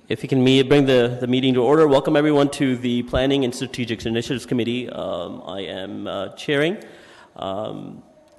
If you can bring the meeting to order, welcome everyone to the Planning and Strategic Initiatives Committee. I am chairing.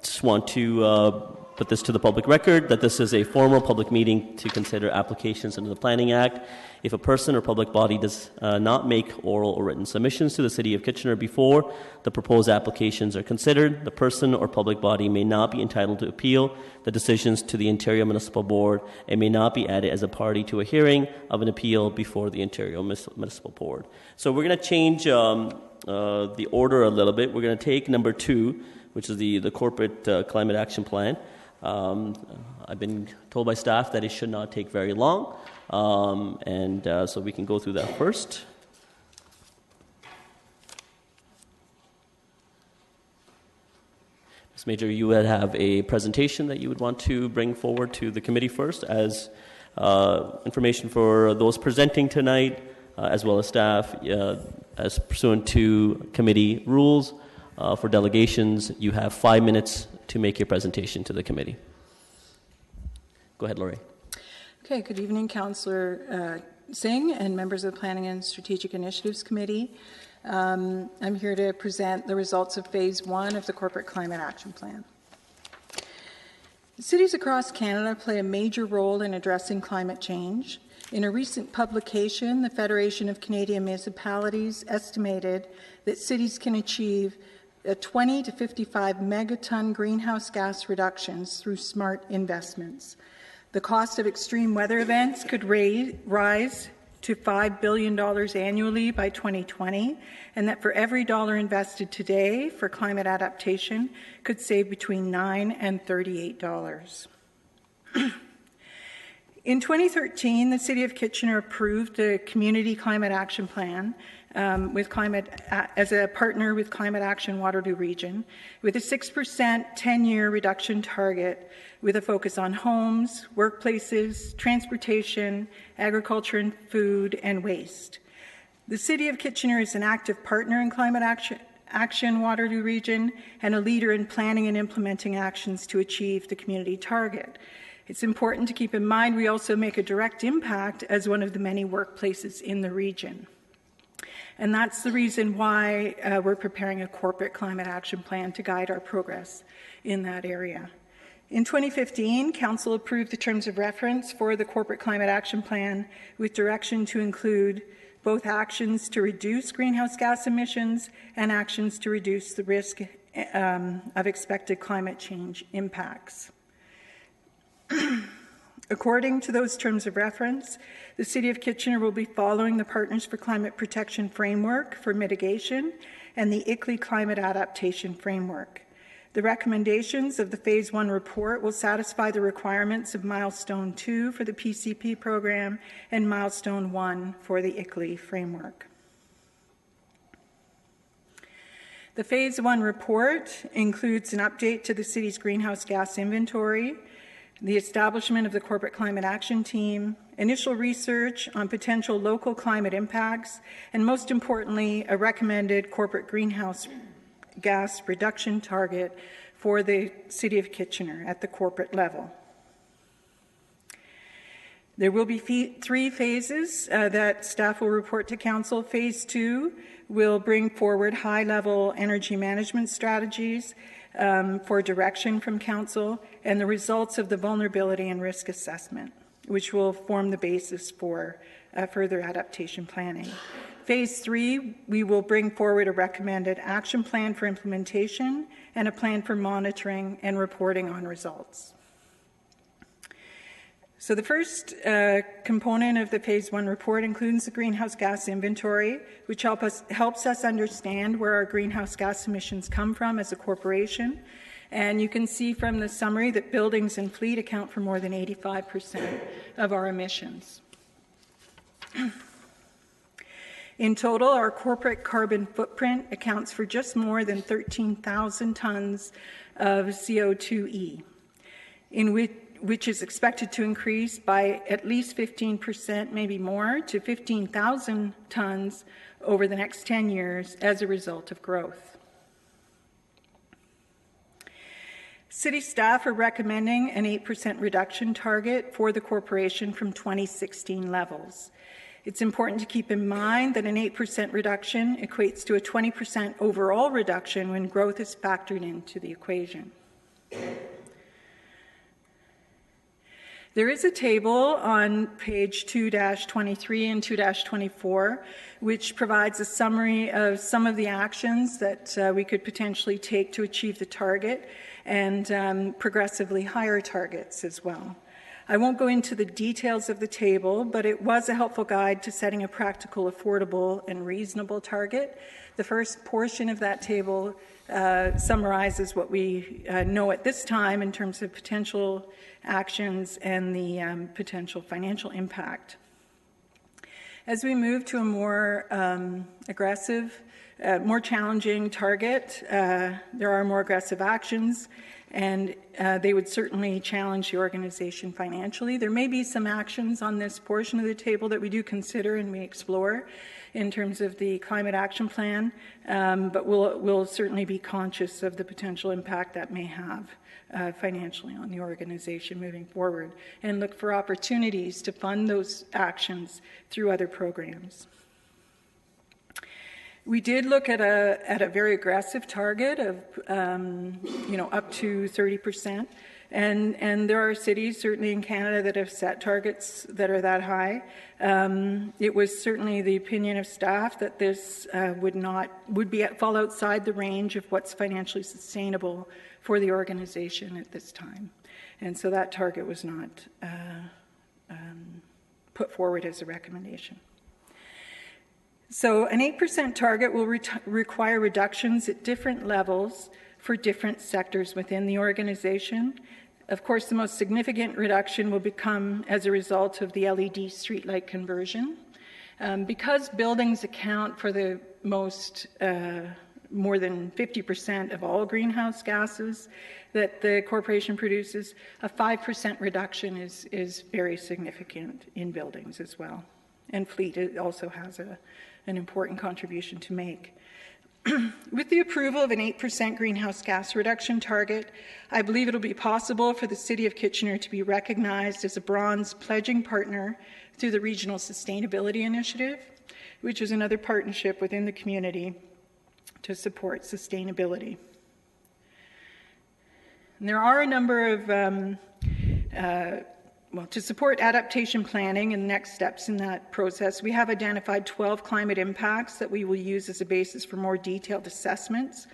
Just want to put this to the public record that this is a formal public meeting to consider applications under the Planning Act. If a person or public body does not make oral or written submissions to the City of Kitchener before the proposed applications are considered, the person or public body may not be entitled to appeal the decisions to the Ontario Municipal Board and may not be added as a party to a hearing of an appeal before the Ontario Municipal Board. So we're going to change the order a little bit. We're going to take number 2, which is the Corporate Climate Action Plan. I've been told by staff that it should not take very long, so we can go through that first. Ms. Major, you would have a presentation that you would want to bring forward to the committee first as information for those presenting tonight, as well as staff, as pursuant to committee rules. For delegations, you have 5 minutes to make your presentation to the committee. Go ahead, Laurie. Okay, good evening, Councillor Singh and members of the Planning and Strategic Initiatives Committee. I'm here to present the results of Phase 1 of the Corporate Climate Action Plan. Cities across Canada play a major role in addressing climate change. In a recent publication, the Federation of Canadian Municipalities estimated that cities can achieve 20 to 55 megaton greenhouse gas reductions through smart investments. The cost of extreme weather events could rise to $5 billion annually by 2020, and that for every dollar invested today for climate adaptation could save between $9 and $38. In 2013, the City of Kitchener approved the Community Climate Action Plan as a partner with Climate Action Waterloo Region, with a 6% 10-year reduction target with a focus on homes, workplaces, transportation, agriculture and food, and waste. The City of Kitchener is an active partner in Climate Action Waterloo Region and a leader in planning and implementing actions to achieve the community target. It's important to keep in mind we also make a direct impact as one of the many workplaces in the region. And that's the reason why we're preparing a corporate climate action plan to guide our progress in that area. In 2015, Council approved the terms of reference for the corporate climate action plan with direction to include both actions to reduce greenhouse gas emissions and actions to reduce the risk of expected climate change impacts. According to those terms of reference, the City of Kitchener will be following the Partners for Climate Protection Framework for mitigation and the ICLEI Climate Adaptation Framework. The recommendations of the Phase 1 report will satisfy the requirements of Milestone 2 for the PCP program and Milestone 1 for the ICLEI framework. The Phase 1 report includes an update to the city's greenhouse gas inventory, the establishment of the Corporate Climate Action Team, initial research on potential local climate impacts, and most importantly, a recommended corporate greenhouse gas reduction target for the City of Kitchener at the corporate level. There will be 3 phases that staff will report to Council. Phase 2 will bring forward high-level energy management strategies for direction from Council and the results of the vulnerability and risk assessment, which will form the basis for further adaptation planning. Phase 3, we will bring forward a recommended action plan for implementation and a plan for monitoring and reporting on results. So the first component of the Phase 1 report includes the greenhouse gas inventory, which helps us understand where our greenhouse gas emissions come from as a corporation. And you can see from the summary that buildings and fleet account for more than 85% of our emissions. In total, our corporate carbon footprint accounts for just more than 13,000 tons of CO2e, which is expected to increase by at least 15%, maybe more, to 15,000 tons over the next 10 years as a result of growth. City staff are recommending an 8% reduction target for the corporation from 2016 levels. It's important to keep in mind that an 8% reduction equates to a 20% overall reduction when growth is factored into the equation. There is a table on page 2-23 and 2-24 which provides a summary of some of the actions that we could potentially take to achieve the target and progressively higher targets as well. I won't go into the details of the table, but it was a helpful guide to setting a practical, affordable, and reasonable target. The first portion of that table summarizes what we know at this time in terms of potential actions and the potential financial impact. As we move to a more aggressive, more challenging target, there are more aggressive actions, and they would certainly challenge the organization financially. There may be some actions on this portion of the table that we do consider and we explore in terms of the climate action plan, but we'll certainly be conscious of the potential impact that may have financially on the organization moving forward, and look for opportunities to fund those actions through other programs. We did look at a very aggressive target of up to 30%, and there are cities certainly in Canada that have set targets that are that high. It was certainly the opinion of staff that this would fall outside the range of what's financially sustainable for the organization at this time, and so that target was not put forward as a recommendation. So an 8% target will require reductions at different levels for different sectors within the organization. Of course, the most significant reduction will become as a result of the LED streetlight conversion. Because buildings account for the more than 50% of all greenhouse gases that the corporation produces, a 5% reduction is very significant in buildings as well. And fleet also has an important contribution to make. With the approval of an 8% greenhouse gas reduction target, I believe it'll be possible for the City of Kitchener to be recognized as a bronze pledging partner through the Regional Sustainability Initiative, which is another partnership within the community to support sustainability. And there are a number of to support adaptation planning and next steps in that process, we have identified 12 climate impacts that we will use as a basis for more detailed assessments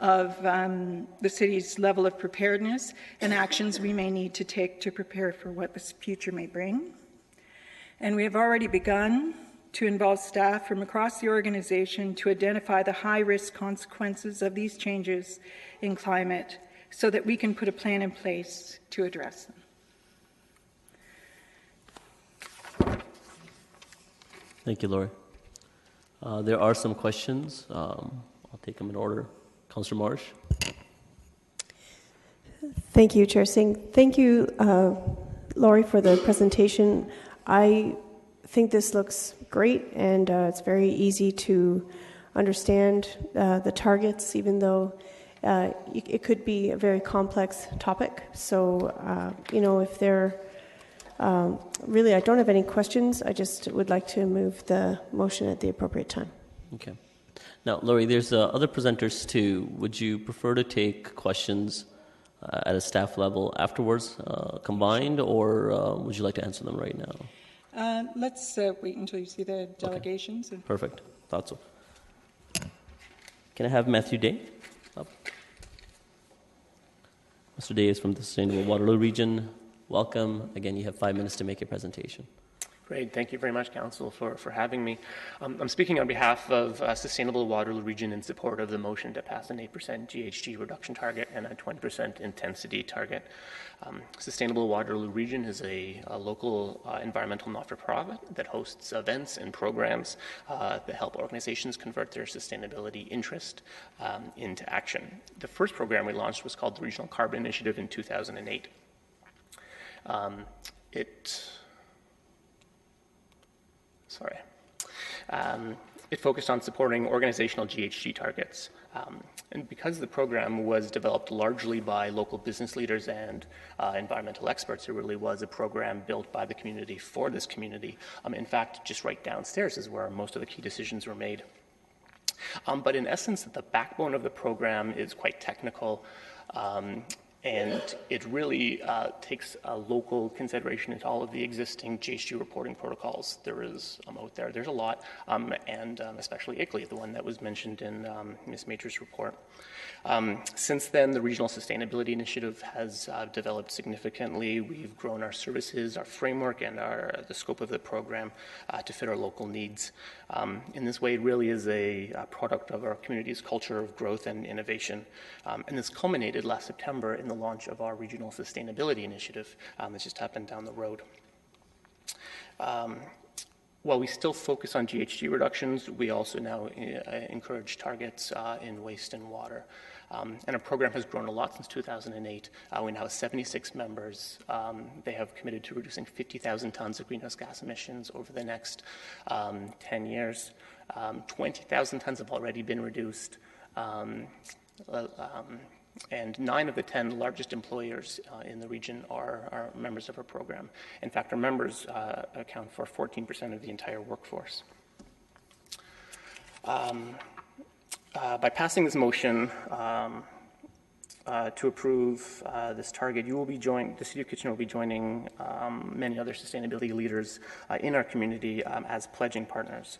of the city's level of preparedness and actions we may need to take to prepare for what the future may bring. And we have already begun to involve staff from across the organization to identify the high-risk consequences of these changes in climate so that we can put a plan in place to address them. Thank you, Laurie. There are some questions. I'll take them in order. Councillor Marsh. Thank you, Chair Singh. Thank you, Laurie, for the presentation. I think this looks great, and it's very easy to understand the targets, even though it could be a very complex topic. So, if they're really, I don't have any questions. I just would like to move the motion at the appropriate time. Okay. Now, Laurie, there's other presenters too. Would you prefer to take questions at a staff level afterwards, combined, or would you like to answer them right now? Let's wait until you see the delegations. Okay. Perfect. Thought so. Can I have Matthew Day up? Mr. Day is from the Sustainable Waterloo Region. Welcome. Again, you have 5 minutes to make your presentation. Great. Thank you very much, Council, for having me. I'm speaking on behalf of Sustainable Waterloo Region in support of the motion to pass an 8% GHG reduction target and a 20% intensity target. Sustainable Waterloo Region is a local environmental not-for-profit that hosts events and programs that help organizations convert their sustainability interest into action. The first program we launched was called the Regional Carbon Initiative in 2008. It focused on supporting organizational GHG targets. And because the program was developed largely by local business leaders and environmental experts, it really was a program built by the community for this community. In fact, just right downstairs is where most of the key decisions were made. But in essence, the backbone of the program is quite technical. And it really takes a local consideration into all of the existing GHG reporting protocols there is out there. There's a lot, and especially ICLEI, the one that was mentioned in Ms. Major's report. Since then, the Regional Sustainability Initiative has developed significantly. We've grown our services, our framework, and the scope of the program to fit our local needs. In this way, it really is a product of our community's culture of growth and innovation. And this culminated last September in the launch of our Regional Sustainability Initiative that just happened down the road. While we still focus on GHG reductions, we also now encourage targets in waste and water. And our program has grown a lot since 2008. We now have 76 members. They have committed to reducing 50,000 tons of greenhouse gas emissions over the next 10 years. 20,000 tons have already been reduced. And 9 of the 10 largest employers in the region are members of our program. In fact, our members account for 14% of the entire workforce. By passing this motion to approve this target, the City of Kitchener will be joining many other sustainability leaders in our community as pledging partners.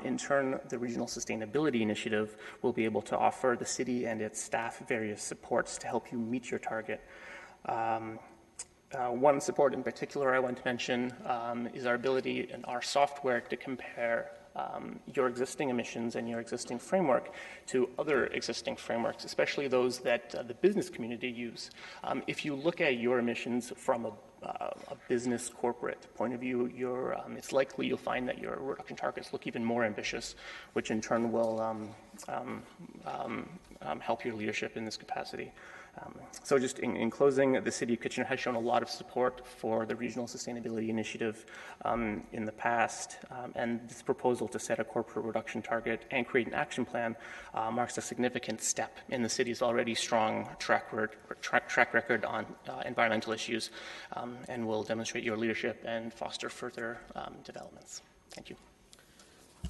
In turn, the Regional Sustainability Initiative will be able to offer the city and its staff various supports to help you meet your target. One support in particular I want to mention is our ability and our software to compare your existing emissions and your existing framework to other existing frameworks, especially those that the business community use. If you look at your emissions from a business corporate point of view, it's likely you'll find that your reduction targets look even more ambitious, which in turn will help your leadership in this capacity. So just in closing, the City of Kitchener has shown a lot of support for the Regional Sustainability Initiative in the past, and this proposal to set a corporate reduction target and create an action plan marks a significant step in the city's already strong track record on environmental issues, and will demonstrate your leadership and foster further developments. Thank you.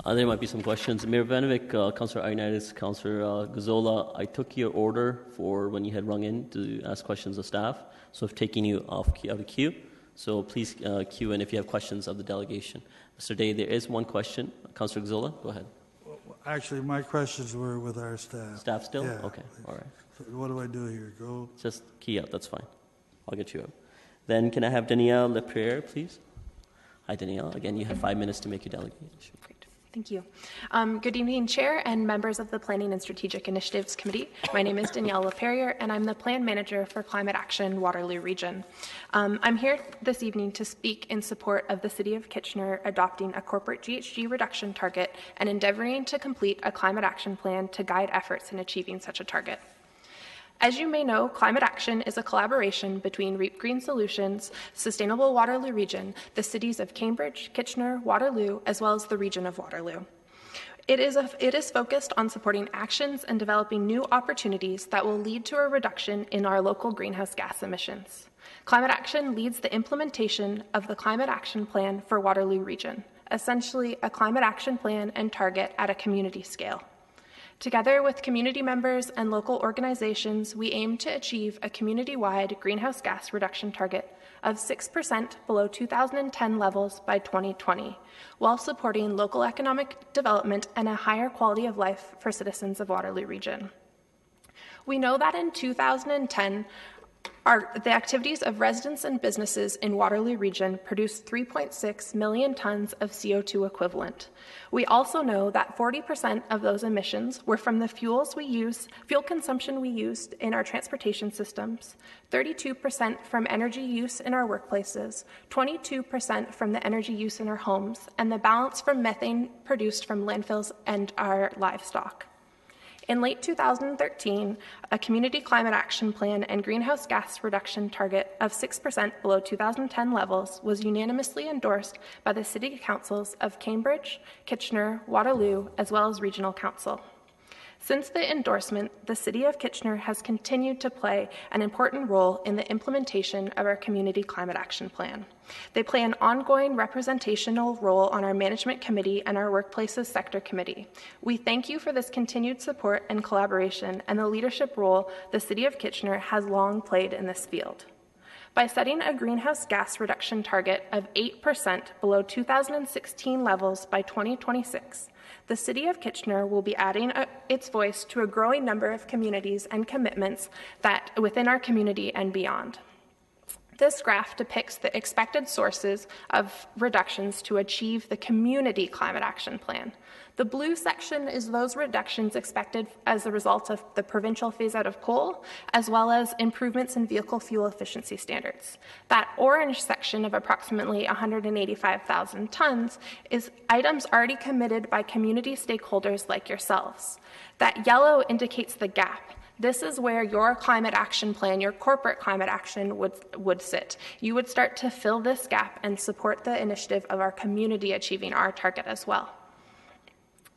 There might be some questions. Mayor Vanovic, Councillor Ioannidis, Councillor Gazzola, I took your order for when you had rung in to ask questions of staff, so I've taken you out of queue. So please queue in if you have questions of the delegation. Mr. Day, there is one question. Councillor Gazzola, go ahead. Actually, my questions were with our staff. Staff still? Yeah. Okay, all right. So what do I do here? Go? Just key out, that's fine. I'll get you out. Then can I have Danielle Lepriere, please? Hi, Danielle. Again, you have 5 minutes to make your delegation. Great. Thank you. Good evening, Chair and members of the Planning and Strategic Initiatives Committee. My name is Danielle Leperrier, and I'm the Plan Manager for Climate Action Waterloo Region. I'm here this evening to speak in support of the City of Kitchener adopting a corporate GHG reduction target and endeavoring to complete a climate action plan to guide efforts in achieving such a target. As you may know, Climate Action is a collaboration between REAP Green Solutions, Sustainable Waterloo Region, the cities of Cambridge, Kitchener, Waterloo, as well as the region of Waterloo. It is focused on supporting actions and developing new opportunities that will lead to a reduction in our local greenhouse gas emissions. Climate Action leads the implementation of the Climate Action Plan for Waterloo Region, essentially a climate action plan and target at a community scale. Together with community members and local organizations, we aim to achieve a community-wide greenhouse gas reduction target of 6% below 2010 levels by 2020, while supporting local economic development and a higher quality of life for citizens of Waterloo Region. We know that in 2010, the activities of residents and businesses in Waterloo Region produced 3.6 million tons of CO2 equivalent. We also know that 40% of those emissions were from the fuel consumption we used in our transportation systems, 32% from energy use in our workplaces, 22% from the energy use in our homes, and the balance from methane produced from landfills and our livestock. In late 2013, a community climate action plan and greenhouse gas reduction target of 6% below 2010 levels was unanimously endorsed by the City Councils of Cambridge, Kitchener, Waterloo, as well as Regional Council. Since the endorsement, the City of Kitchener has continued to play an important role in the implementation of our Community Climate Action Plan. They play an ongoing representational role on our Management Committee and our Workplaces Sector Committee. We thank you for this continued support and collaboration and the leadership role the City of Kitchener has long played in this field. By setting a greenhouse gas reduction target of 8% below 2016 levels by 2026, the City of Kitchener will be adding its voice to a growing number of communities and commitments that within our community and beyond. This graph depicts the expected sources of reductions to achieve the Community Climate Action Plan. The blue section is those reductions expected as a result of the provincial phase-out of coal, as well as improvements in vehicle fuel efficiency standards. That orange section of approximately 185,000 tons is items already committed by community stakeholders like yourselves. That yellow indicates the gap. This is where your climate action plan, your corporate climate action would sit. You would start to fill this gap and support the initiative of our community achieving our target as well.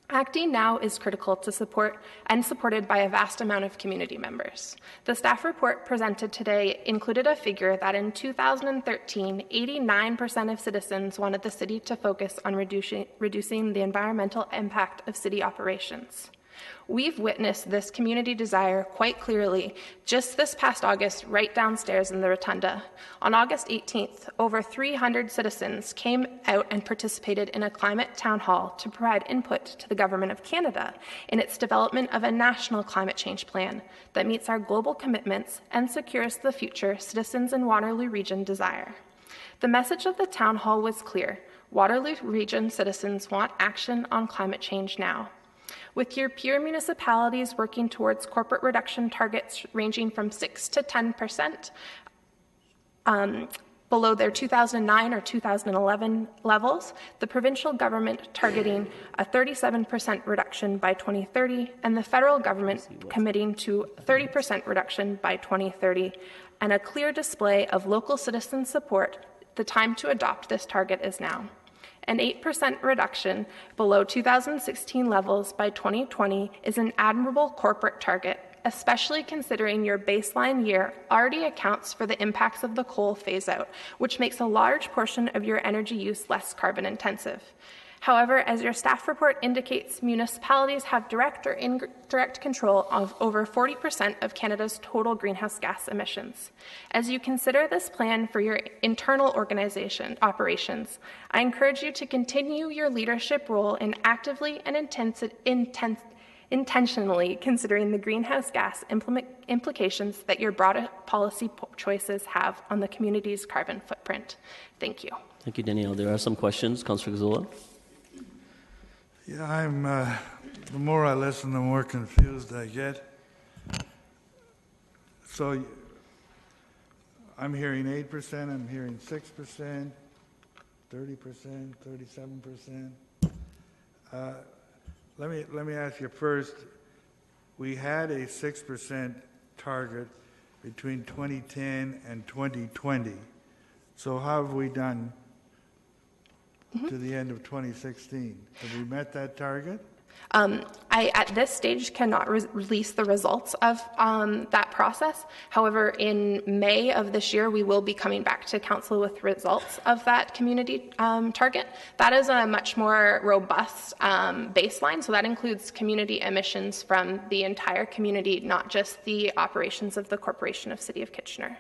Acting now is critical to support and supported by a vast amount of community members. The staff report presented today included a figure that in 2013, 89% of citizens wanted the city to focus on reducing the environmental impact of city operations. We've witnessed this community desire quite clearly just this past August right downstairs in the Rotunda. On August 18th, over 300 citizens came out and participated in a climate town hall to provide input to the Government of Canada in its development of a national climate change plan that meets our global commitments and secures the future citizens in Waterloo Region desire. The message of the town hall was clear. Waterloo Region citizens want action on climate change now. With your peer municipalities working towards corporate reduction targets ranging from 6 to 10% below their 2009 or 2011 levels, the provincial government targeting a 37% reduction by 2030, and the federal government committing to 30% reduction by 2030, and a clear display of local citizen support, the time to adopt this target is now. An 8% reduction below 2016 levels by 2020 is an admirable corporate target, especially considering your baseline year already accounts for the impacts of the coal phase-out, which makes a large portion of your energy use less carbon intensive. However, as your staff report indicates, municipalities have direct or indirect control of over 40% of Canada's total greenhouse gas emissions. As you consider this plan for your internal organization operations, I encourage you to continue your leadership role in actively and intentionally considering the greenhouse gas implications that your broader policy choices have on the community's carbon footprint. Thank you. Thank you, Danielle. There are some questions. Councillor Gazzola. Yeah, the more I listen, the more confused I get. So I'm hearing 8%, I'm hearing 6%, 30%, 37%. Let me ask you first, we had a 6% target between 2010 and 2020. So how have we done to the end of 2016? Have we met that target? I, at this stage, cannot release the results of that process. However, in May of this year, we will be coming back to Council with results of that community target. That is a much more robust baseline, so that includes community emissions from the entire community, not just the operations of the Corporation of City of Kitchener.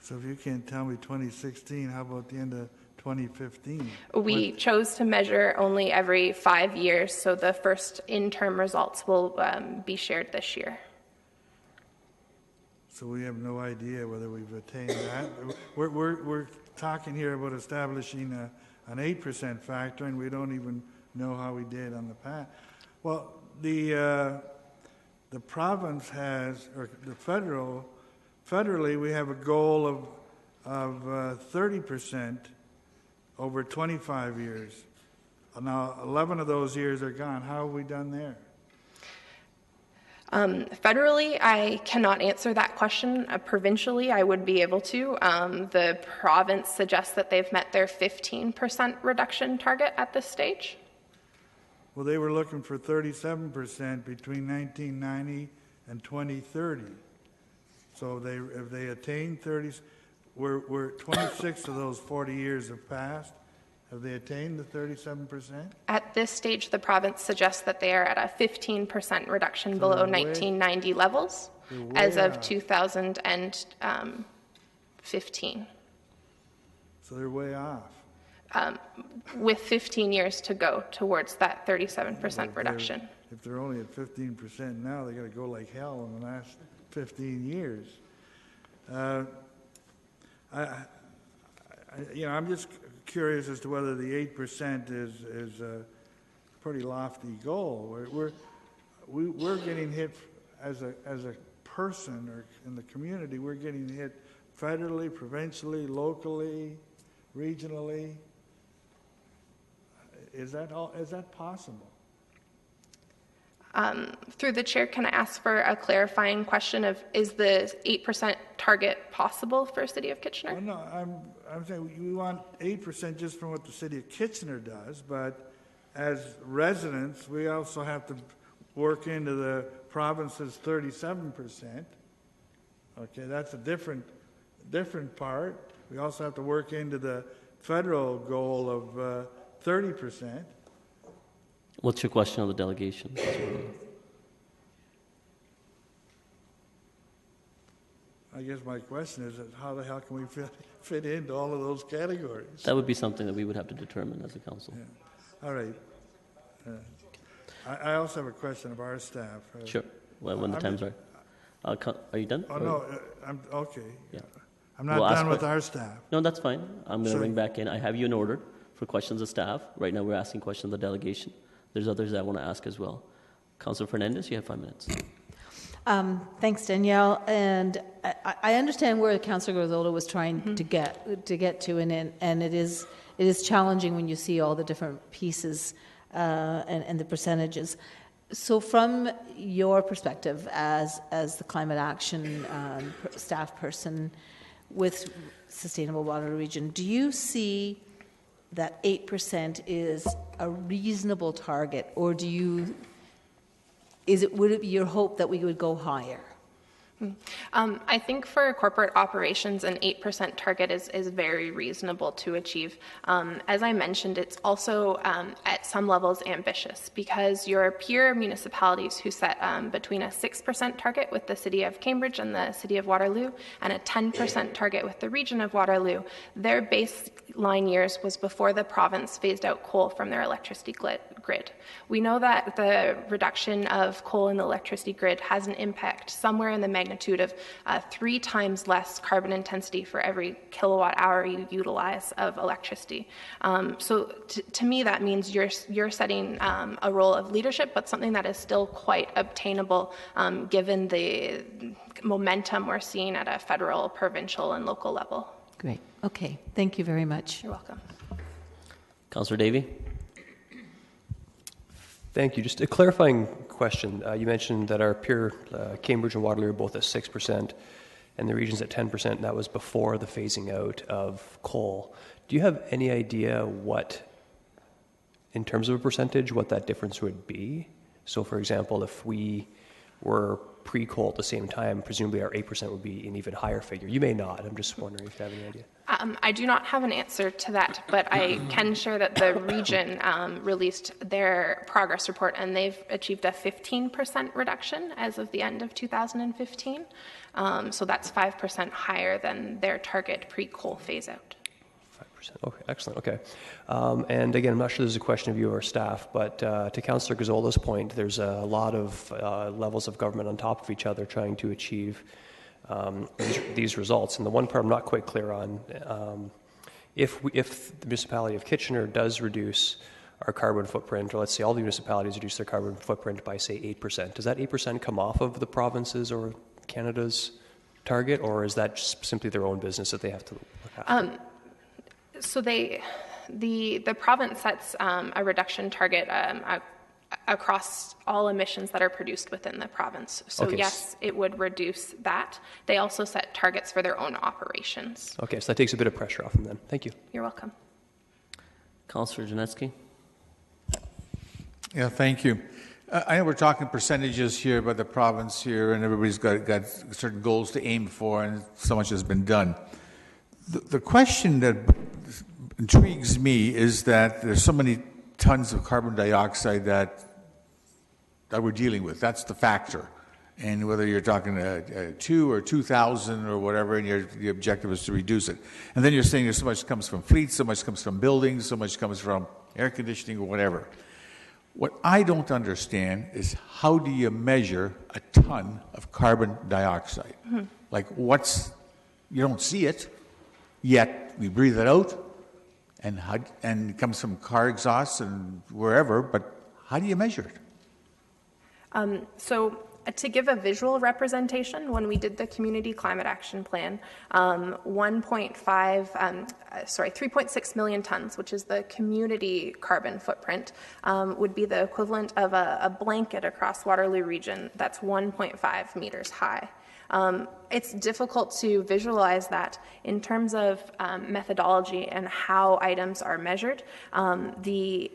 So if you can't tell me 2016, how about the end of 2015? We chose to measure only every 5 years, so the first interim results will be shared this year. So we have no idea whether we've attained that. We're talking here about establishing an 8% factor, and we don't even know how we did on the past. Well, the province has, or the federally, we have a goal of 30%. Over 25 years. Now, 11 of those years are gone. How have we done there? Federally, I cannot answer that question. Provincially, I would be able to. The province suggests that they've met their 15% reduction target at this stage. Well, they were looking for 37% between 1990 and 2030. So if they attain 30, we're 26 of those 40 years have passed. Have they attained the 37%? At this stage, the province suggests that they are at a 15% reduction So below they're way- 1990 levels they're way as of off. 2015, So they're way off. with 15 years to go towards that 37% If they're- reduction. If they're only at 15% now, they got to go like hell in the last 15 years. I'm just curious as to whether the 8% is a pretty lofty goal. We're getting hit as a person or in the community. We're getting hit federally, provincially, locally, regionally. Is that possible? Through the chair, can I ask for a clarifying question of, is the 8% target possible for City of Kitchener? Well, no, I'm saying we want 8% just from what the city of Kitchener does, but as residents, we also have to work into the province's 37%. Okay, that's a different part. We also have to work into the federal goal of 30%. What's your question on the delegation? I guess my question is how the hell can we fit into all of those categories? That would be something that we would have to determine as a council. Yeah. All right. I also have a question of our staff. Sure. Well, when the time's right. Are you done? Oh, no, I'm okay. Yeah. I'm not We'll ask done with que- our staff. No, that's fine. I'm going to So- ring back in. I have you in order for questions of staff. Right now, we're asking questions of the delegation. There's others that I want to ask as well. Councilor Fernandez, you have 5 minutes. Thanks, Danielle. And I understand where Councillor Griswold was trying to get to, and it is challenging when you see all the different pieces and the percentages. So, from your perspective as the climate action staff person with Sustainable Waterloo Region, do you see that 8% is a reasonable target, or would it be your hope that we would go higher? I think for corporate operations, an 8% target is very reasonable to achieve. As I mentioned, it's also at some levels ambitious because your peer municipalities who set between a 6% target with the City of Cambridge and the City of Waterloo and a 10% target with the region of Waterloo, their baseline years was before the province phased out coal from their electricity grid. We know that the reduction of coal in the electricity grid has an impact somewhere in the magnitude of 3 times less carbon intensity for every kilowatt hour you utilize of electricity. So to me, that means you're setting a role of leadership, but something that is still quite obtainable given the momentum we're seeing at a federal, provincial, and local level. Great. Okay. Thank you very much. You're welcome. Councilor Davey? Thank you. Just a clarifying question. You mentioned that our peer Cambridge and Waterloo are both at 6% and the region's at 10%. That was before the phasing out of coal. Do you have any idea what, in terms of a percentage, what that difference would be? So, for example, if we were pre-coal at the same time, presumably our 8% would be an even higher figure. You may not. I'm just wondering if you have any idea. I do not have an answer to that, but I can share that the region released their progress report, and they've achieved a 15% reduction as of the end of 2015. So that's 5% higher than their target pre-coal phase-out. 5%. Okay, excellent. Okay. And again, I'm not sure this is a question of you or staff, but to Councillor Gazzola's point, there's a lot of levels of government on top of each other trying to achieve these results. And the one part I'm not quite clear on, if the municipality of Kitchener does reduce our carbon footprint, or let's say all the municipalities reduce their carbon footprint by, say, 8%, does that 8% come off of the province's or Canada's target, or is that just simply their own business that they have to look after? So the province sets a reduction target across all emissions that are produced within the province. So Okay. yes, it would reduce that. They also set targets for their own operations. Okay, so that takes a bit of pressure off them then. Thank you. You're welcome. Councillor Janetsky? Yeah, thank you. I know we're talking percentages here about the province here, and everybody's got certain goals to aim for, and so much has been done. The question that intrigues me is that there's so many tons of carbon dioxide that we're dealing with. That's the factor. And whether you're talking 2 or 2,000 or whatever, and the objective is to reduce it. And then you're saying there's so much comes from fleets, so much comes from buildings, so much comes from air conditioning or whatever. What I don't understand is how do you measure a ton of carbon dioxide? Mm-hmm. Like you don't see it, yet we breathe it out, and it comes from car exhausts and wherever, but how do you measure it? To give a visual representation, when we did the Community Climate Action Plan, 3.6 million tons, which is the community carbon footprint, would be the equivalent of a blanket across Waterloo Region that's 1.5 meters high. It's difficult to visualize that in terms of methodology and how items are measured. The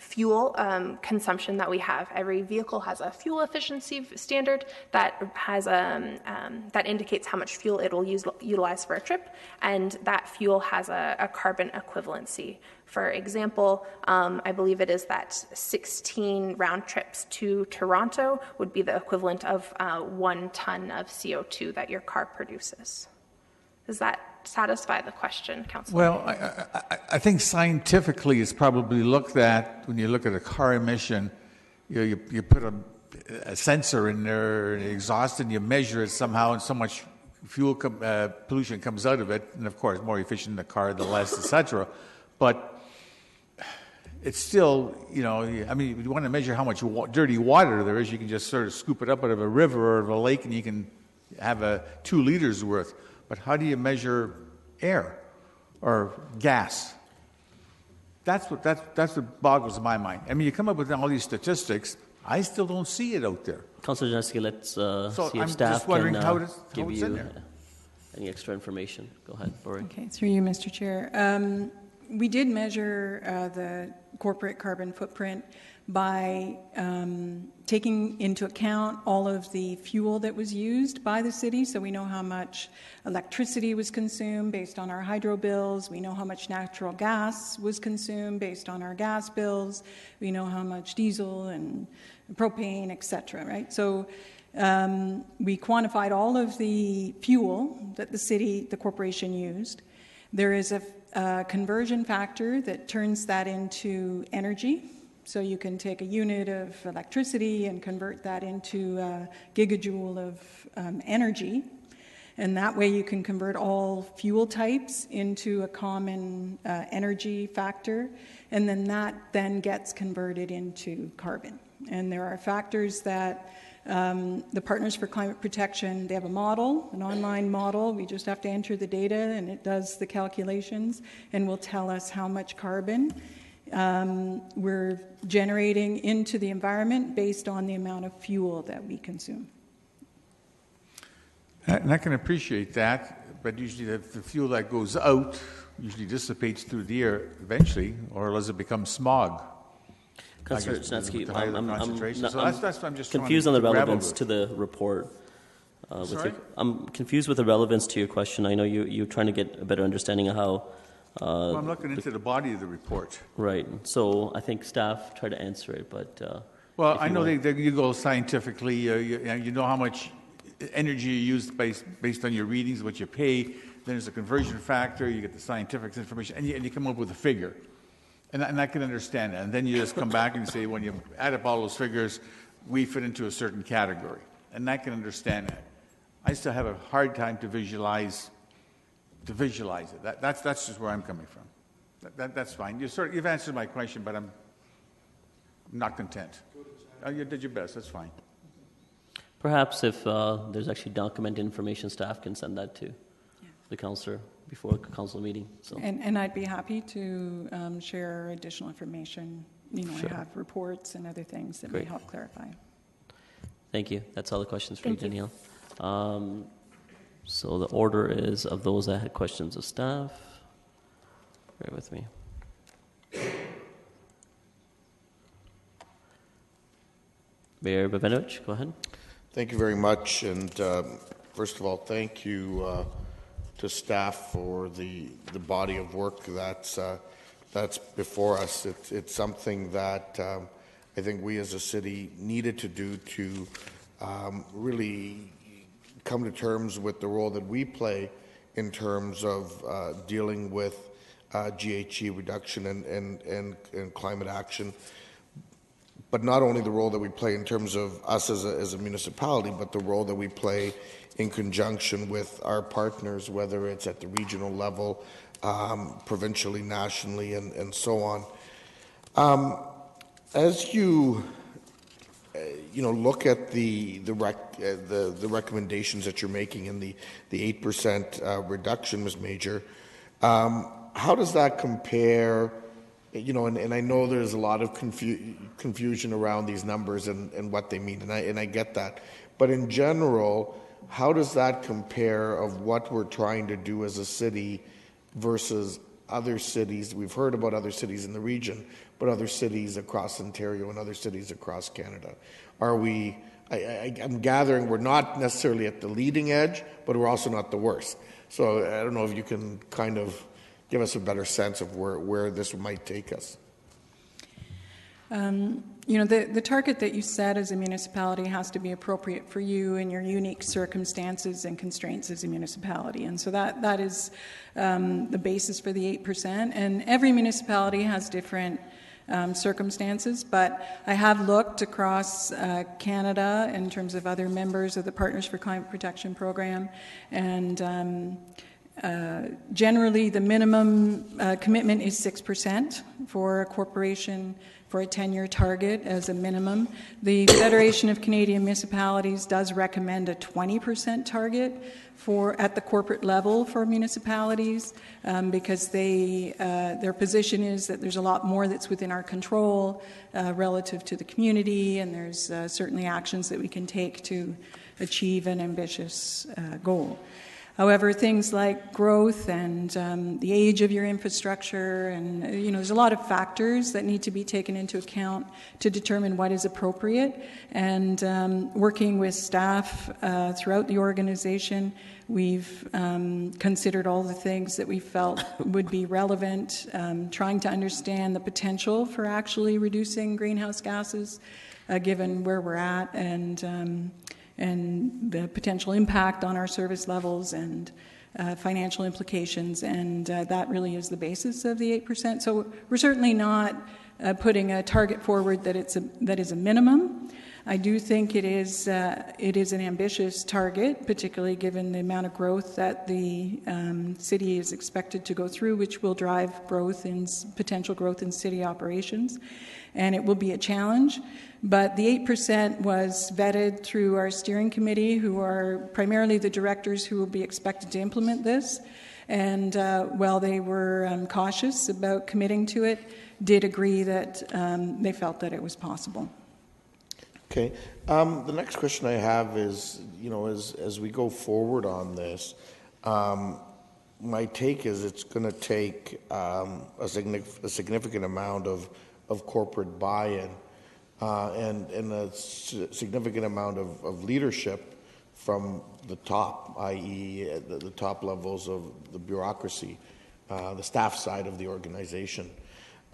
fuel consumption that we have. Every vehicle has a fuel efficiency standard that has that indicates how much fuel it will utilize for a trip, and that fuel has a carbon equivalency. For example, I believe it is that 16 round trips to Toronto would be the equivalent of 1 ton of CO2 that your car produces. Does that satisfy the question, Councillor? Well, I think scientifically it's probably looked at when you look at a car emission. You put a sensor in there, an exhaust, and you measure it somehow, and so much fuel pollution comes out of it. And of course, more efficient the car, the less, etc. But it's still, I mean, if you want to measure how much dirty water there is, you can just sort of scoop it up out of a river or of a lake, and you can have 2 liters worth. But how do you measure air or gas? That's what boggles my mind. I mean, you come up with all these statistics. I still don't see it out there. Councillor Janeski, let's see if I'm staff just wondering can how give it's you in there. any extra information. Go ahead, Lori. Okay, through you, Mr. Chair. We did measure the corporate carbon footprint by taking into account all of the fuel that was used by the city. So we know how much electricity was consumed based on our hydro bills. We know how much natural gas was consumed based on our gas bills. We know how much diesel and propane, et cetera, right? So we quantified all of the fuel that the corporation used. There is a conversion factor that turns that into energy. So you can take a unit of electricity and convert that into a gigajoule of energy. And that way you can convert all fuel types into a common energy factor. And then that then gets converted into carbon. And there are factors that the Partners for Climate Protection, they have a model, an online model. We just have to enter the data and it does the calculations and will tell us how much carbon we're generating into the environment based on the amount of fuel that we consume. And I can appreciate that, but usually the fuel that goes out usually dissipates through the air eventually, or does it become smog? Councillor Janeski, I'm just confused on the relevance to the report. Sorry? I'm confused with the relevance to your question. I know you're trying to get a better understanding of how... well, I'm looking into the body of the report. Right. So I think staff try to answer it, but... well, I know you go scientifically. You know how much energy you use based on your readings, what you pay. Then there's a conversion factor. You get the scientific information, and you come up with a figure. And I can understand that. And then you just come back and say, when you add up all those figures, we fit into a certain category. And I can understand that. I still have a hard time to visualize it. That's just where I'm coming from. That's fine. You've answered my question, but I'm not content. You did your best. That's fine. Perhaps if there's actually documented information, staff can send that to the councillor before the council meeting. So. And I'd be happy to share additional information. Sure. I have reports and other things that may help clarify. Thank you. That's all the questions for you, Danielle. So the order is of those that had questions of staff. Bear with me. Mayor Babinovich, go ahead. Thank you very much. And first of all, thank you to staff for the body of work that's before us. It's something that I think we as a city needed to do to really come to terms with the role that we play in terms of dealing with GHG reduction and climate action. But not only the role that we play in terms of us as a municipality, but the role that we play in conjunction with our partners, whether it's at the regional level, provincially, nationally, and so on. As you look at the recommendations that you're making in the 8% reduction, Ms. Major, how does that compare? And I know there's a lot of confusion around these numbers and what they mean, and I get that. But in general, how does that compare of what we're trying to do as a city versus other cities? We've heard about other cities in the region, but other cities across Ontario and other cities across Canada. I'm gathering we're not necessarily at the leading edge, but we're also not the worst. So I don't know if you can kind of give us a better sense of where this might take us. The target that you set as a municipality has to be appropriate for you and your unique circumstances and constraints as a municipality. And so that is the basis for the 8%. And every municipality has different circumstances, but I have looked across Canada in terms of other members of the Partners for Climate Protection program, and generally the minimum commitment is 6% for a corporation for a 10-year target as a minimum. The Federation of Canadian Municipalities does recommend a 20% target at the corporate level for municipalities because their position is that there's a lot more that's within our control relative to the community, and there's certainly actions that we can take to achieve an ambitious goal. However, things like growth and the age of your infrastructure, and there's a lot of factors that need to be taken into account to determine what is appropriate. And working with staff throughout the organization, we've considered all the things that we felt would be relevant, trying to understand the potential for actually reducing greenhouse gases, given where we're at, and the potential impact on our service levels and financial implications, and that really is the basis of the 8%. So we're certainly not putting a target forward that is a minimum. I do think it is an ambitious target, particularly given the amount of growth that the city is expected to go through, which will drive potential growth in city operations, and it will be a challenge. But the 8% was vetted through our steering committee, who are primarily the directors who will be expected to implement this. And while they were cautious about committing to it, did agree that they felt that it was possible. Okay. The next question I have is, as we go forward on this, my take is it's going to take a significant amount of corporate buy-in and a significant amount of leadership from the top, i.e. the top levels of the bureaucracy, the staff side of the organization.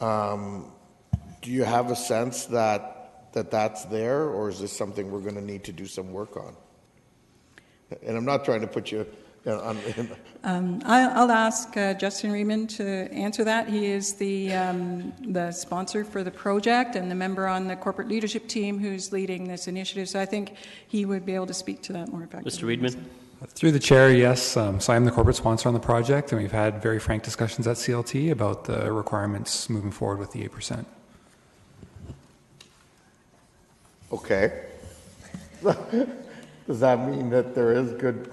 Do you have a sense that's there, or is this something we're going to need to do some work on? And I'm not trying to put you on... I'll ask Justin Reedman to answer that. He is the sponsor for the project and the member on the corporate leadership team who's leading this initiative, so I think he would be able to speak to that more effectively. Mr. Reedman? Through the chair, yes. So I am the corporate sponsor on the project, and we've had very frank discussions at CLT about the requirements moving forward with the 8%. Okay. Does that mean that there is good,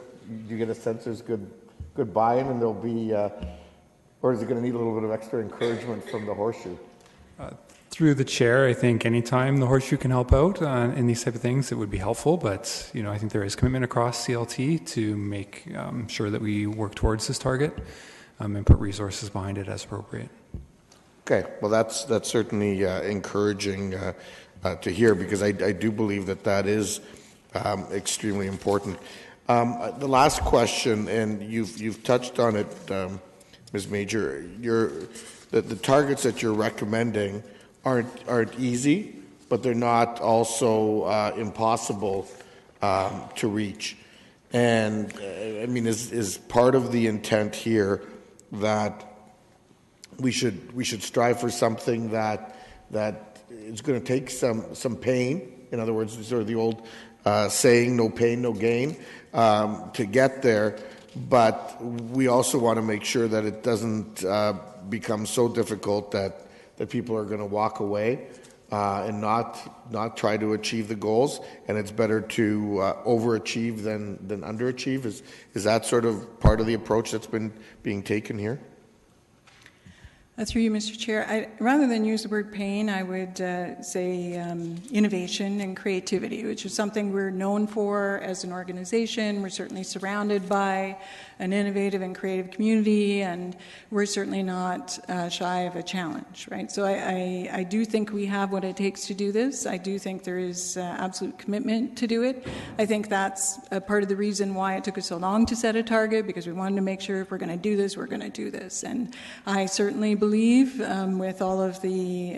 you get a sense there's good buy-in, and there'll be, or is it going to need a little bit of extra encouragement from the Horseshoe? Through the chair, I think anytime the Horseshoe can help out in these type of things, it would be helpful. But I think there is commitment across CLT to make sure that we work towards this target and put resources behind it as appropriate. Okay, well that's certainly encouraging to hear, because I do believe that that is extremely important. The last question, and you've touched on it, Ms. Major, the targets that you're recommending aren't easy, but they're not also impossible to reach. And I mean, is part of the intent here that we should strive for something that is going to take some pain? In other words, sort of the old saying, "No pain, no gain," to get there. But we also want to make sure that it doesn't become so difficult that people are going to walk away and not try to achieve the goals. And it's better to overachieve than underachieve. Is that sort of part of the approach that's been being taken here? Through you, Mr. Chair, rather than use the word pain, I would say innovation and creativity, which is something we're known for as an organization. We're certainly surrounded by an innovative and creative community, and we're certainly not shy of a challenge, right? So I do think we have what it takes to do this. I do think there is absolute commitment to do it. I think that's a part of the reason why it took us so long to set a target, because we wanted to make sure if we're going to do this, we're going to do this. And I certainly believe with all of the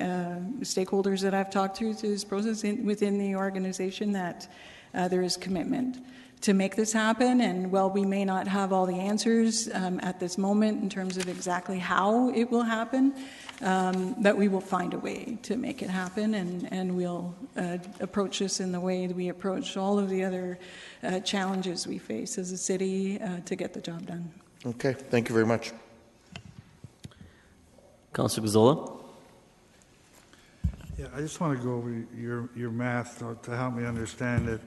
stakeholders that I've talked through this process within the organization that there is commitment to make this happen. And while we may not have all the answers at this moment in terms of exactly how it will happen, that we will find a way to make it happen, and we'll approach this in the way that we approach all of the other challenges we face as a city to get the job done. Okay, thank you very much. Councillor Gazzola. Yeah, I just want to go over your math to help me understand it.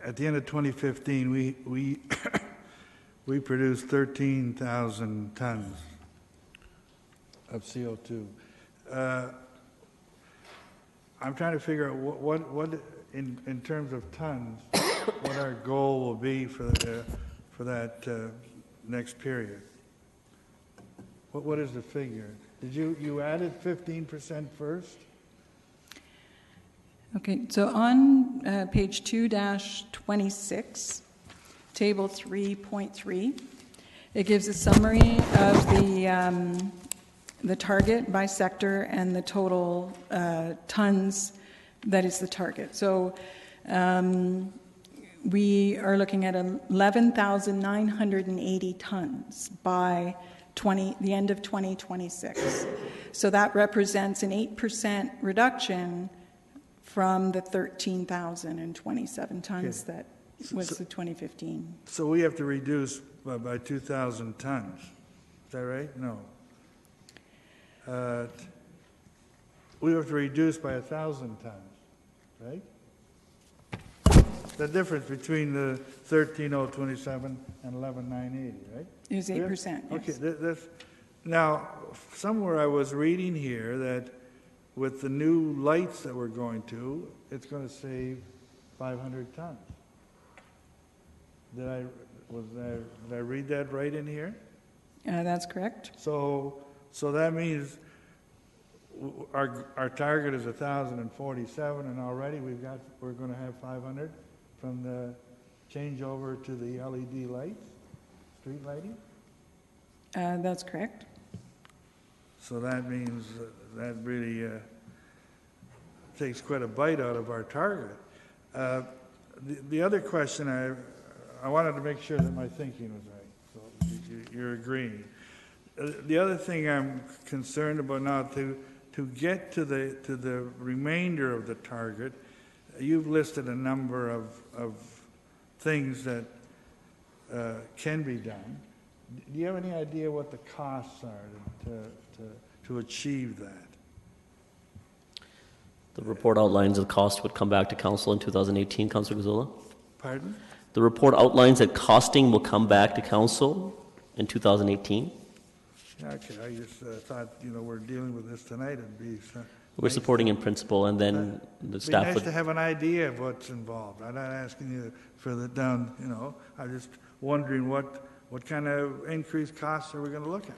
At the end of 2015, we we produced 13,000 tons of CO2. I'm trying to figure out what in terms of tons, what our goal will be for that next period. What is the figure? Did you added 15% first? Okay, so on page 2-26, table 3.3, it gives a summary of the target by sector and the total tons that is the target. So we are looking at 11,980 tons by the end of 2026. So that represents an 8% reduction from the 13,027 tons that was the 2015. So we have to reduce by 2,000 tons. Is that right? No. We have to reduce by 1,000 tons, right? The difference between the 13,027 and 11,980, right? Is 8%. Okay. Yes. Now, somewhere I was reading here that with the new lights that we're going to, it's going to save 500 tons. Did I read that right in here? That's correct. So that means our target is 1,047, and already we're going to have 500 from the changeover to the LED lights, street lighting. That's correct. So that means that really takes quite a bite out of our target. The other question, I wanted to make sure that my thinking was right, so you're agreeing. The other thing I'm concerned about now, to get to the remainder of the target, you've listed a number of things that can be done. Do you have any idea what the costs are to achieve that? The report outlines the cost would come back to council in 2018, Councillor Gazzola. Pardon? The report outlines that costing will come back to council in 2018. Okay, I just thought, we're dealing with this tonight. It'd be We're supporting in principle, and then the staff nice would... to have an idea of what's involved. I'm not asking you further down, I'm just wondering what kind of increased costs are we going to look at?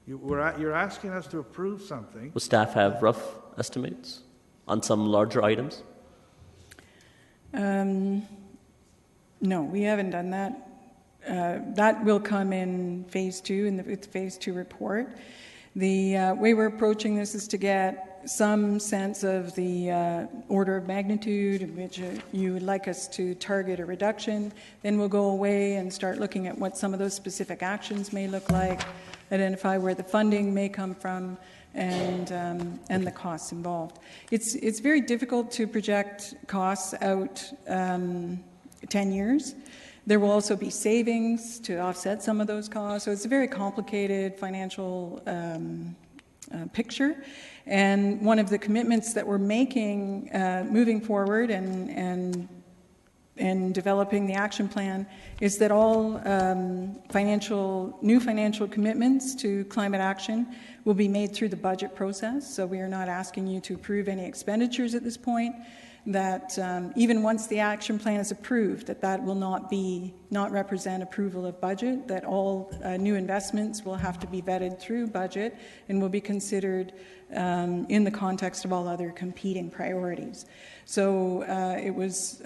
You're asking us to approve something. Will staff have rough estimates on some larger items? No, we haven't done that. That will come in phase 2, in the phase 2 report. The way we're approaching this is to get some sense of the order of magnitude in which you would like us to target a reduction. Then we'll go away and start looking at what some of those specific actions may look like, identify where the funding may come from, and the costs involved. It's very difficult to project costs out 10 years. There will also be savings to offset some of those costs. So it's a very complicated financial picture. And one of the commitments that we're making moving forward and developing the action plan is that all new financial commitments to climate action will be made through the budget process. So we are not asking you to approve any expenditures at this point. That even once the action plan is approved, that will not represent approval of budget, that all new investments will have to be vetted through budget and will be considered in the context of all other competing priorities. So it was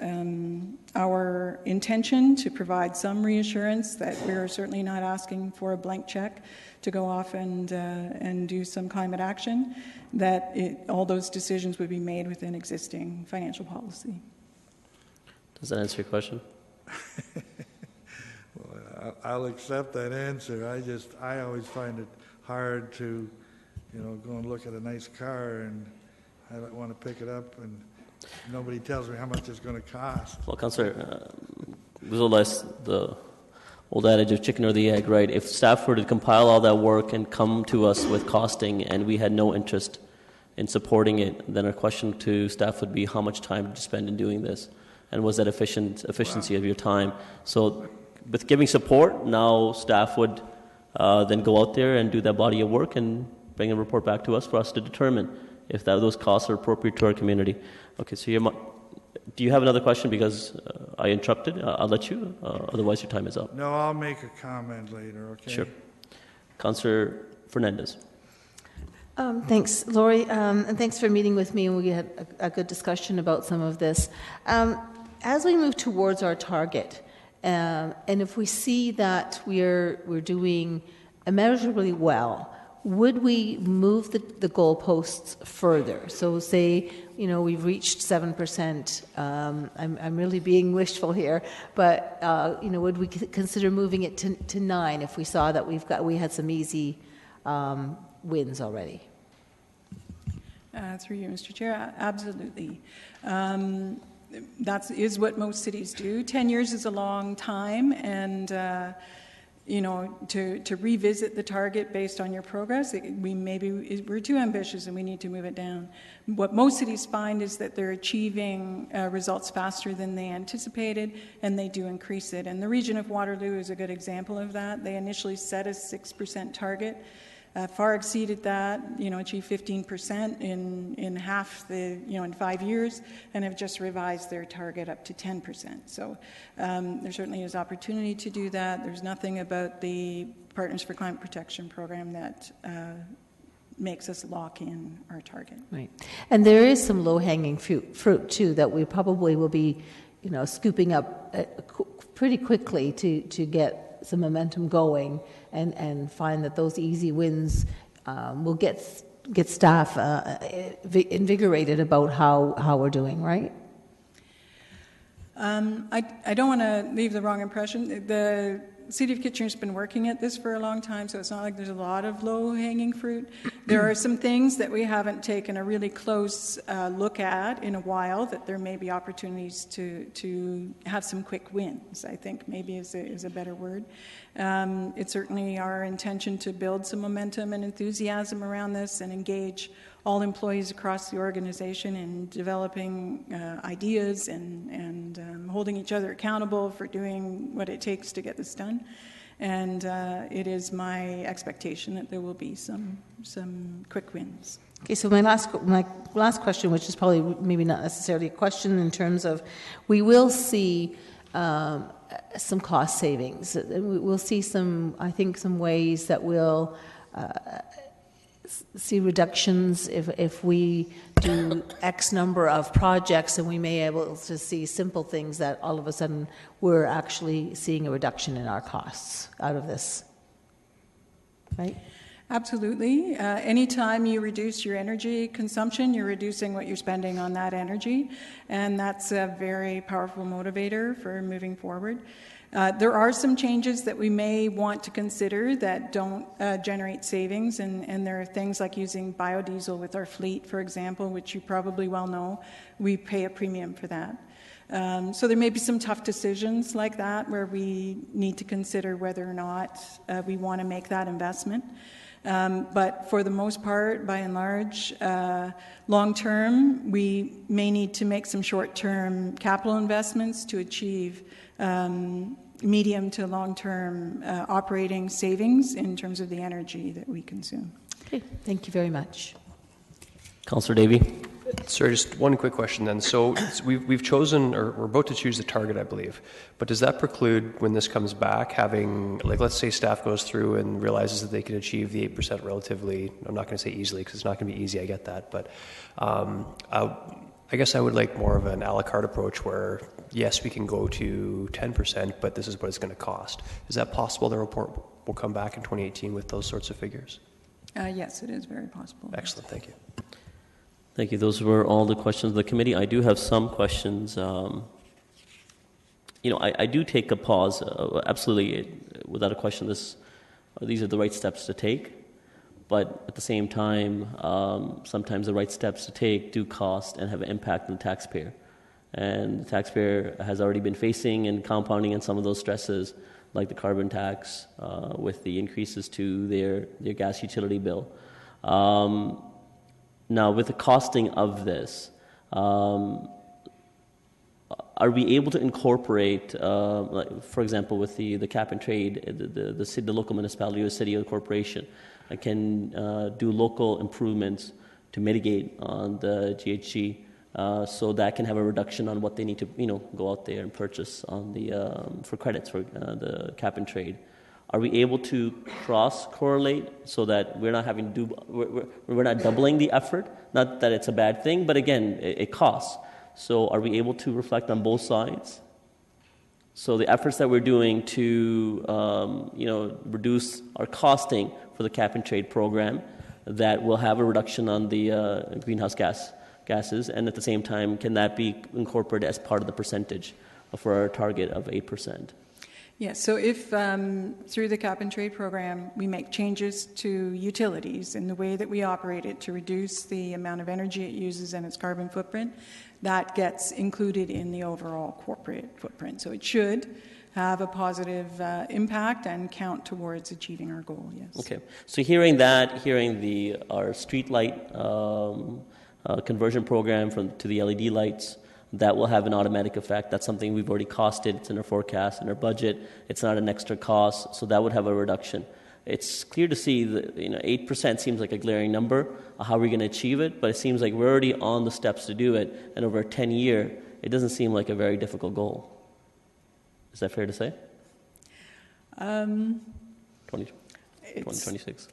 our intention to provide some reassurance that we're certainly not asking for a blank check to go off and do some climate action, that all those decisions would be made within existing financial policy. Does that answer your question? Well, I'll accept that answer. I always find it hard to, go and look at a nice car and I don't want to pick it up and nobody tells me how much it's going to cost. Well, Councillor, the old adage of chicken or the egg, right? If staff were to compile all that work and come to us with costing and we had no interest in supporting it, then our question to staff would be how much time did you spend in doing this? And was that efficiency of your time? So with giving support, now staff would then go out there and do that body of work and bring a report back to us for us to determine if those costs are appropriate to our community. Okay, so do you have another question? Because I interrupted. I'll let you. Otherwise, your time is up. No, I'll make a comment later, okay? Sure. Councillor Fernandez. Thanks, Laurie, and thanks for meeting with me, and we had a good discussion about some of this. As we move towards our target, and if we see that we're doing immeasurably well, would we move the goalposts further? So say, we've reached 7%. I'm really being wishful here, but would we consider moving it to 9 if we saw that we had some easy wins already? Through you, Mr. Chair, absolutely. That is what most cities do. 10 years is a long time, and to revisit the target based on your progress, we're too ambitious and we need to move it down. What most cities find is that they're achieving results faster than they anticipated, and they do increase it. And the region of Waterloo is a good example of that. They initially set a 6% target, far exceeded that, achieved 15% in half in 5 years, and have just revised their target up to 10%. So there certainly is opportunity to do that. There's nothing about the Partners for Climate Protection program that makes us lock in our target. Right. And there is some low-hanging fruit too, that we probably will be, scooping up pretty quickly to get some momentum going and find that those easy wins will get staff invigorated about how we're doing, right? I don't want to leave the wrong impression. The City of Kitchener has been working at this for a long time, so it's not like there's a lot of low-hanging fruit. There are some things that we haven't taken a really close look at in a while, that there may be opportunities to have some quick wins, I think maybe is a better word. It's certainly our intention to build some momentum and enthusiasm around this and engage all employees across the organization in developing ideas and holding each other accountable for doing what it takes to get this done. And it is my expectation that there will be some quick wins. Okay, so my last question, which is probably maybe not necessarily a question in terms of, we will see some cost savings. We'll see some ways that will see reductions if we do X number of projects, and we may be able to see simple things that all of a sudden we're actually seeing a reduction in our costs out of this, right? Absolutely. Anytime you reduce your energy consumption, you're reducing what you're spending on that energy, and that's a very powerful motivator for moving forward. There are some changes that we may want to consider that don't generate savings, and there are things like using biodiesel with our fleet, for example, which you probably well know. We pay a premium for that. So there may be some tough decisions like that where we need to consider whether or not we want to make that investment. But for the most part, by and large, long-term, we may need to make some short-term capital investments to achieve medium to long-term operating savings in terms of the energy that we consume. Okay, thank you very much. Councillor Davey. Sorry, just one quick question then. So we've chosen, or we're about to choose the target, I believe. But does that preclude, when this comes back, having, like, let's say staff goes through and realizes that they can achieve the 8% relatively, I'm not going to say easily because it's not going to be easy, I get that. But I guess I would like more of an a la carte approach where, yes, we can go to 10%, but this is what it's going to cost. Is that possible? The report will come back in 2018 with those sorts of figures? Yes, it is very possible. Excellent, thank you. Thank you. Those were all the questions of the committee. I do have some questions. I do take a pause. Absolutely, without a question, these are the right steps to take. But at the same time, sometimes the right steps to take do cost and have an impact on the taxpayer. And the taxpayer has already been facing and compounding on some of those stresses, like the carbon tax, with the increases to their gas utility bill. Now, with the costing of this, are we able to incorporate, like, for example, with the cap and trade, the local municipality or city or corporation can do local improvements to mitigate on the GHG, so that can have a reduction on what they need to, go out there and purchase on the for credits for the cap and trade? Are we able to cross-correlate so that we're not having to do, we're not doubling the effort? Not that it's a bad thing, but again, it costs. So are we able to reflect on both sides? So the efforts that we're doing to, reduce our costing for the cap and trade program, that will have a reduction on the greenhouse gases, and at the same time, can that be incorporated as part of the percentage for our target of 8%? Yes, so if through the cap and trade program we make changes to utilities in the way that we operate it to reduce the amount of energy it uses and its carbon footprint, that gets included in the overall corporate footprint. So it should have a positive impact and count towards achieving our goal, yes. Okay, so hearing our street light conversion program to the LED lights, that will have an automatic effect. That's something we've already costed. It's in our forecast, in our budget. It's not an extra cost, so that would have a reduction. It's clear to see that 8% seems like a glaring number. How are we going to achieve it? But it seems like we're already on the steps to do it, and over a 10-year, it doesn't seem like a very difficult goal. Is that fair to say? 2026.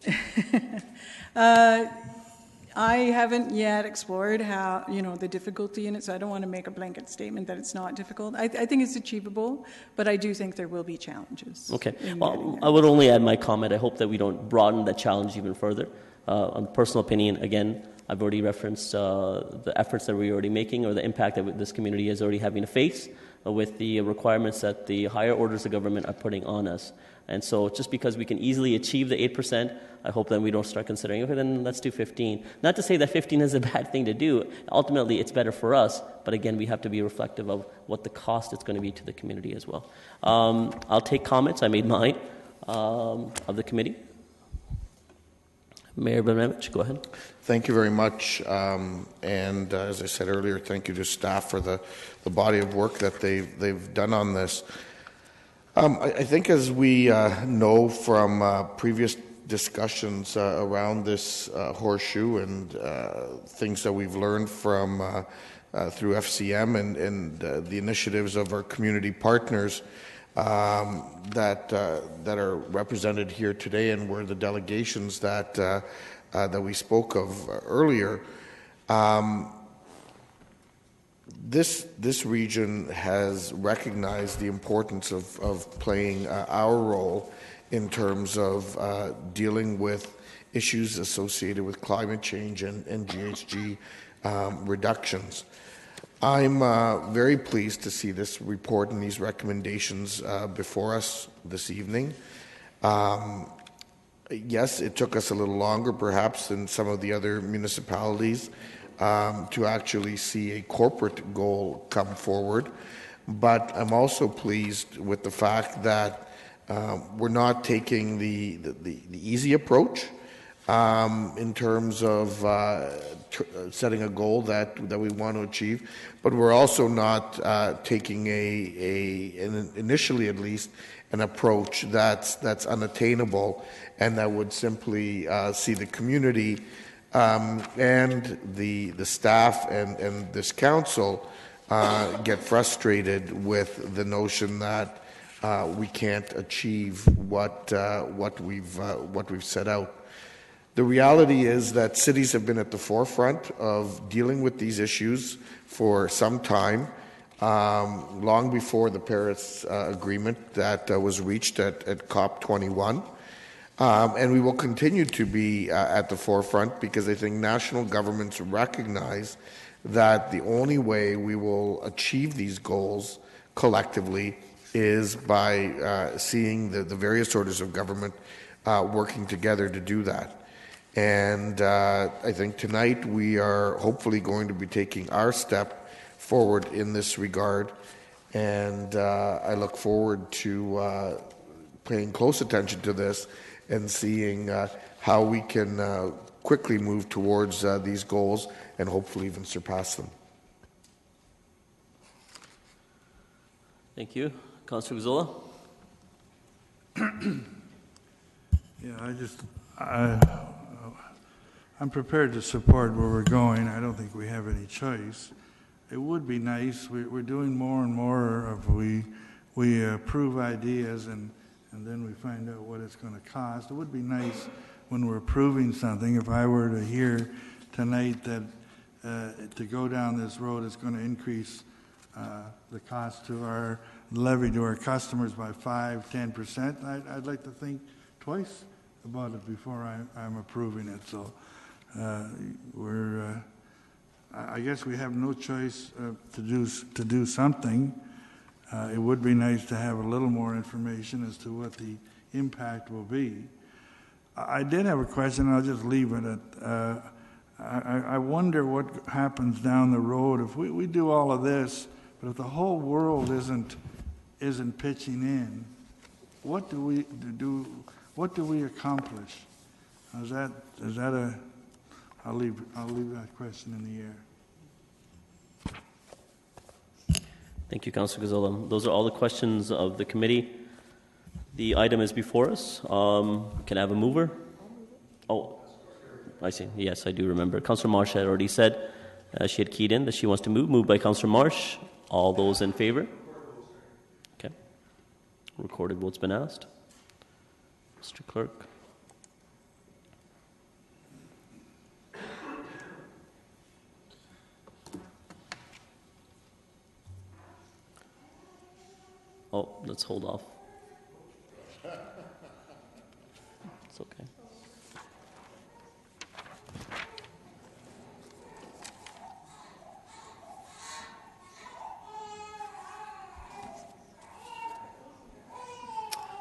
I haven't yet explored how, the difficulty in it, so I don't want to make a blanket statement that it's not difficult. I think it's achievable, but I do think there will be challenges. Okay. Well, I would only add my comment. I hope that we don't broaden that challenge even further. On personal opinion, again, I've already referenced the efforts that we're already making, or the impact that this community is already having to face with the requirements that the higher orders of government are putting on us. And so just because we can easily achieve the 8%, I hope that we don't start considering, okay, then let's do 15. Not to say that 15 is a bad thing to do. Ultimately, it's better for us. But again, we have to be reflective of what the cost is going to be to the community as well. I'll take comments. I made mine of the committee. Mayor Brnovich, go ahead. Thank you very much. And as I said earlier, thank you to staff for the body of work that they've done on this. I think as we know from previous discussions around this horseshoe and things that we've learned from through FCM and the initiatives of our community partners, that are represented here today and were the delegations that we spoke of earlier. This region has recognized the importance of playing our role in terms of dealing with issues associated with climate change and GHG reductions. I'm very pleased to see this report and these recommendations before us this evening. Yes, it took us a little longer perhaps than some of the other municipalities to actually see a corporate goal come forward, but I'm also pleased with the fact that we're not taking the easy approach in terms of setting a goal that we want to achieve, but we're also not taking initially at least an approach that's unattainable and that would simply see the community and the staff and this council get frustrated with the notion that we can't achieve what we've set out. The reality is that cities have been at the forefront of dealing with these issues for some time, long before the Paris Agreement that was reached at COP21. And we will continue to be at the forefront because I think national governments recognize that the only way we will achieve these goals collectively is by seeing the various orders of government working together to do that. And I think tonight we are hopefully going to be taking our step forward in this regard. And I look forward to paying close attention to this and seeing how we can quickly move towards these goals and hopefully even surpass them. Thank you. Councillor Gazzola? Yeah, I'm prepared to support where we're going. I don't think we have any choice. It would be nice. We're doing more and more of we approve ideas and then we find out what it's going to cost. It would be nice when we're approving something, if I were to hear tonight that to go down this road is going to increase the cost to our levy to our customers by 5-10%, I'd like to think twice about it before I'm approving it. So I guess we have no choice to do something. It would be nice to have a little more information as to what the impact will be. I did have a question. I'll just leave it at. I wonder what happens down the road if we do all of this, but if the whole world isn't pitching in. What do we do? What do we accomplish? Is that a? I'll leave that question in the air. Thank you, Councillor Gazzola. Those are all the questions of the committee. The item is before us. Can I have a mover? Oh, I see. Yes, I do remember. Councillor Marsh had already said she had keyed in that she wants to move. Moved by Councillor Marsh. All those in favor? Okay. Recorded vote's been asked. Mr. Clerk. Oh, let's hold off. It's okay.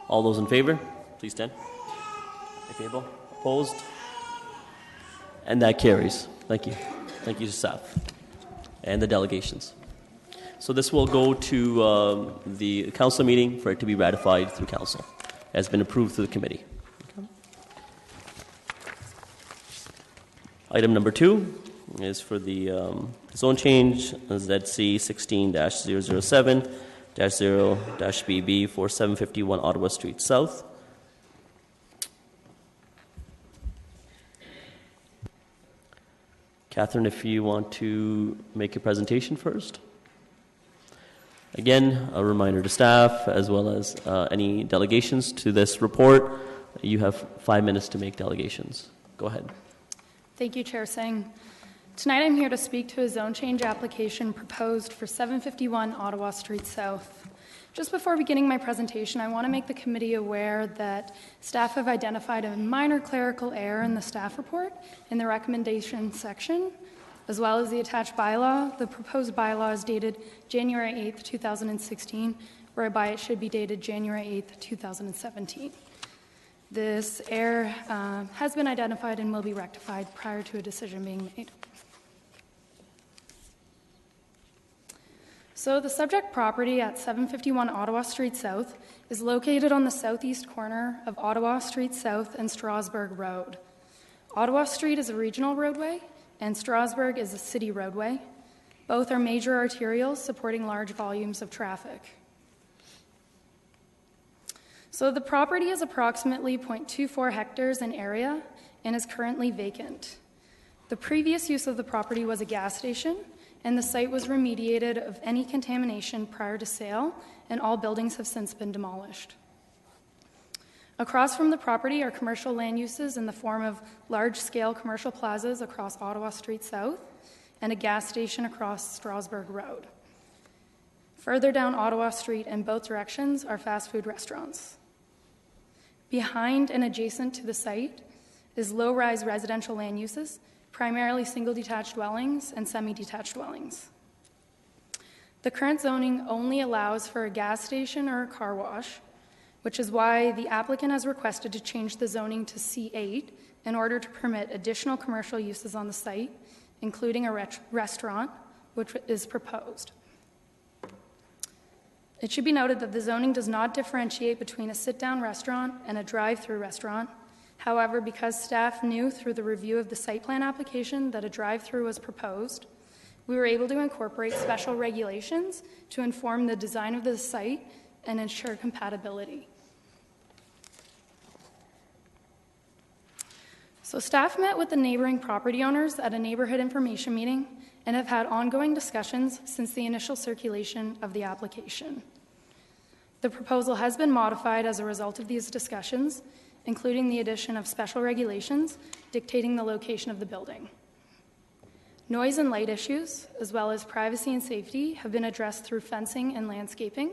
All those in favor, please stand. If able. Opposed? And that carries. Thank you. Thank you to staff and the delegations. So this will go to the council meeting for it to be ratified through council. It has been approved through the committee. Okay. Item number 2 is for the zone change, ZC 16-007-0-BB for 751 Ottawa Street South. Catherine, if you want to make a presentation first. Again, a reminder to staff as well as any delegations to this report. You have 5 minutes to make delegations. Go ahead. Thank you, Chair Singh. Tonight I'm here to speak to a zone change application proposed for 751 Ottawa Street South. Just before beginning my presentation, I want to make the committee aware that staff have identified a minor clerical error in the staff report in the recommendation section, as well as the attached bylaw. The proposed bylaw is dated January 8th, 2016, whereby it should be dated January 8th, 2017. This error has been identified and will be rectified prior to a decision being made. So the subject property at 751 Ottawa Street South is located on the southeast corner of Ottawa Street South and Strasbourg Road. Ottawa Street is a regional roadway and Strasbourg is a city roadway. Both are major arterials supporting large volumes of traffic. So the property is approximately 0.24 hectares in area and is currently vacant. The previous use of the property was a gas station, and the site was remediated of any contamination prior to sale, and all buildings have since been demolished. Across from the property are commercial land uses in the form of large-scale commercial plazas across Ottawa Street South and a gas station across Strasbourg Road. Further down Ottawa Street in both directions are fast food restaurants. Behind and adjacent to the site is low-rise residential land uses, primarily single-detached dwellings and semi-detached dwellings. The current zoning only allows for a gas station or a car wash, which is why the applicant has requested to change the zoning to C8 in order to permit additional commercial uses on the site, including a restaurant, which is proposed. It should be noted that the zoning does not differentiate between a sit-down restaurant and a drive-through restaurant. However, because staff knew through the review of the site plan application that a drive-through was proposed, we were able to incorporate special regulations to inform the design of the site and ensure compatibility. So staff met with the neighboring property owners at a neighborhood information meeting and have had ongoing discussions since the initial circulation of the application. The proposal has been modified as a result of these discussions, including the addition of special regulations dictating the location of the building. Noise and light issues, as well as privacy and safety, have been addressed through fencing and landscaping.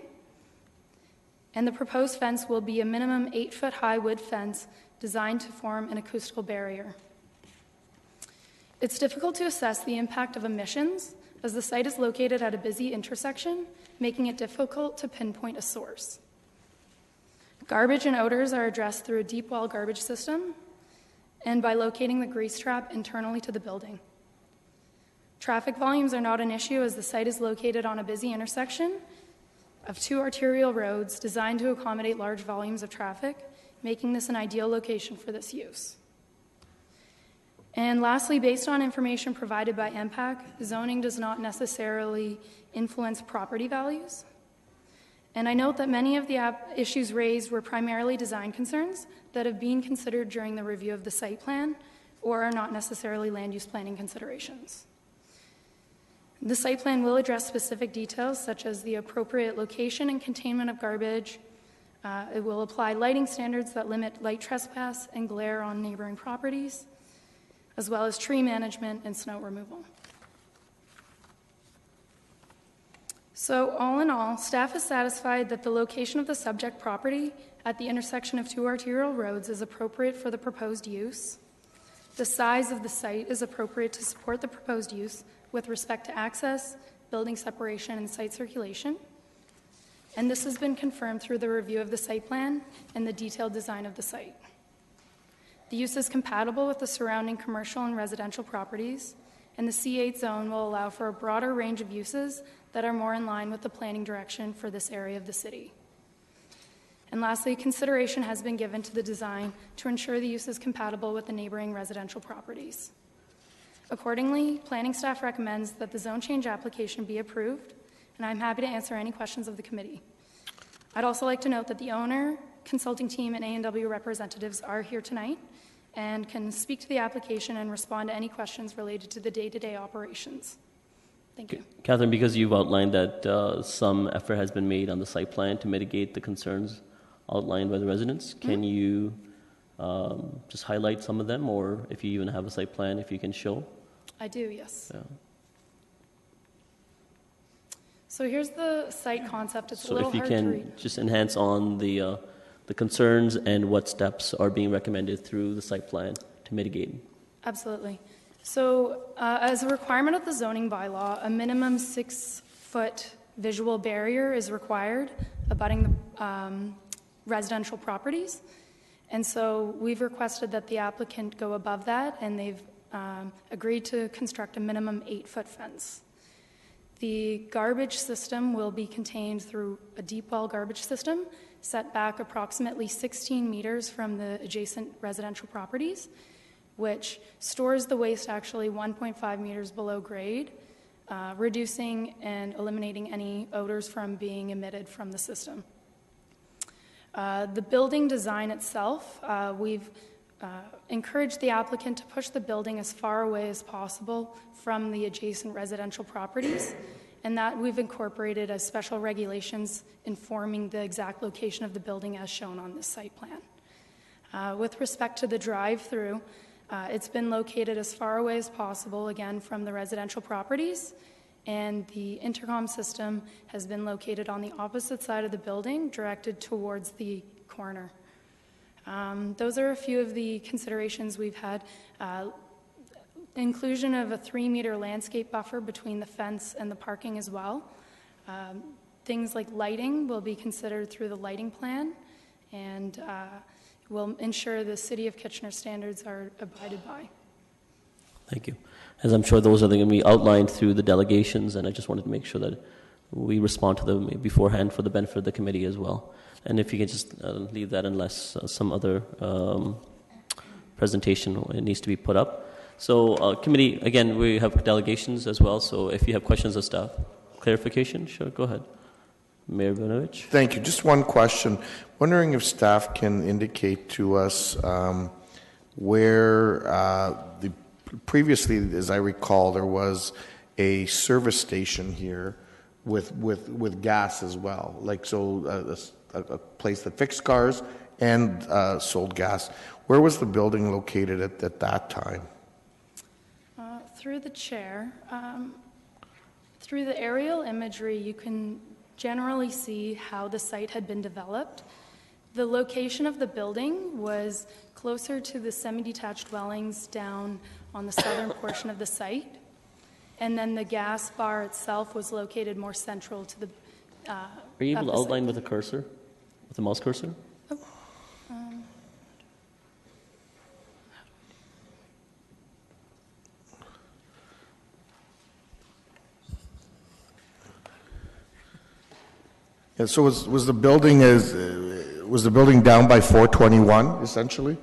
And the proposed fence will be a minimum 8-foot-high wood fence designed to form an acoustical barrier. It's difficult to assess the impact of emissions as the site is located at a busy intersection, making it difficult to pinpoint a source. Garbage and odors are addressed through a deep well garbage system and by locating the grease trap internally to the building. Traffic volumes are not an issue as the site is located on a busy intersection of 2 arterial roads designed to accommodate large volumes of traffic, making this an ideal location for this use. And lastly, based on information provided by MPAC, zoning does not necessarily influence property values. And I note that many of the issues raised were primarily design concerns that have been considered during the review of the site plan or are not necessarily land use planning considerations. The site plan will address specific details such as the appropriate location and containment of garbage. It will apply lighting standards that limit light trespass and glare on neighboring properties, as well as tree management and snow removal. So all in all, staff is satisfied that the location of the subject property at the intersection of 2 arterial roads is appropriate for the proposed use. The size of the site is appropriate to support the proposed use with respect to access, building separation, and site circulation. And this has been confirmed through the review of the site plan and the detailed design of the site. The use is compatible with the surrounding commercial and residential properties, and the C8 zone will allow for a broader range of uses that are more in line with the planning direction for this area of the city. And lastly, consideration has been given to the design to ensure the use is compatible with the neighboring residential properties. Accordingly, planning staff recommends that the zone change application be approved, and I'm happy to answer any questions of the committee. I'd also like to note that the owner, consulting team, and A&W representatives are here tonight and can speak to the application and respond to any questions related to the day-to-day operations. Thank you. Catherine, because you've outlined that some effort has been made on the site plan to mitigate the concerns outlined by the residents, can you just highlight some of them, or if you even have a site plan, if you can show? I do, yes. Yeah. So here's the site concept. It's a So little if you hard to can read. just enhance on the concerns and what steps are being recommended through the site plan to mitigate. Absolutely. So as a requirement of the zoning bylaw, a minimum 6-foot visual barrier is required abutting the residential properties. And so we've requested that the applicant go above that, and they've agreed to construct a minimum 8-foot fence. The garbage system will be contained through a deep well garbage system set back approximately 16 meters from the adjacent residential properties, which stores the waste actually 1.5 meters below grade, reducing and eliminating any odors from being emitted from the system. The building design itself, we've encouraged the applicant to push the building as far away as possible from the adjacent residential properties, and that we've incorporated as special regulations informing the exact location of the building as shown on this site plan. With respect to the drive-through, it's been located as far away as possible, again, from the residential properties, and the intercom system has been located on the opposite side of the building, directed towards the corner. Those are a few of the considerations we've had. Inclusion of a 3-meter landscape buffer between the fence and the parking as well. Things like lighting will be considered through the lighting plan, and will ensure the City of Kitchener standards are abided by. Thank you. As I'm sure those are going to be outlined through the delegations, and I just wanted to make sure that we respond to them beforehand for the benefit of the committee as well. And if you can just leave that unless some other presentation needs to be put up. So committee, again, we have delegations as well, so if you have questions of staff, clarification, sure, go ahead. Mayor Vinovich. Thank you. Just one question. Wondering if staff can indicate to us where previously, as I recall, there was a service station here with gas as well, like so a place that fixed cars and sold gas. Where was the building located at that time? Through the chair, through the aerial imagery, you can generally see how the site had been developed. The location of the building was closer to the semi-detached dwellings down on the southern portion of the site. And then the gas bar itself was located more central to the Are you able to outline with a cursor, with a mouse cursor? Oh. Yeah, so was the building down by 421 essentially?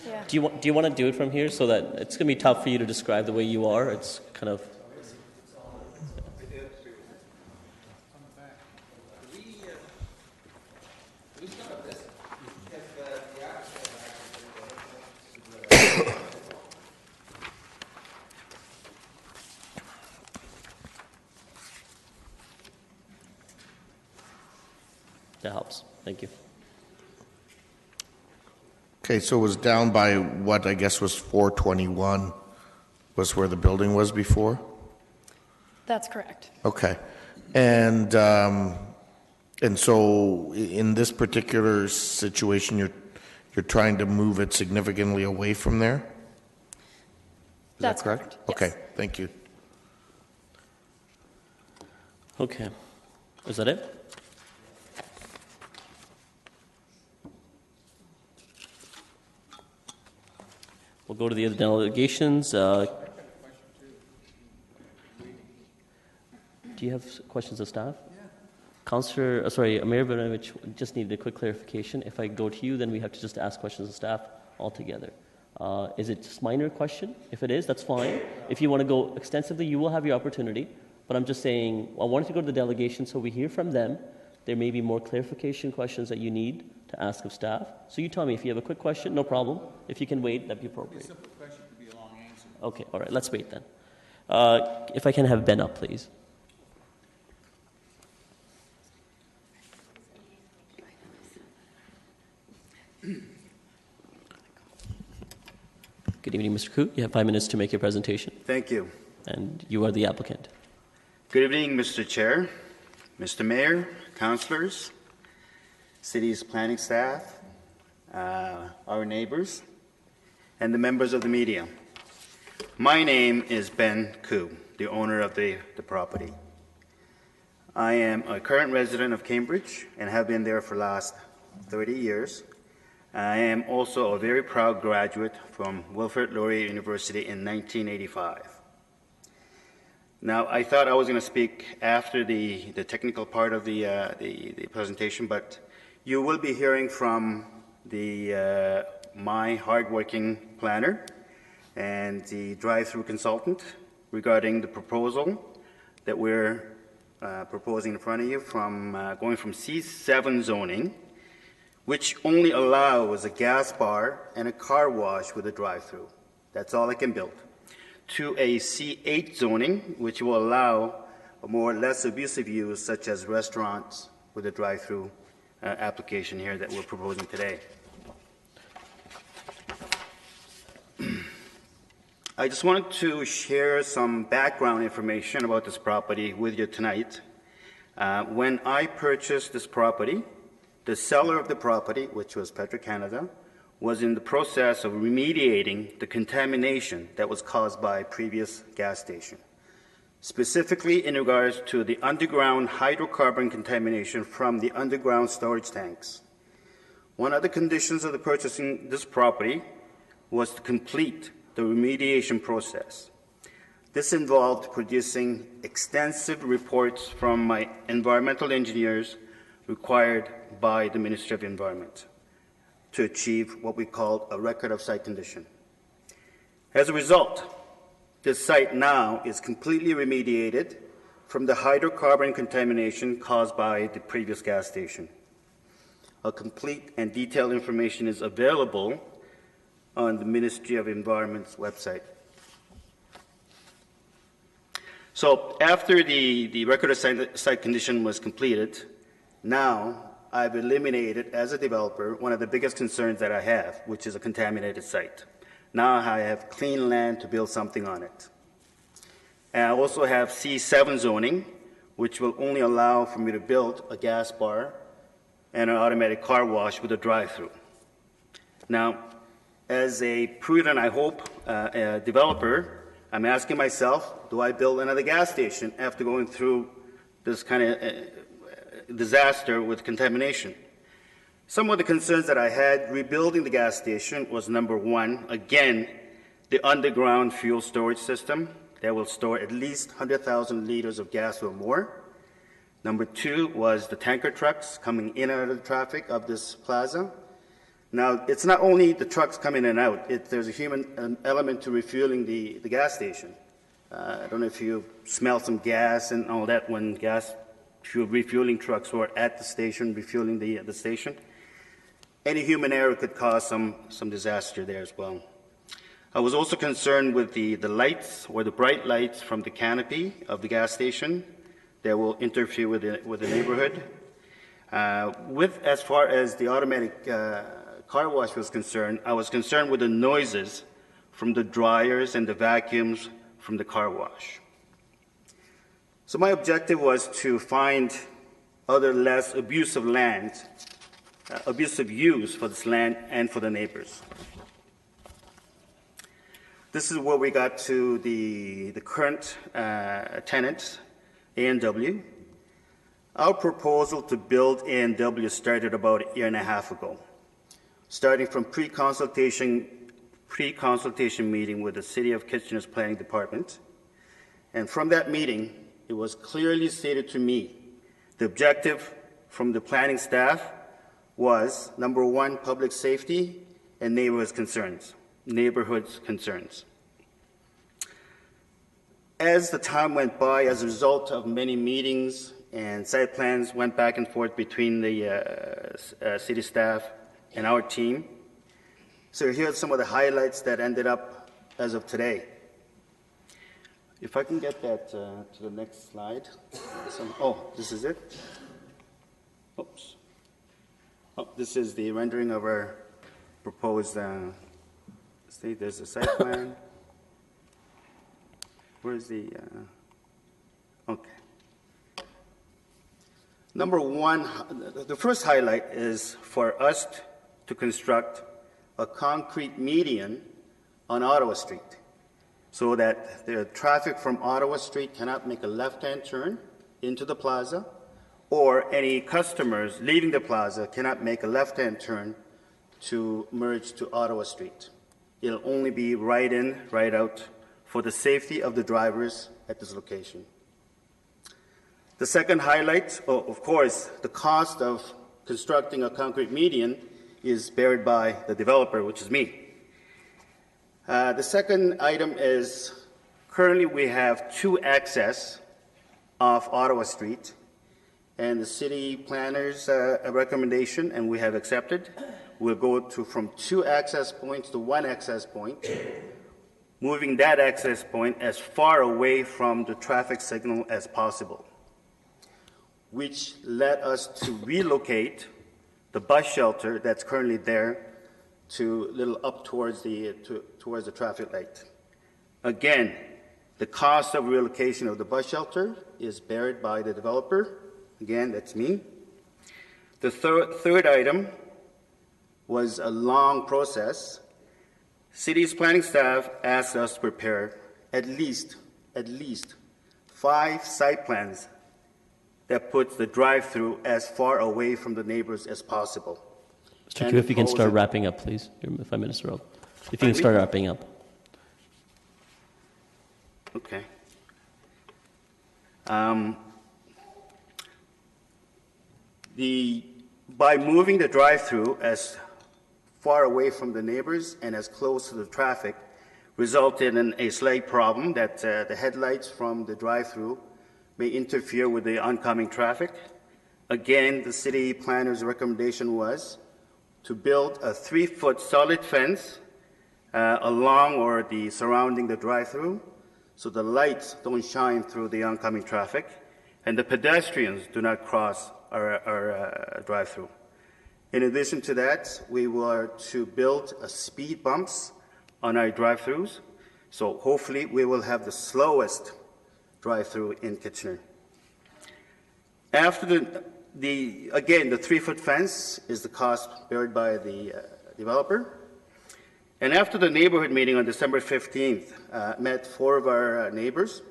Yeah. Do you want to do it from here so that it's going to be tough for you to describe the way you are? It's kind of. That helps. Thank you. Okay, so it was down by what I guess was 421 was where the building was before? That's correct. Okay. And so in this particular situation you're trying to move it significantly away from there? Is That's that correct? correct, yes. Okay, thank you. Okay. Is that it? We'll go to the other delegations. Do you have questions of staff? Yeah. Councillor, Mayor Vinovich just needed a quick clarification. If I go to you, then we have to just ask questions of staff altogether. Is it just minor question? If it is, that's fine. If you want to go extensively, you will have your opportunity. But I'm just saying, I wanted to go to the delegation so we hear from them. There may be more clarification questions that you need to ask of staff. So you tell me if you have a quick question, no problem. If you can wait, that'd be appropriate. A simple question could be a long answer. Okay, all right, let's wait then. If I can have Ben up, please. Good evening, Mr. Koo. You have 5 minutes to make your presentation. Thank you. And you are the applicant. Good evening, Mr. Chair, Mr. Mayor, councillors, city's planning staff, our neighbors, and the members of the media. My name is Ben Koo, the owner of the property. I am a current resident of Cambridge and have been there for the last 30 years. I am also a very proud graduate from Wilfrid Laurier University in 1985. Now, I thought I was going to speak after the technical part of the presentation, but you will be hearing from my hardworking planner and the drive-through consultant regarding the proposal that we're proposing in front of you from going from C7 zoning, which only allows a gas bar and a car wash with a drive-through. That's all it can build. To a C8 zoning, which will allow a more or less abusive use, such as restaurants with a drive-through application here that we're proposing today. I just wanted to share some background information about this property with you tonight. When I purchased this property, the seller of the property, which was Petro-Canada, was in the process of remediating the contamination that was caused by a previous gas station, specifically in regards to the underground hydrocarbon contamination from the underground storage tanks. One of the conditions of the purchasing this property was to complete the remediation process. This involved producing extensive reports from my environmental engineers required by the Ministry of Environment to achieve what we call a record of site condition. As a result, this site now is completely remediated from the hydrocarbon contamination caused by the previous gas station. A complete and detailed information is available on the Ministry of Environment's website. So after the record of site condition was completed, now I've eliminated, as a developer, one of the biggest concerns that I have, which is a contaminated site. Now I have clean land to build something on it. And I also have C7 zoning, which will only allow for me to build a gas bar and an automatic car wash with a drive-through. Now, as a prudent, I hope, developer, I'm asking myself, do I build another gas station after going through this kind of disaster with contamination? Some of the concerns that I had rebuilding the gas station was, number one, again, the underground fuel storage system that will store at least 100,000 liters of gas or more. Number two was the tanker trucks coming in and out of the traffic of this plaza. Now, it's not only the trucks coming in and out, there's a human element to refueling the gas station. I don't know if you smell some gas and all that when refueling trucks were at the station, refueling the station. Any human error could cause some disaster there as well. I was also concerned with the lights or the bright lights from the canopy of the gas station that will interfere with the neighborhood. As far as the automatic car wash was concerned, I was concerned with the noises from the dryers and the vacuums from the car wash. So my objective was to find other less abusive land, abusive use for this land and for the neighbors. This is where we got to the current tenant, A&W. Our proposal to build A&W started about a year and a half ago, starting from pre-consultation meeting with the City of Kitchener's Planning Department. And from that meeting, it was clearly stated to me the objective from the planning staff was, number one, public safety and neighborhoods concerns. As the time went by, as a result of many meetings and site plans went back and forth between the city staff and our team. So here's some of the highlights that ended up as of today. If I can get that to the next slide. Oh, this is it? Oops. Oh, this is the rendering of our proposed state. There's a site plan. Where's the, okay. Number one, the first highlight is for us to construct a concrete median on Ottawa Street so that the traffic from Ottawa Street cannot make a left-hand turn into the plaza, or any customers leaving the plaza cannot make a left-hand turn to merge to Ottawa Street. It'll only be right in, right out for the safety of the drivers at this location. The second highlight, of course, the cost of constructing a concrete median is borne by the developer, which is me. The second item is currently we have 2 access off Ottawa Street, and the city planner's recommendation, and we have accepted, will go from 2 access points to 1 access point, moving that access point as far away from the traffic signal as possible, which led us to relocate the bus shelter that's currently there to a little up towards the traffic light. Again, the cost of relocation of the bus shelter is borne by the developer. Again, that's me. The third item was a long process. City's planning staff asked us to prepare at least 5 site plans that puts the drive-through as far away from the neighbors as possible. Mr. Q, if you can start wrapping up, please. Your 5 minutes are up. If you can start wrapping up. Okay. By moving the drive-through as far away from the neighbors and as close to the traffic, resulted in a slight problem that the headlights from the drive-through may interfere with the oncoming traffic. Again, the city planner's recommendation was to build a 3-foot solid fence along or surrounding the drive-through, so the lights don't shine through the oncoming traffic, and the pedestrians do not cross our drive-through. In addition to that, we were to build speed bumps on our drive-throughs, so hopefully we will have the slowest drive-through in Kitchener. After the 3-foot fence is the cost borne by the developer. And after the neighborhood meeting on December 15th, met 4 of our neighbors,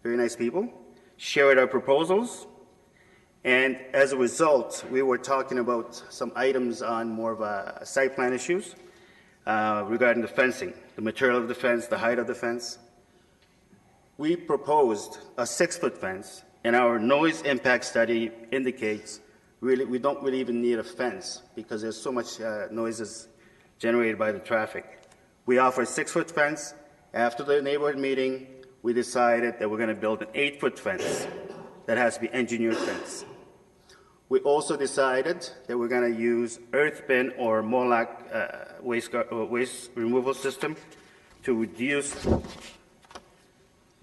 very nice people, shared our proposals, and as a result, we were talking about some items on more of a site plan issues regarding the fencing, the material of the fence, the height of the fence. We proposed a 6-foot fence, and our noise impact study indicates really we don't really even need a fence because there's so much noises generated by the traffic. We offer a 6-foot fence. After the neighborhood meeting, we decided that we're going to build an 8-foot fence that has to be engineered fence. We also decided that we're going to use earth bin or Molac waste removal system to reduce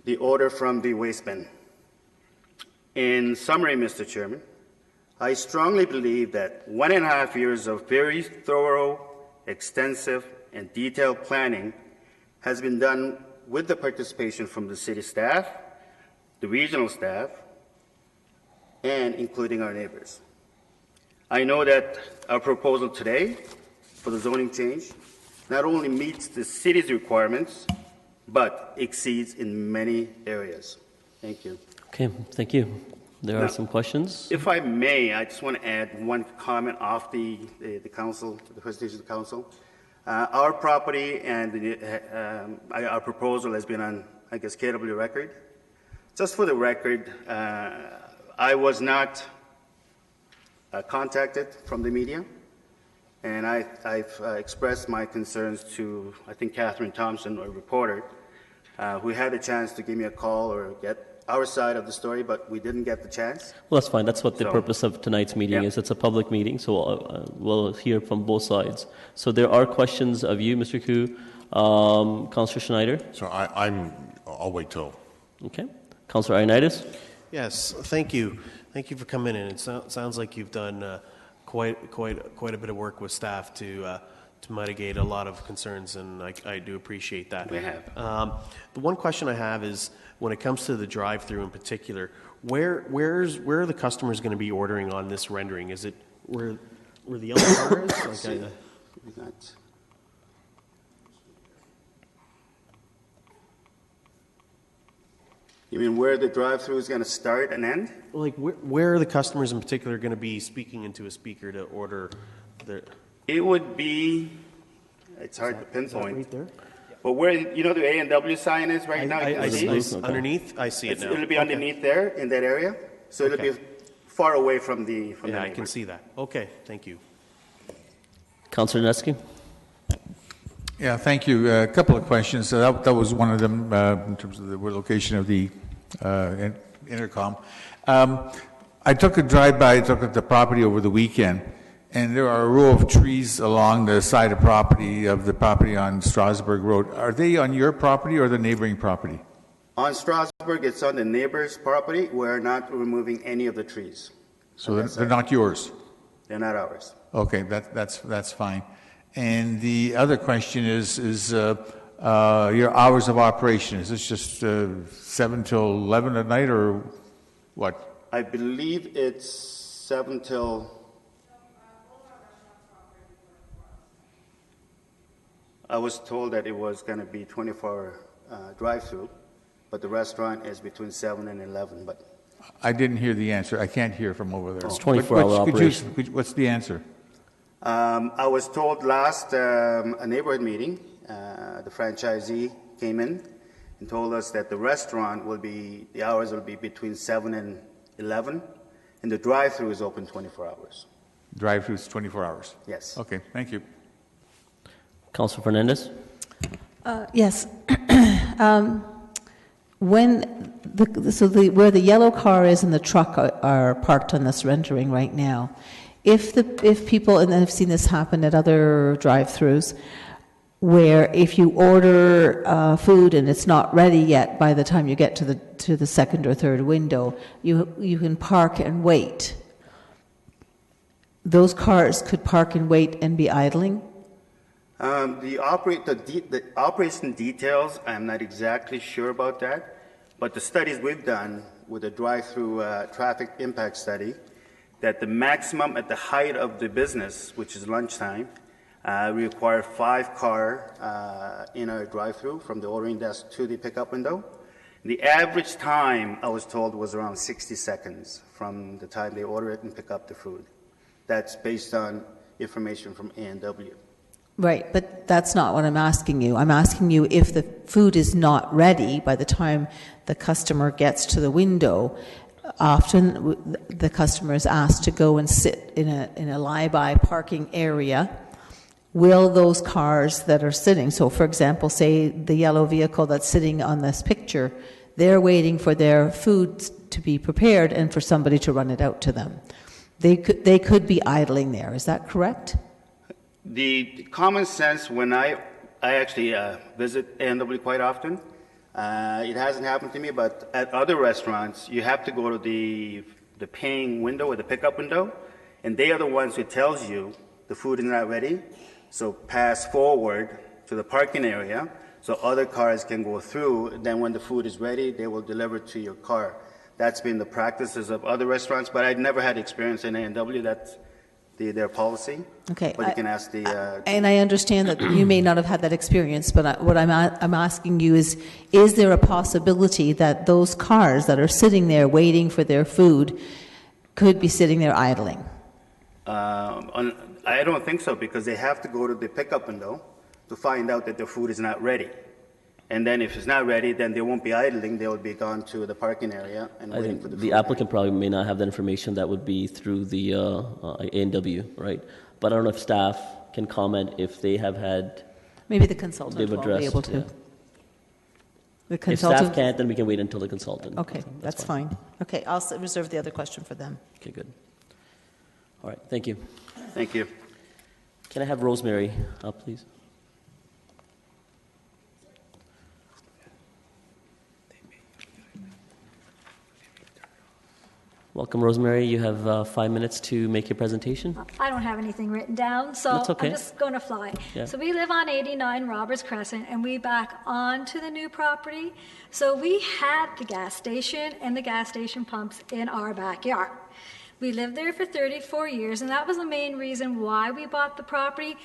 the odor from the waste bin. In summary, Mr. Chairman, I strongly believe that 1.5 years of very thorough, extensive, and detailed planning has been done with the participation from the city staff, the regional staff, and including our neighbors. I know that our proposal today for the zoning change not only meets the city's requirements, but exceeds in many areas. Thank you. Okay, thank you. There are some questions. If I may, I just want to add one comment off the council, the presentation of the council. Our property and our proposal has been on, I guess, KW record. Just for the record, I was not contacted from the media, and I've expressed my concerns to, I think, Catherine Thompson, a reporter, who had a chance to give me a call or get our side of the story, but we didn't get the chance. Well, that's fine. That's what the purpose of tonight's meeting is. It's a public meeting, so we'll hear from both sides. So there are questions of you, Mr. Koo. Councillor Schneider? So I'll wait till Okay. Councillor Ioannidis? Yes, thank you. Thank you for coming in. It sounds like you've done quite a bit of work with staff to mitigate a lot of concerns, and I do appreciate that. We have. The one question I have is, when it comes to the drive-through in particular, where are the customers going to be ordering on this rendering? Is it where the yellow car is? You mean where the drive-through is going to start and end? Like, where are the customers in particular going to be speaking into a speaker to order their... It would be, it's hard to pinpoint. Right there? But where, you know, the A&W sign is right now? I see underneath. I see it now. It'll be underneath there in that area. So it'll be far away from the Yeah, I neighbor. can see that. Okay, thank you. Councillor Nesky? Yeah, thank you. A couple of questions. That was one of them in terms of the location of the intercom. I took a drive-by, I took at the property over the weekend, and there are a row of trees along the side of the property on Strasbourg Road. Are they on your property or the neighboring property? On Strasbourg, it's on the neighbor's property. We're not removing any of the trees. So they're not yours? They're not ours. Okay, that's fine. And the other question is your hours of operation. Is this just 7 till 11 at night, or what? I believe it's 7 till... I was told that it was going to be 24-hour drive-through, but the restaurant is between 7 and 11. But I didn't hear the answer. I can't hear from over there. It's 24-hour operation. What's the answer? I was told last a neighborhood meeting, the franchisee came in and told us that the hours will be between 7 and 11, and the drive-through is open 24 hours. Drive-through is 24 hours? Yes. Okay, thank you. Councillor Fernandez? Yes. Where the yellow car is and the truck are parked on this rendering right now, if people, and I've seen this happen at other drive-throughs, where if you order food and it's not ready yet by the time you get to the second or third window, you can park and wait. Those cars could park and wait and be idling? The operation details, I'm not exactly sure about that, but the studies we've done with the drive-through traffic impact study, that the maximum at the height of the business, which is lunchtime, we require 5 cars in our drive-through from the ordering desk to the pickup window. The average time, I was told, was around 60 seconds from the time they order it and pick up the food. That's based on information from A&W. Right, but that's not what I'm asking you. I'm asking you if the food is not ready by the time the customer gets to the window. Often the customer is asked to go and sit in a lie-by parking area. Will those cars that are sitting, so for example, say the yellow vehicle that's sitting on this picture, they're waiting for their food to be prepared and for somebody to run it out to them. They could be idling there. Is that correct? The common sense, when I actually visit A&W quite often, it hasn't happened to me, but at other restaurants, you have to go to the paying window or the pickup window, and they are the ones who tells you the food is not ready, so pass forward to the parking area so other cars can go through. Then when the food is ready, they will deliver to your car. That's been the practices of other restaurants, but I'd never had experience in A&W. That's their policy. Okay. But you can ask the... and I understand that you may not have had that experience, but what I'm asking you is there a possibility that those cars that are sitting there waiting for their food could be sitting there idling? I don't think so, because they have to go to the pickup window to find out that their food is not ready. And then if it's not ready, then they won't be idling. They will be gone to the parking area and waiting for the food. The applicant probably may not have that information. That would be through the A&W, right? But I don't know if staff can comment if they have had... Maybe the consultant they've will addressed, be able to. yeah. The If consultant... staff can't, then we can wait until the consultant. Okay, that's fine. Okay, I'll reserve the other question for them. Okay, good. All right, thank you. Thank you. Can I have Rosemary up, please? Welcome, Rosemary. You have 5 minutes to make your presentation. I don't have anything written down, so That's okay. I'm just going to fly. Yeah. So we live on 89 Roberts Crescent, and we back onto the new property. So we had the gas station and the gas station pumps in our backyard. We lived there for 34 years, and that was the main reason why we bought the property.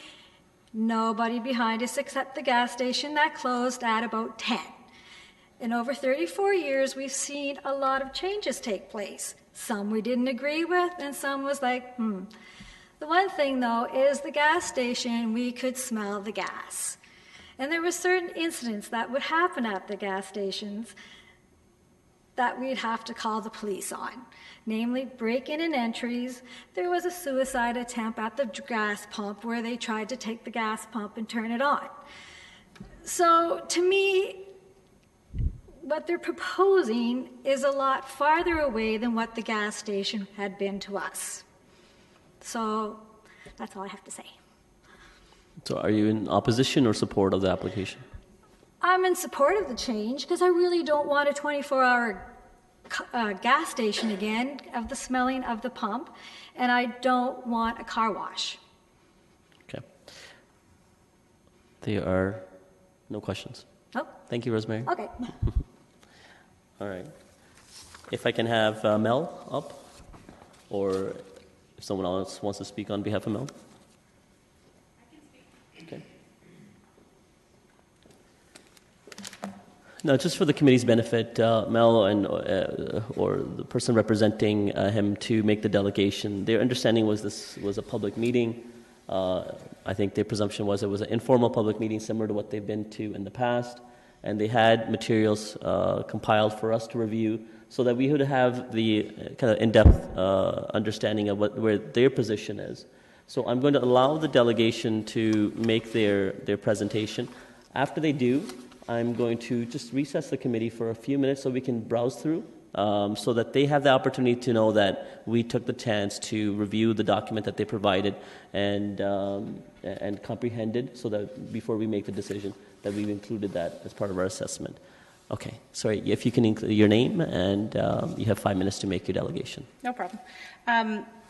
Nobody behind us except the gas station that closed at about 10. In over 34 years, we've seen a lot of changes take place. Some we didn't agree with, and some was like, The one thing, though, is the gas station, we could smell the gas. And there were certain incidents that would happen at the gas stations that we'd have to call the police on, namely break-in and entries. There was a suicide attempt at the gas pump where they tried to take the gas pump and turn it on. So to me, what they're proposing is a lot farther away than what the gas station had been to us. So that's all I have to say. So are you in opposition or support of the application? I'm in support of the change because I really don't want a 24-hour gas station again of the smelling of the pump, and I don't want a car wash. Okay. There are no questions. Oh. Thank you, Rosemary. Okay. All right. If I can have Mel up, or if someone else wants to speak on behalf of Mel. I can speak. Okay. No, just for the committee's benefit, Mel and or the person representing him to make the delegation, their understanding was this was a public meeting. I think their presumption was it was an informal public meeting similar to what they've been to in the past. And they had materials compiled for us to review so that we would have the kind of in-depth understanding of where their position is. So I'm going to allow the delegation to make their presentation. After they do, I'm going to just recess the committee for a few minutes so we can browse through so that they have the opportunity to know that we took the chance to review the document that they provided and comprehended so that before we make the decision that we've included that as part of our assessment. Okay, sorry, if you can include your name and you have 5 minutes to make your delegation. No problem.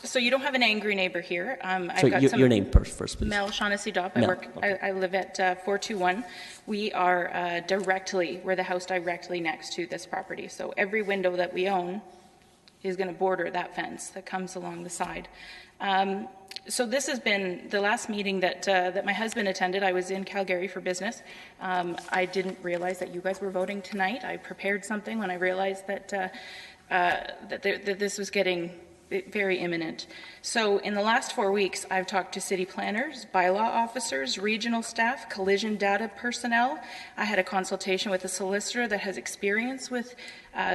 So you don't have an angry neighbor here. So your name first, please. Mel Shaughnessy Dopp. Okay. I live at 421. We are we're the house directly next to this property. So every window that we own is going to border that fence that comes along the side. So this has been the last meeting that my husband attended. I was in Calgary for business. I didn't realize that you guys were voting tonight. I prepared something when I realized that this was getting very imminent. So in the last 4 weeks, I've talked to city planners, bylaw officers, regional staff, collision data personnel. I had a consultation with a solicitor that has experience with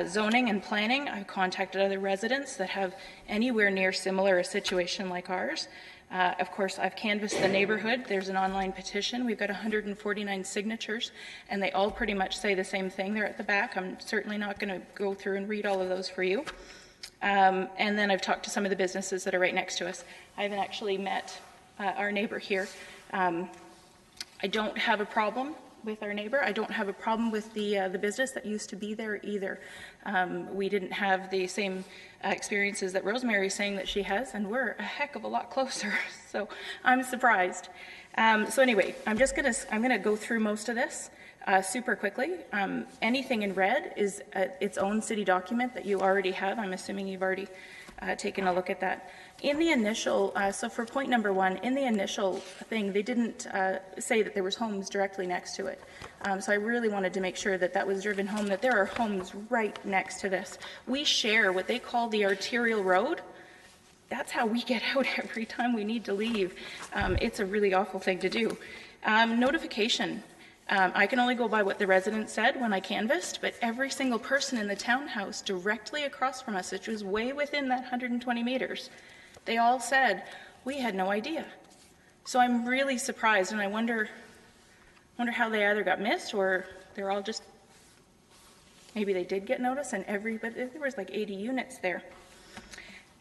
zoning and planning. I contacted other residents that have anywhere near similar a situation like ours. Of course, I've canvassed the neighborhood. There's an online petition. We've got 149 signatures, and they all pretty much say the same thing. They're at the back. I'm certainly not going to go through and read all of those for you. And then I've talked to some of the businesses that are right next to us. I haven't actually met our neighbor here. I don't have a problem with our neighbor. I don't have a problem with the business that used to be there either. We didn't have the same experiences that Rosemary is saying that she has, and we're a heck of a lot closer. So I'm surprised. So anyway, I'm gonna go through most of this super quickly. Anything in red is its own city document that you already have. I'm assuming you've already taken a look at that. In the initial, so for point number 1, in the initial thing, they didn't say that there was homes directly next to it. So I really wanted to make sure that that was driven home, that there are homes right next to this. We share what they call the arterial road. That's how we get out every time we need to leave. It's a really awful thing to do. Notification. I can only go by what the residents said when I canvassed, but every single person in the townhouse directly across from us, which was way within that 120 meters, they all said, we had no idea. So I'm really surprised, and I wonder how they either got missed or they're all just, maybe they did get notice, but there was like 80 units there.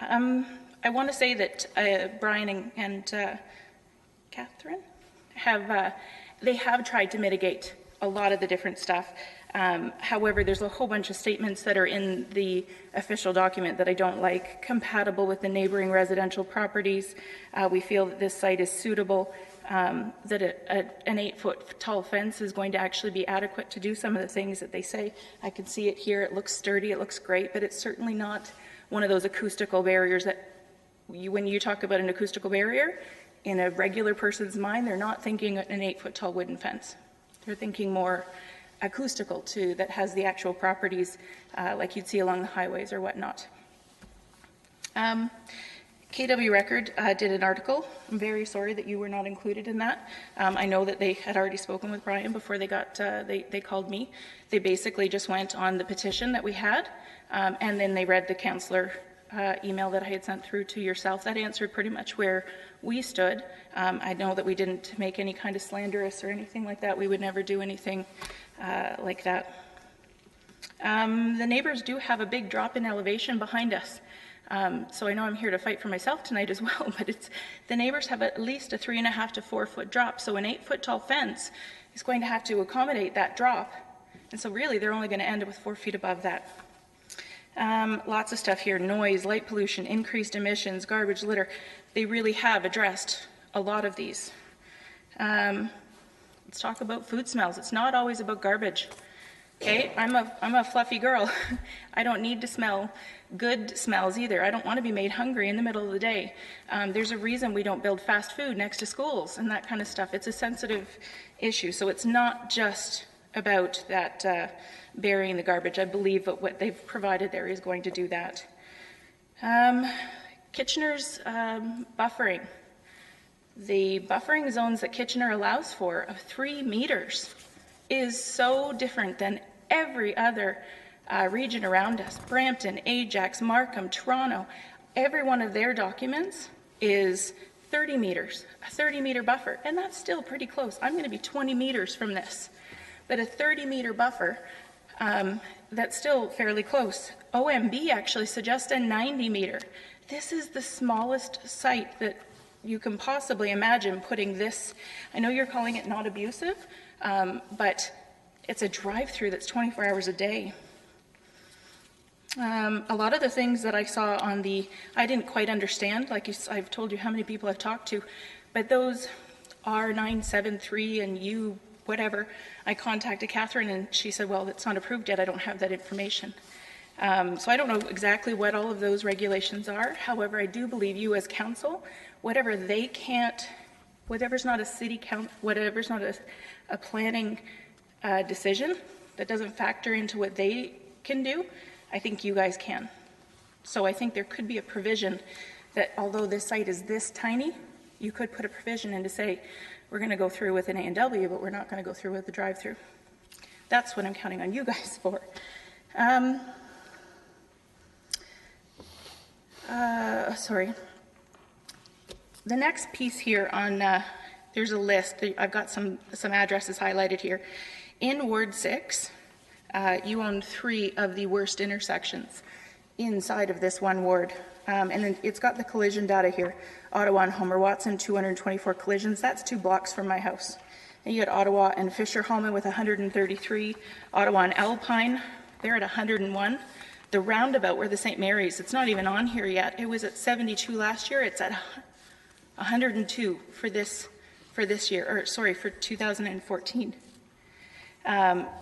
I want to say that Brian and Catherine have tried to mitigate a lot of the different stuff. However, there's a whole bunch of statements that are in the official document that I don't like. Compatible with the neighboring residential properties. We feel that this site is suitable, that an 8-foot tall fence is going to actually be adequate to do some of the things that they say. I can see it here. It looks sturdy. It looks great, but it's certainly not one of those acoustical barriers that when you talk about an acoustical barrier, in a regular person's mind, they're not thinking an 8-foot tall wooden fence. They're thinking more acoustical too, that has the actual properties like you'd see along the highways or whatnot. KW Record did an article. I'm very sorry that you were not included in that. I know that they had already spoken with Brian before they got they called me. They basically just went on the petition that we had, and then they read the councillor email that I had sent through to yourself. That answered pretty much where we stood. I know that we didn't make any kind of slanderous or anything like that. We would never do anything like that. The neighbors do have a big drop in elevation behind us. So I know I'm here to fight for myself tonight as well, but the neighbors have at least a 3.5 to 4 foot drop. So an 8-foot tall fence is going to have to accommodate that drop. And so really they're only going to end up with 4 feet above that. Lots of stuff here: noise, light pollution, increased emissions, garbage, litter. They really have addressed a lot of these. Let's talk about food smells. It's not always about garbage. Okay, I'm a fluffy girl. I don't need to smell good smells either. I don't want to be made hungry in the middle of the day. There's a reason we don't build fast food next to schools and that kind of stuff. It's a sensitive issue. So it's not just about that burying the garbage. I believe that what they've provided there is going to do that. Kitchener's buffering. The buffering zones that Kitchener allows for of 3 meters is so different than every other region around us. Brampton, Ajax, Markham, Toronto, every one of their documents is 30 meters, a 30-meter buffer, and that's still pretty close. I'm going to be 20 meters from this, but a 30-meter buffer, that's still fairly close. OMB actually suggests a 90-meter. This is the smallest site that you can possibly imagine putting this. I know you're calling it not abusive, but it's a drive-through that's 24 hours a day. A lot of the things that I saw on I didn't quite understand, like I've told you how many people I've talked to, but those R973 and U whatever, I contacted Catherine and she said, well, it's not approved yet, I don't have that information. So I don't know exactly what all of those regulations are. However, I do believe you as council, whatever they can't, whatever's not a city count, whatever's not a planning decision that doesn't factor into what they can do, I think you guys can. So I think there could be a provision that although this site is this tiny, you could put a provision in to say, we're going to go through with an A&W, but we're not going to go through with the drive-through. That's what I'm counting on you guys for. Sorry. The next piece here on, there's a list. I've got some addresses highlighted here. In Ward 6, you own 3 of the worst intersections inside of this one ward. And then it's got the collision data here. Ottawa and Homer Watson, 224 collisions. That's 2 blocks from my house. And you got Ottawa and Fisher-Hallman with 133. Ottawa and Alpine, they're at 101. The roundabout where the St. Mary's, it's not even on here yet. It was at 72 last year. It's at 102 for this year, or sorry, for 2014.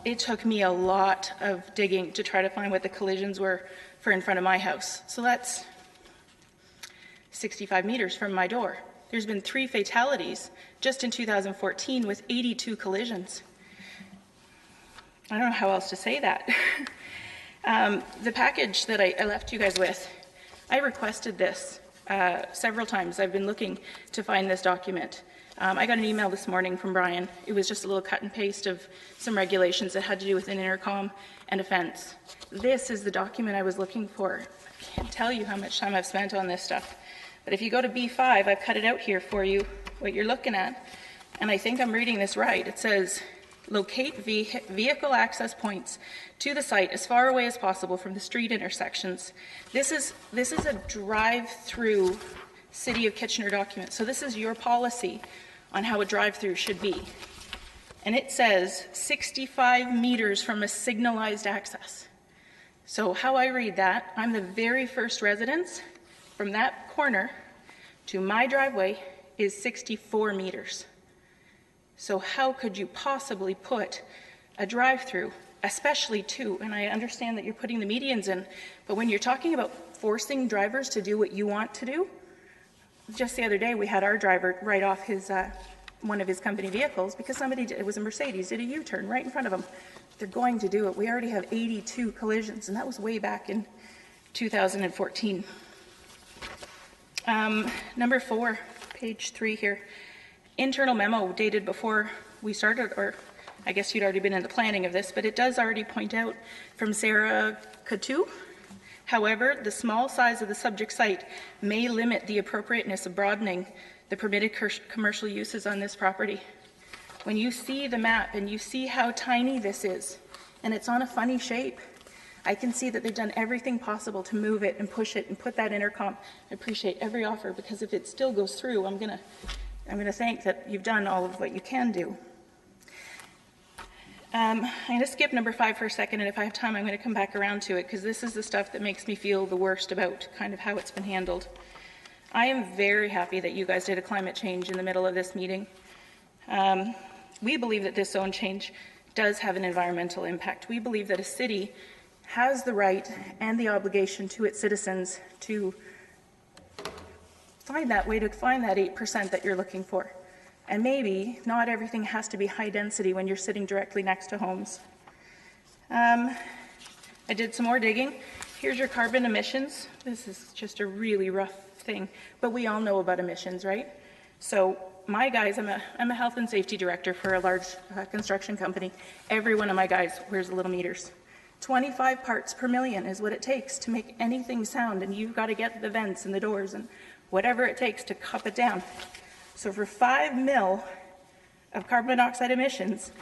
It took me a lot of digging to try to find what the collisions were for in front of my house. So that's 65 meters from my door. There's been 3 fatalities just in 2014 with 82 collisions. I don't know how else to say that. The package that I left you guys with, I requested this several times. I've been looking to find this document. I got an email this morning from Brian. It was just a little cut and paste of some regulations that had to do with an intercom and a fence. This is the document I was looking for. I can't tell you how much time I've spent on this stuff. But if you go to B5, I've cut it out here for you, what you're looking at. And I think I'm reading this right. It says, locate vehicle access points to the site as far away as possible from the street intersections. This is a drive-through City of Kitchener document. So this is your policy on how a drive-through should be. and it says 65 meters from a signalized access. So how I read that, I'm the very first residence from that corner to my driveway is 64 meters. So how could you possibly put a drive-through, especially two, and I understand that you're putting the medians in, but when you're talking about forcing drivers to do what you want to do, just the other day we had our driver write off his one of his company vehicles because somebody it was a Mercedes, did a U-turn right in front of him. They're going to do it. We already have 82 collisions, and that was way back in 2014. Number 4, page 3 here. Internal memo dated before we started, or I guess you'd already been in the planning of this, but it does already point out from Sarah Coutu. However, the small size of the subject site may limit the appropriateness of broadening the permitted commercial uses on this property. When you see the map and you see how tiny this is, and it's on a funny shape, I can see that they've done everything possible to move it and push it and put that intercom. I appreciate every offer, because if it still goes through, I'm gonna thank that you've done all of what you can do. I'm going to skip number 5 for a second, and if I have time, I'm going to come back around to it, because this is the stuff that makes me feel the worst about kind of how it's been handled. I am very happy that you guys did a climate change in the middle of this meeting. We believe that this zone change does have an environmental impact. We believe that a city has the right and the obligation to its citizens to find that way to find that 8% that you're looking for. And maybe not everything has to be high density when you're sitting directly next to homes. I did some more digging. Here's your carbon emissions. This is just a really rough thing, but we all know about emissions, right? So my guys, I'm a health and safety director for a large construction company. Every one of my guys wears the little meters. 25 parts per million is what it takes to make anything sound, and you've got to get the vents and the doors and whatever it takes to cup it down. So for 5 mil of carbon monoxide emissions,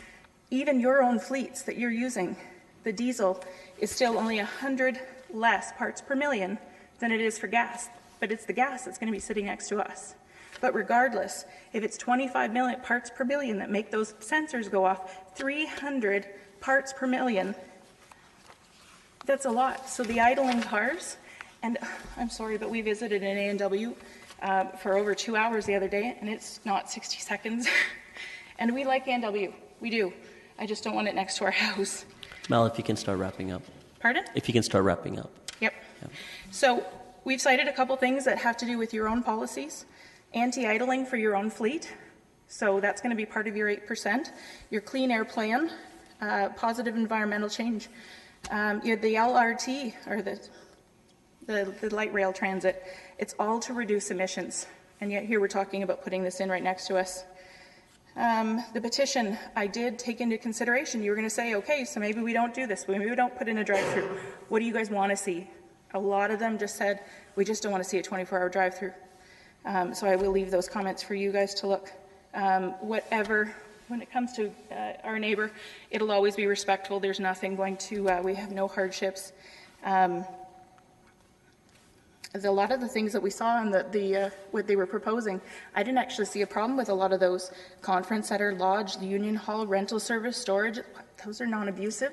even your own fleets that you're using, the diesel is still only 100 less parts per million than it is for gas. But it's the gas that's going to be sitting next to us. But regardless, if it's 25 million parts per billion that make those sensors go off, 300 parts per million, that's a lot. So the idling cars, and I'm sorry, but we visited an A&W for over 2 hours the other day, and it's not 60 seconds. And we like A&W, we do. I just don't want it next to our house. Mel, if you can start wrapping up. Pardon? If you can start wrapping up. Yep. So we've cited a couple things that have to do with your own policies. Anti-idling for your own fleet. So that's going to be part of your 8%. Your clean air plan, positive environmental change. You have the LRT, or the light rail transit. It's all to reduce emissions. And yet here we're talking about putting this in right next to us. The petition, I did take into consideration. You were going to say, okay, so maybe we don't do this. Maybe we don't put in a drive-through. What do you guys want to see? A lot of them just said, we just don't want to see a 24-hour drive-through. So I will leave those comments for you guys to look. Whatever, when it comes to our neighbor, it'll always be respectful. There's nothing going to, we have no hardships. A lot of the things that we saw on what they were proposing, I didn't actually see a problem with a lot of those. Conference center, lodge, the union hall, rental service, storage, those are non-abusive.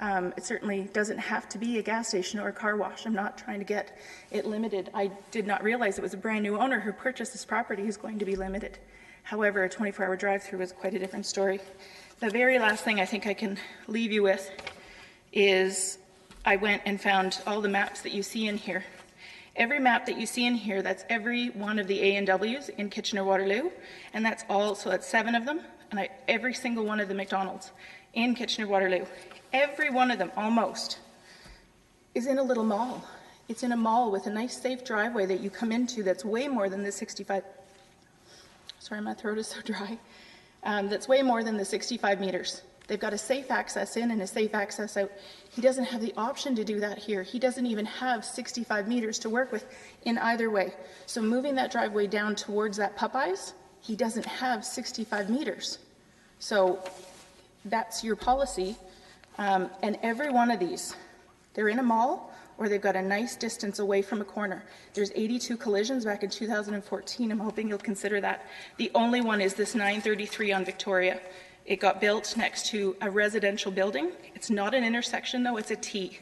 It certainly doesn't have to be a gas station or a car wash. I'm not trying to get it limited. I did not realize it was a brand new owner who purchased this property who's going to be limited. However, a 24-hour drive-through is quite a different story. The very last thing I think I can leave you with is I went and found all the maps that you see in here. Every map that you see in here, that's every one of the A&Ws in Kitchener-Waterloo, and that's all, so that's 7 of them, and every single one of the McDonald's in Kitchener-Waterloo. Every one of them, almost, is in a little mall. It's in a mall with a nice, safe driveway that you come into that's way more than the 65... Sorry, my throat is so dry. That's way more than the 65 meters. They've got a safe access in and a safe access out. He doesn't have the option to do that here. He doesn't even have 65 meters to work with in either way. So moving that driveway down towards that Popeyes, he doesn't have 65 meters. So that's your policy. And every one of these, they're in a mall or they've got a nice distance away from a corner. There's 82 collisions back in 2014. I'm hoping you'll consider that. The only one is this 933 on Victoria. It got built next to a residential building. It's not an intersection, though, it's a T.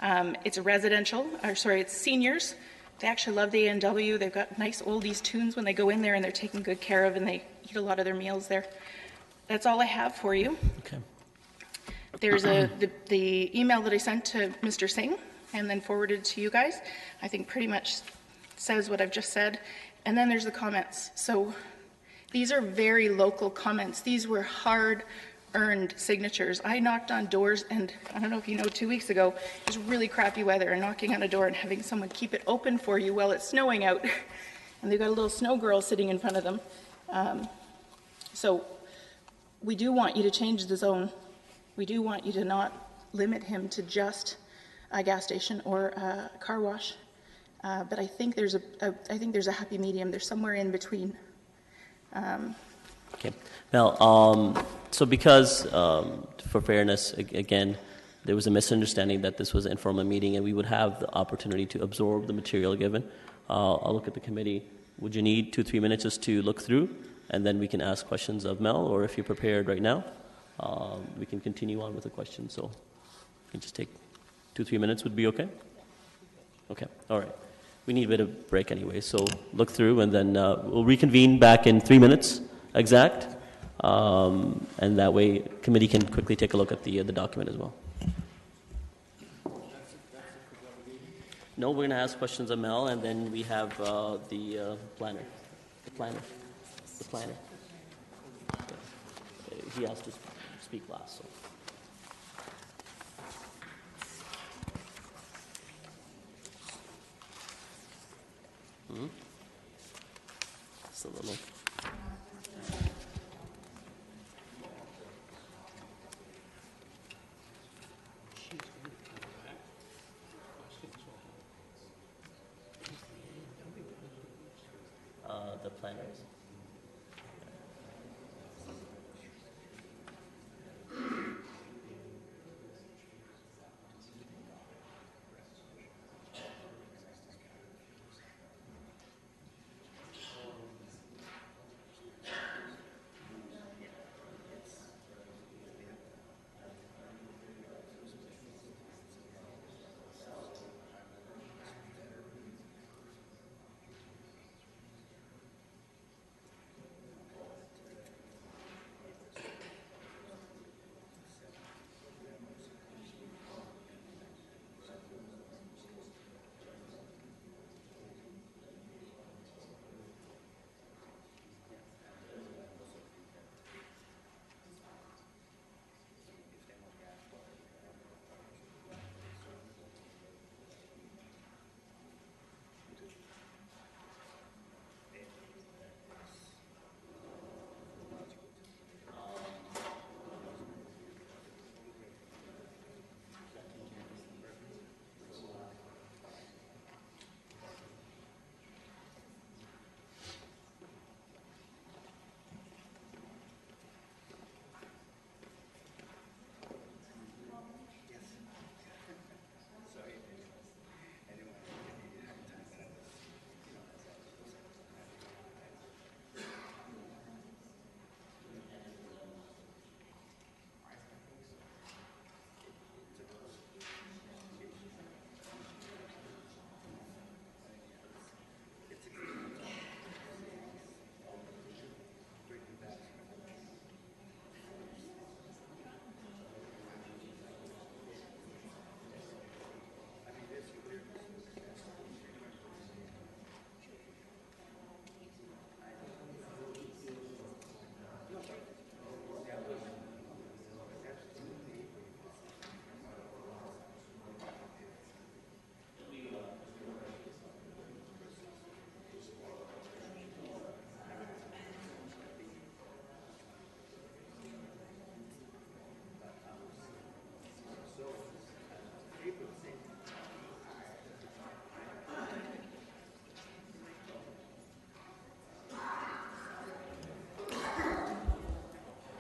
It's a residential, or sorry, it's seniors. They actually love the A&W. They've got nice oldies tunes when they go in there, and they're taken good care of, and they eat a lot of their meals there. That's all I have for you. Okay. There's the email that I sent to Mr. Singh and then forwarded to you guys. I think pretty much says what I've just said. And then there's the comments. So these are very local comments. These were hard-earned signatures. I knocked on doors, and I don't know if you know, 2 weeks ago, it was really crappy weather, and knocking on a door and having someone keep it open for you while it's snowing out. And they've got a little snow girl sitting in front of them. So we do want you to change the zone. We do want you to not limit him to just a gas station or a car wash. But I think there's a happy medium. There's somewhere in between. Okay. Now, so because, for fairness, again, there was a misunderstanding that this was an informal meeting and we would have the opportunity to absorb the material given. I'll look at the committee. Would you need 2-3 minutes just to look through? And then we can ask questions of Mel, or if you're prepared right now, we can continue on with the questions. So we can just take 2-3 minutes would be okay? Okay. All right. We need a bit of break anyway, so look through, and then we'll reconvene back in 3 minutes exact, and that way committee can quickly take a look at the document as well. No, we're going to ask questions of Mel, and then we have the planner. He has to speak last. So. Just a little. The planners.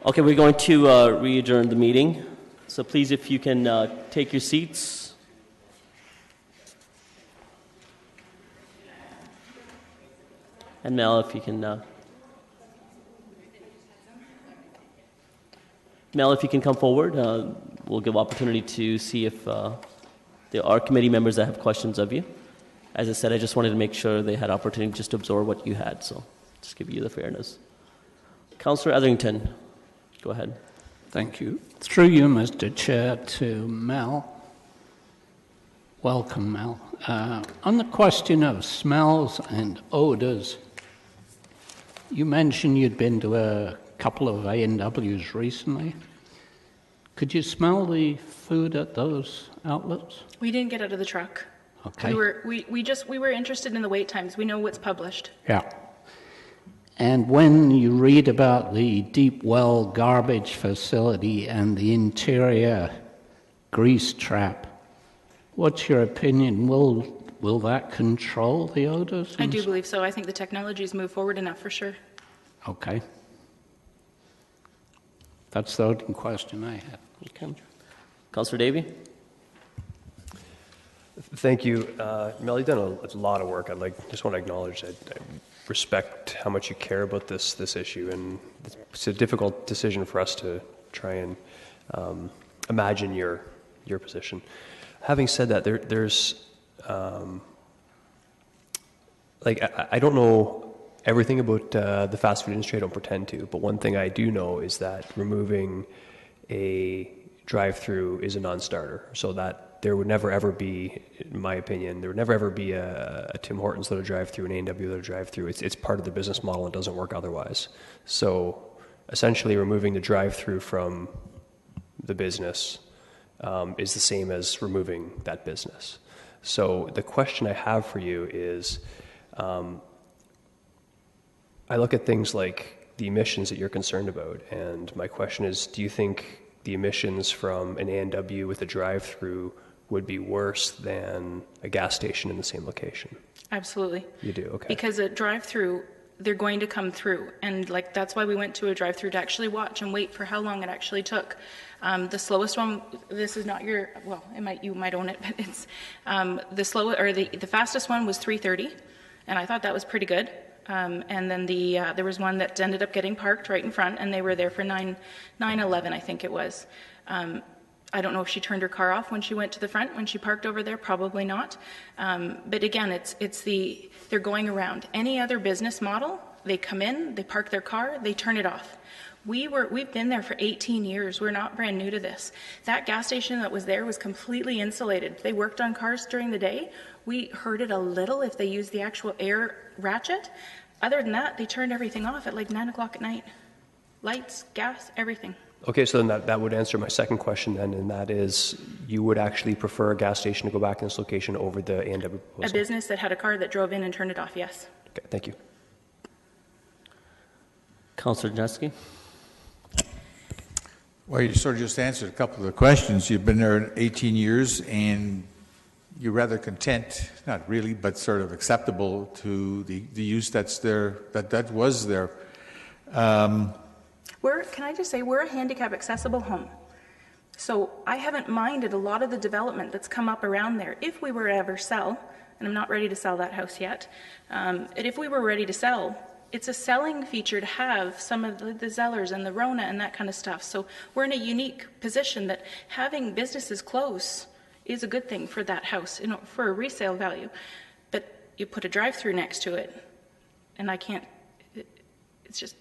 Okay, we're going to re-adjourn the meeting. So please, if you can take your seats. And Mel, if you can... Mel, if you can come forward, we'll give opportunity to see if there are committee members that have questions of you. As I said, I just wanted to make sure they had opportunity just to absorb what you had, so just give you the fairness. Councillor Etherington, go ahead. Thank you. Through you, Mr. Chair, to Mel. Welcome, Mel. On the question of smells and odors, you mentioned you'd been to a couple of A&Ws recently. Could you smell the food at those outlets? We didn't get out of the truck. Okay. We were interested in the wait times. We know what's published. Yeah. And when you read about the deep well garbage facility and the interior grease trap, what's your opinion? Will that control the odors? I do believe so. I think the technology's moved forward enough for sure. Okay. That's the only question I had. Okay. Councillor Davey? Thank you. Mel, you've done a lot of work. Just want to acknowledge that I respect how much you care about this issue, and it's a difficult decision for us to try and imagine your position. Having said that, there's I don't know everything about the fast food industry. I don't pretend to, but one thing I do know is that removing a drive-through is a non-starter, so that there would never ever be, in my opinion, there would never ever be a Tim Hortons that a drive-through, an A&W that a drive-through. It's part of the business model and doesn't work otherwise. So essentially removing the drive-through from the business is the same as removing that business. So the question I have for you is, I look at things like the emissions that you're concerned about, and my question is, do you think the emissions from an A&W with a drive-through would be worse than a gas station in the same location? Absolutely. You do, okay. Because a drive-through, they're going to come through, and that's why we went to a drive-through, to actually watch and wait for how long it actually took. The slowest one, this is not your, well, you might own it, but it's the fastest one was 3:30, and I thought that was pretty good. And then there was one that ended up getting parked right in front, and they were there for 9:11, I think it was. I don't know if she turned her car off when she went to the front, when she parked over there, probably not. But again, they're going around. Any other business model, they come in, they park their car, they turn it off. We've been there for 18 years. We're not brand new to this. That gas station that was there was completely insulated. They worked on cars during the day. We heard it a little if they used the actual air ratchet. Other than that, they turned everything off at like 9 o'clock at night. Lights, gas, everything. Okay, so then that would answer my second question then, and that is, you would actually prefer a gas station to go back in this location over the A&W proposal? A business that had a car that drove in and turned it off, yes. Okay, thank you. Councillor Janeski? Well, you sort of just answered a couple of the questions. You've been there 18 years, and you're rather content, not really, but sort of acceptable to the use that's there, that was there. Can I just say, we're a handicap accessible home. So I haven't minded a lot of the development that's come up around there. If we were to ever sell, and I'm not ready to sell that house yet, and if we were ready to sell, it's a selling feature to have some of the Zellers and the Rona and that kind of stuff. So we're in a unique position that having businesses close is a good thing for that house, for a resale value. But you put a drive-through next to it, and I can't, it's just...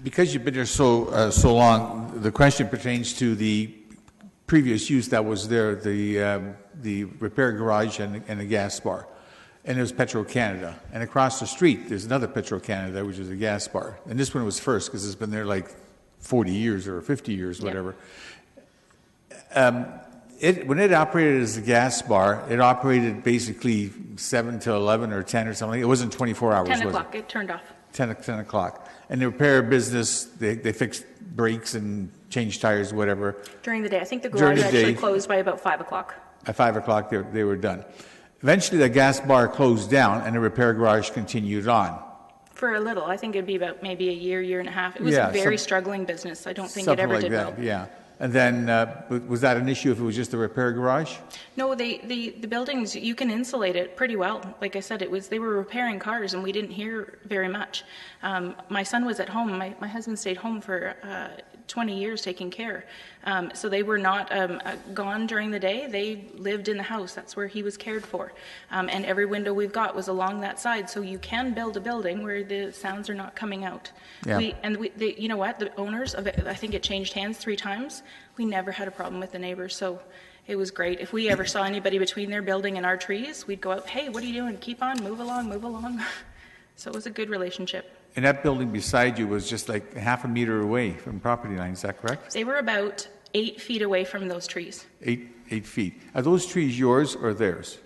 Because you've been there so long, the question pertains to the previous use that was there, the repair garage and the gas bar. And there's Petro-Canada. And across the street, there's another Petro-Canada, which is a gas bar. And this one was first, because it's been there like 40 years or 50 years, whatever. When it operated as a gas bar, it operated basically 7 to 11 or 10 or something. It wasn't 24 hours, 10 was o'clock, it turned off. 10 o'clock. And the repair business, they fixed brakes and changed tires, whatever. During the day. I think the garage actually closed by about 5 o'clock. At 5 o'clock, they were done. Eventually, the gas bar closed down, and the repair garage continued on. For a little. I think it'd be about maybe a year and a half. It was a very struggling business. I don't think it ever did well. Yeah. And then, was that an issue if it was just a repair garage? No, the buildings, you can insulate it pretty well. Like I said, they were repairing cars and we didn't hear very much. My son was at home. My husband stayed home for 20 years taking care. So they were not gone during the day. They lived in the house. That's where he was cared for. And every window we've got was along that side. So you can build a building where the sounds are not coming out. Yeah. You know what? The owners of it, I think it changed hands 3 times. We never had a problem with the neighbors. So it was great. If we ever saw anybody between their building and our trees, we'd go out, hey, what are you doing? Keep on, move along, move along. So it was a good relationship. And that building beside you was just like half a meter away from property line, is that correct? They were about 8 feet away from those trees. 8 feet. Are those trees yours or theirs?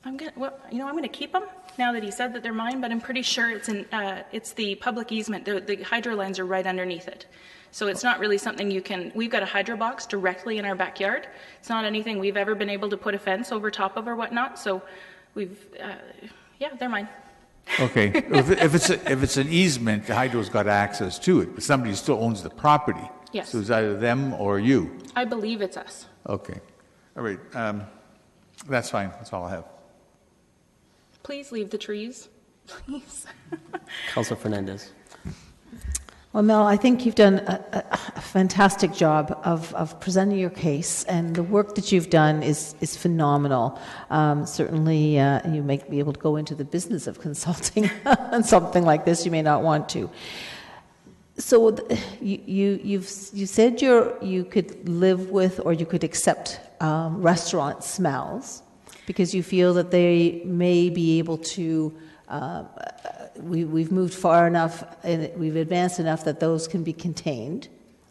I'm gonna keep them now that he said that they're mine, but I'm pretty sure it's the public easement. The hydro lines are right underneath it. So it's not really something we've got a hydro box directly in our backyard. It's not anything we've ever been able to put a fence over top of or whatnot. So they're mine. Okay. if it's an easement, the hydro's got access to it, but somebody still owns the property. Yes. So it's either them or you. I believe it's us. Okay. All right. That's fine. That's all I have. Please leave the trees. Please. Councillor Fernandez. Well, Mel, I think you've done a fantastic job of presenting your case, and the work that you've done is phenomenal. Certainly, you may be able to go into the business of consulting on something like this. You may not want to. So, you said you could live with or you could accept restaurant smells because you feel that they may be able to. We've moved far enough and we've advanced enough that those can be contained.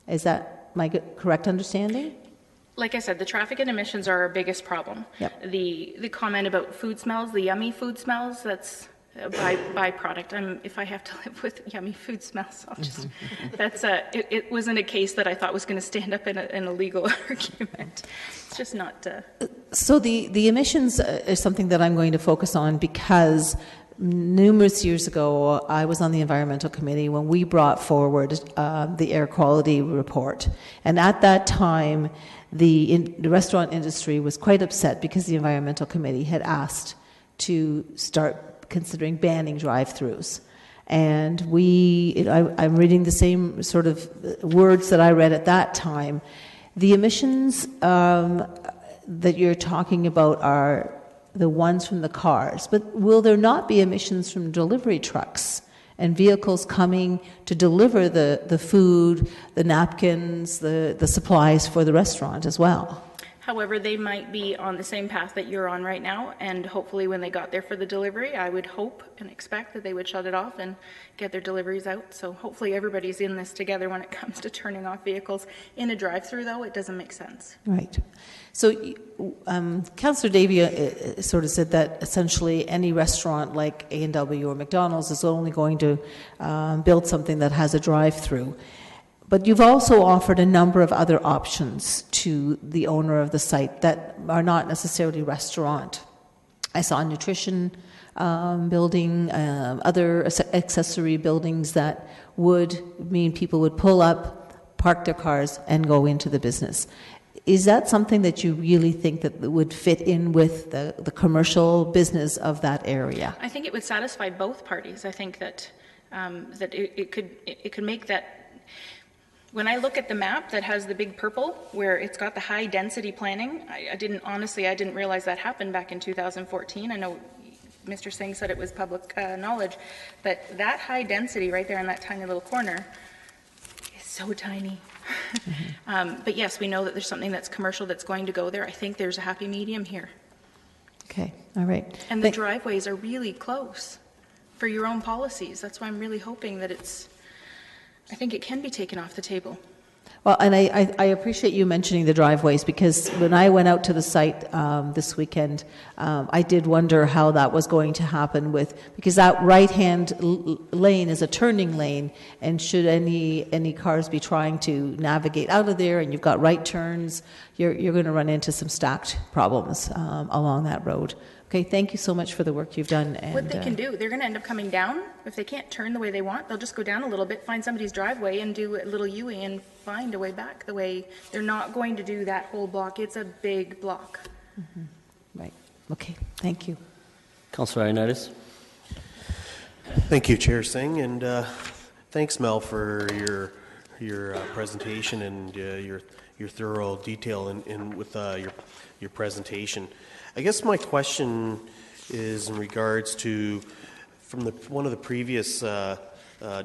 Is that my correct understanding? Like I said, the traffic and emissions are our biggest problem. Yep. The comment about food smells, the yummy food smells, that's a byproduct. If I have to live with yummy food smells, I'll just. It wasn't a case that I thought was going to stand up in a legal argument. It's just not. So the emissions is something that I'm going to focus on because. Numerous years ago, I was on the Environmental Committee when we brought forward the air quality report. And at that time, the restaurant industry was quite upset because the Environmental Committee had asked to start considering banning drive-thrus. And I'm reading the same sort of words that I read at that time. The emissions that you're talking about are the ones from the cars, but will there not be emissions from delivery trucks and vehicles coming to deliver the food, the napkins, the supplies for the restaurant as well? However, they might be on the same path that you're on right now, and hopefully when they got there for the delivery, I would hope and expect that they would shut it off and get their deliveries out. So hopefully everybody's in this together when it comes to turning off vehicles. In a drive-through, though, it doesn't make sense. Right. So Councillor Davey sort of said that essentially any restaurant like A&W or McDonald's is only going to build something that has a drive-through. But you've also offered a number of other options to the owner of the site that are not necessarily restaurant. I saw a nutrition building, other accessory buildings that would mean people would pull up, park their cars, and go into the business. Is that something that you really think that would fit in with the commercial business of that area? I think it would satisfy both parties. I think that it could make that. When I look at the map that has the big purple, where it's got the high density planning, I didn't realize that happened back in 2014. I know Mr. Singh said it was public knowledge, but that high density right there in that tiny little corner is so tiny. Mm-hmm. But yes, we know that there's something that's commercial that's going to go there. I think there's a happy medium here. Okay, all right. And the driveways are really close for your own policies. That's why I'm really hoping that I think it can be taken off the table. Well, and I appreciate you mentioning the driveways because when I went out to the site this weekend, I did wonder how that was going to happen because that right-hand lane is a turning lane, and should any cars be trying to navigate out of there and you've got right turns, you're going to run into some stacked problems along that road. Okay, thank you so much for the work you've done. And, What they can do, they're going to end up coming down. If they can't turn the way they want, they'll just go down a little bit, find somebody's driveway and do a little U-ey and find a way back the way. They're not going to do that whole block. It's a big block. Right. Okay, thank you. Councillor Ioannidis. Thank you, Chair Singh, and thanks, Mel, for your presentation and your thorough detail in with your presentation. I guess my question is in regards to from one of the previous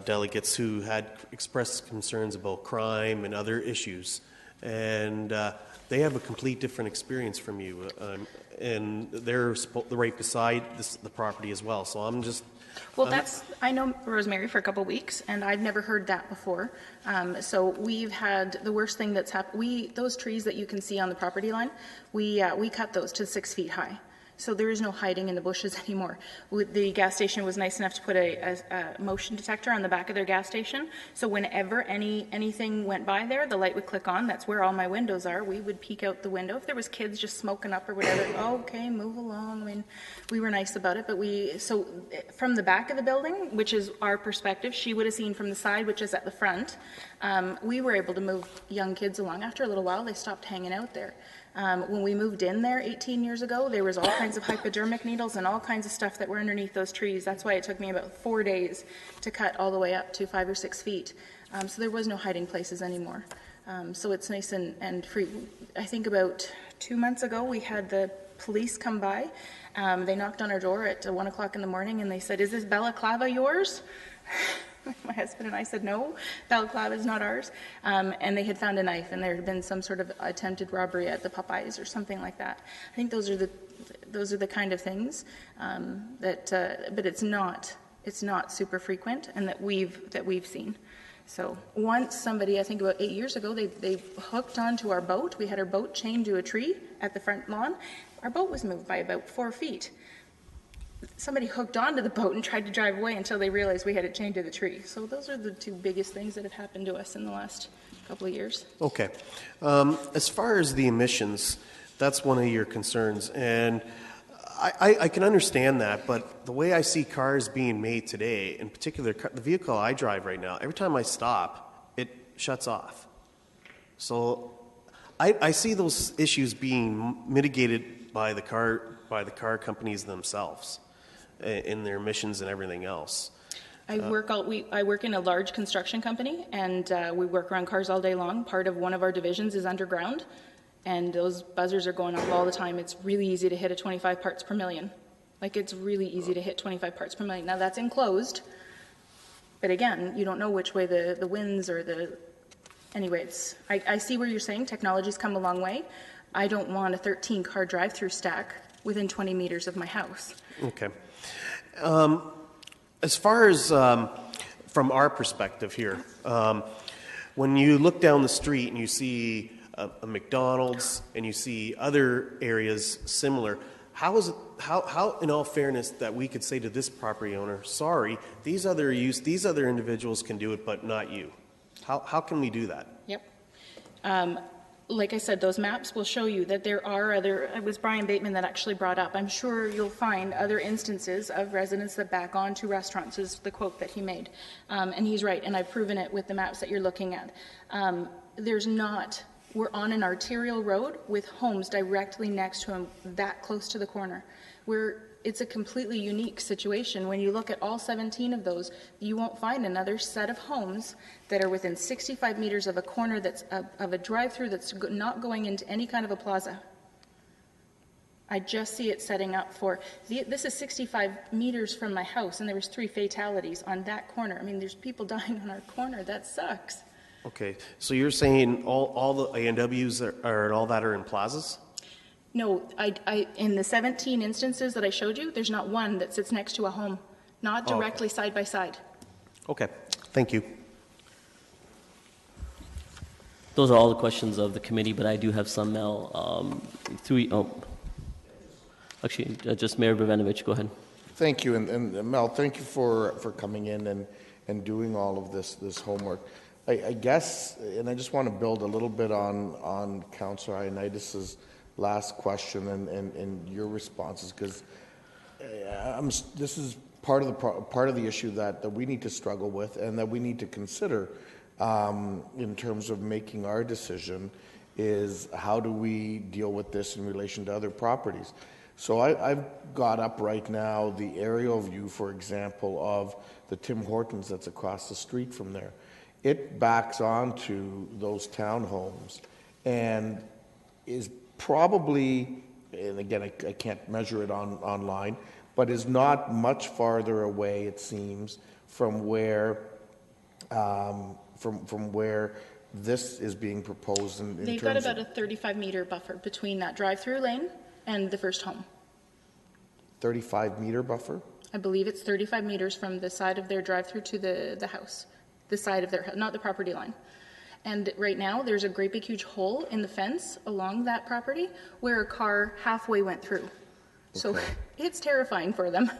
delegates who had expressed concerns about crime and other issues, and they have a complete different experience from you, and they're right beside the property as well. So I'm just. Well, I know Rosemary for a couple of weeks, and I've never heard that before. So we've had the worst thing that's happened. Those trees that you can see on the property line, we cut those to 6 feet high. So there is no hiding in the bushes anymore. The gas station was nice enough to put a motion detector on the back of their gas station. So whenever anything went by there, the light would click on. That's where all my windows are. We would peek out the window. If there was kids just smoking up or whatever, okay, move along. I mean, we were nice about it. But so from the back of the building, which is our perspective, she would have seen from the side, which is at the front. We were able to move young kids along. After a little while, they stopped hanging out there. When we moved in there 18 years ago, there was all kinds of hypodermic needles and all kinds of stuff that were underneath those trees. That's why it took me about 4 days to cut all the way up to 5 or 6 feet. So there was no hiding places anymore. So it's nice and free. I think about 2 months ago, we had the police come by. They knocked on our door at 1 o'clock in the morning and they said, "Is this balaclava yours?" My husband and I said, "No, balaclava is not ours." And they had found a knife, and there had been some sort of attempted robbery at the Popeyes or something like that. I think those are the kind of things but it's not super frequent, and that we've seen. So once somebody, I think about 8 years ago, they hooked onto our boat. We had our boat chained to a tree at the front lawn. Our boat was moved by about 4 feet. Somebody hooked onto the boat and tried to drive away until they realized we had it chained to the tree. So those are the two biggest things that have happened to us in the last couple of years. Okay. As far as the emissions, that's one of your concerns. And I can understand that, but the way I see cars being made today, in particular the vehicle I drive right now, every time I stop, it shuts off. So I see those issues being mitigated by the car companies themselves in their emissions and everything else. I work in a large construction company, and we work around cars all day long. Part of one of our divisions is underground, and those buzzers are going off all the time. It's really easy to hit a 25 parts per million. Like, it's really easy to hit 25 parts per million. Now, that's enclosed, but again, you don't know which way the winds or the... Anyway, I see where you're saying technology's come a long way. I don't want a 13-car drive-through stack within 20 meters of my house. Okay. As far as from our perspective here, when you look down the street and you see a McDonald's and you see other areas similar, how in all fairness that we could say to this property owner, sorry, these other individuals can do it, but not you? How can we do that? Yep. Like I said, those maps will show you that there are it was Brian Bateman that actually brought up, I'm sure you'll find other instances of residents that back onto restaurants, is the quote that he made. And he's right, and I've proven it with the maps that you're looking at. We're on an arterial road with homes directly next to him, that close to the corner. It's a completely unique situation. When you look at all 17 of those, you won't find another set of homes that are within 65 meters of a corner that's of a drive-through that's not going into any kind of a plaza. I just see it setting up for, this is 65 meters from my house, and there was 3 fatalities on that corner. I mean, there's people dying on our corner. That sucks. Okay, so you're saying all the A&Ws and all that are in plazas? No, in the 17 instances that I showed you, there's not one that sits next to a home, not directly side by side. Okay, thank you. Those are all the questions of the committee, but I do have some, Mel. Just Mayor Brovanovich, go ahead. Thank you, and Mel, thank you for coming in and doing all of this homework. I guess, and I just want to build a little bit on Councillor Ioannidis's last question and your responses, because this is part of the issue that we need to struggle with and that we need to consider in terms of making our decision, is how do we deal with this in relation to other properties. So I've got up right now the aerial view, for example, of the Tim Hortons that's across the street from there. It backs onto those townhomes and is probably, and again, I can't measure it online, but is not much farther away, it seems, from where from where this is being proposed. They've got about a 35-meter buffer between that drive-through lane and the first home. 35-meter buffer? I believe it's 35 meters from the side of their drive-through to the house, the side of their house, not the property line. And right now, there's a great big huge hole in the fence along that property where a car halfway went through. So it's terrifying for them.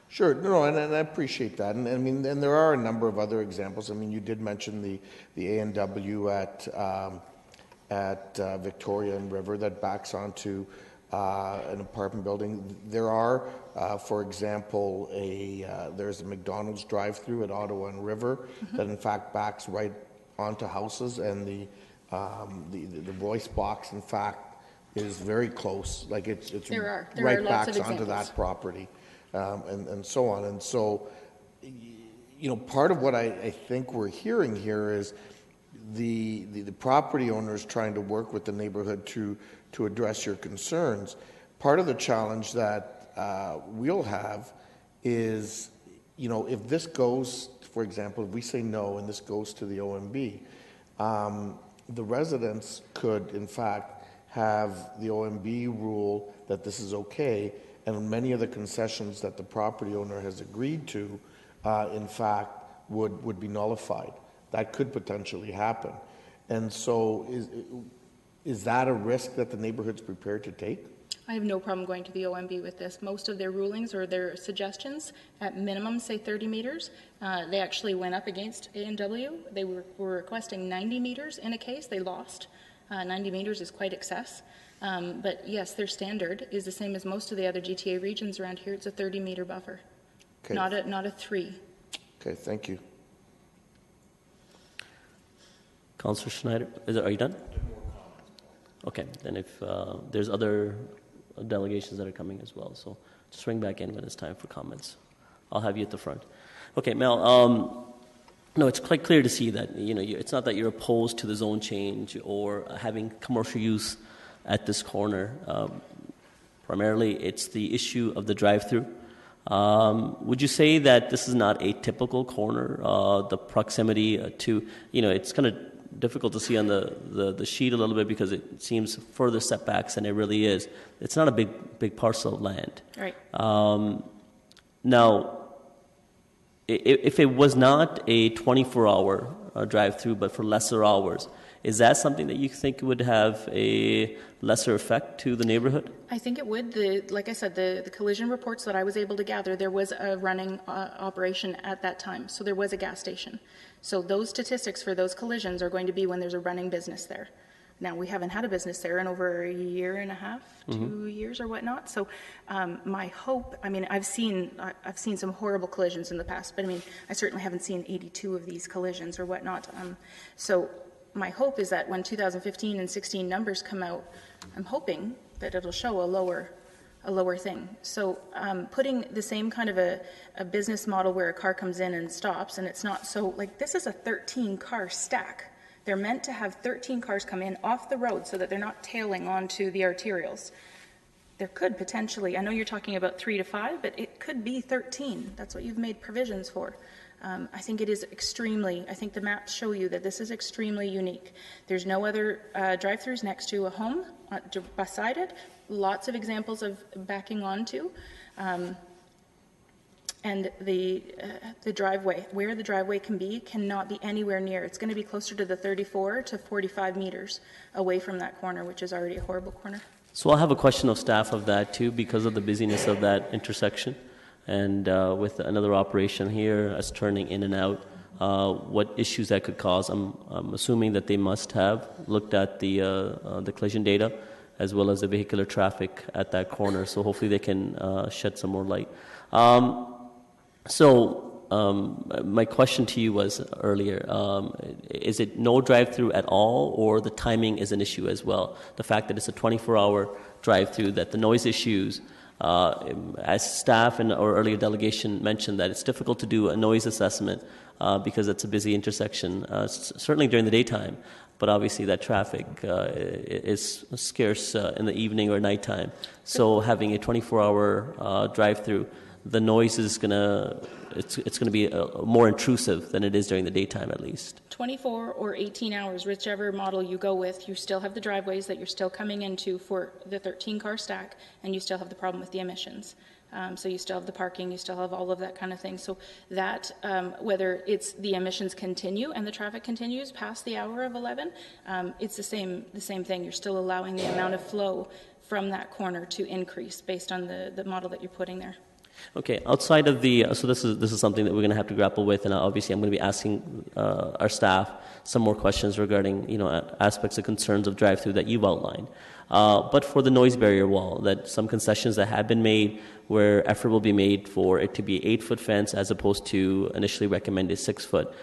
Sure, no, and I appreciate that, and I mean, and there are a number of other examples. I mean, you did mention the A&W at Victoria and River that backs onto an apartment building. There are, for example, there's a McDonald's drive-through at Ottawa and River that in fact backs right onto houses, and the voice box, in fact, is very close. Like it's right backs onto that property. And so on. And so, you know, part of what I think we're hearing here is the property owners trying to work with the neighborhood to address your concerns. Part of the challenge that we'll have is, you know, if this goes, for example, if we say no and this goes to the OMB, the residents could, in fact, have the OMB rule that this is okay, and many of the concessions that the property owner has agreed to, in fact, would be nullified. That could potentially happen. And so is that a risk that the neighborhood's prepared to take? I have no problem going to the OMB with this. Most of their rulings or their suggestions, at minimum, say 30 meters. They actually went up against A&W. They were requesting 90 meters in a case. They lost. 90 meters is quite excess. But yes, their standard is the same as most of the other GTA regions around here. It's a 30-meter buffer, not a 3. Okay, thank you. Councillor Schneider, are you done? Okay, then if there's other delegations that are coming as well, so just ring back in when it's time for comments. I'll have you at the front. Okay, Mel. No, it's quite clear to see that it's not that you're opposed to the zone change or having commercial use at this corner. Primarily, it's the issue of the drive-through. Would you say that this is not a typical corner? The proximity to, it's kind of difficult to see on the sheet a little bit because it seems further setbacks than it really is. It's not a big parcel of land. Right. Now, if it was not a 24-hour drive-through, but for lesser hours, is that something that you think would have a lesser effect to the neighborhood? I think it would. Like I said, the collision reports that I was able to gather, there was a running operation at that time. So there was a gas station. So those statistics for those collisions are going to be when there's a running business there. Now, we haven't had a business there in over a year and a half, 2 years or whatnot. So my hope, I've seen some horrible collisions in the past, but I certainly haven't seen 82 of these collisions or whatnot. So my hope is that when 2015 and 16 numbers come out, I'm hoping that it'll show a lower thing. So putting the same kind of a business model where a car comes in and stops, and it's not so, like, this is a 13-car stack. They're meant to have 13 cars come in off the road so that they're not tailing onto the arterials. There could potentially, I know you're talking about 3 to 5, but it could be 13. That's what you've made provisions for. I think it is I think the maps show you that this is extremely unique. There's no other drive-thrus next to a home beside it. Lots of examples of backing onto. And the driveway, where the driveway can be, cannot be anywhere near. It's going to be closer to the 34 to 45 meters away from that corner, which is already a horrible corner. So I'll have a question of staff of that too, because of the busyness of that intersection. And with another operation here as turning in and out, what issues that could cause. I'm assuming that they must have looked at the collision data as well as the vehicular traffic at that corner. So hopefully they can shed some more light. My question to you was earlier, is it no drive-through at all, or the timing is an issue as well? The fact that it's a 24-hour drive-through, that the noise issues, as staff and our earlier delegation mentioned, that it's difficult to do a noise assessment because it's a busy intersection, certainly during the daytime, but obviously that traffic is scarce in the evening or nighttime. So having a 24-hour drive-through, the noise is it's going to be more intrusive than it is during the daytime, at least. 24 or 18 hours, whichever model you go with, you still have the driveways that you're still coming into for the 13-car stack, and you still have the problem with the emissions. So you still have the parking, you still have all of that kind of thing. So that, whether it's the emissions continue and the traffic continues past the hour of 11, it's the same thing. You're still allowing the amount of flow from that corner to increase based on the model that you're putting there. Okay, outside of the, so this is something that we're going to have to grapple with, and obviously I'm going to be asking our staff some more questions regarding, aspects of concerns of drive-through that you've outlined. But for the noise barrier wall, that some concessions that have been made where effort will be made for it to be 8-foot fence as opposed to initially recommended 6-foot.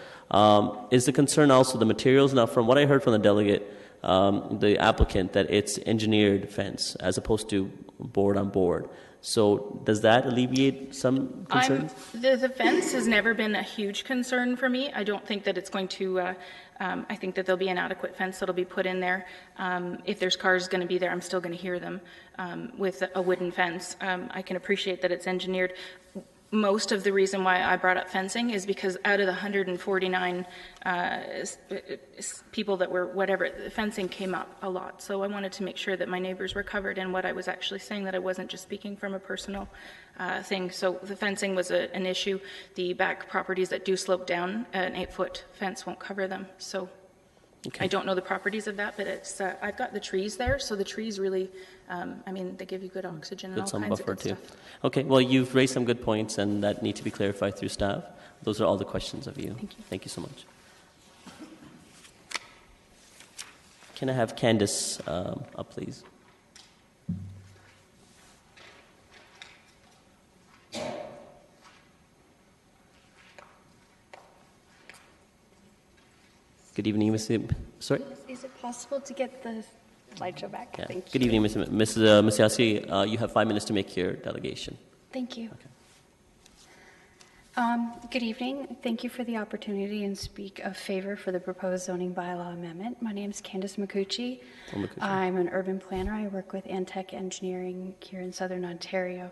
Is the concern also the materials? Now, from what I heard from the delegate, the applicant, that it's engineered fence as opposed to board on board. So does that alleviate some concerns? The fence has never been a huge concern for me. I don't think that it's going to, I think that there'll be an adequate fence that'll be put in there. If there's cars going to be there, I'm still going to hear them with a wooden fence. I can appreciate that it's engineered. Most of the reason why I brought up fencing is because out of the 149 people that were whatever, the fencing came up a lot. So I wanted to make sure that my neighbors were covered in what I was actually saying, that I wasn't just speaking from a personal thing. So the fencing was an issue. The back properties that do slope down, an 8-foot fence won't cover them. So okay. I don't know the properties of that, but it's I've got the trees there, so the trees really, they give you good oxygen and all kinds of good stuff. Okay, well, you've raised some good points, and that need to be clarified through staff. Those are all the questions of you. Thank you. Thank you so much. Can I have Candace up, please? Good evening, Sorry? Is it possible to get the slideshow back? Yeah. Thank Good you. evening, Ms. Yassi. You have 5 minutes to make your delegation. Thank you. Okay. Good evening. Thank you for the opportunity and speak of favor for the proposed zoning bylaw amendment. My name is Candace Makuchi. I'm an urban planner. I work with Antec Engineering here in Southern Ontario.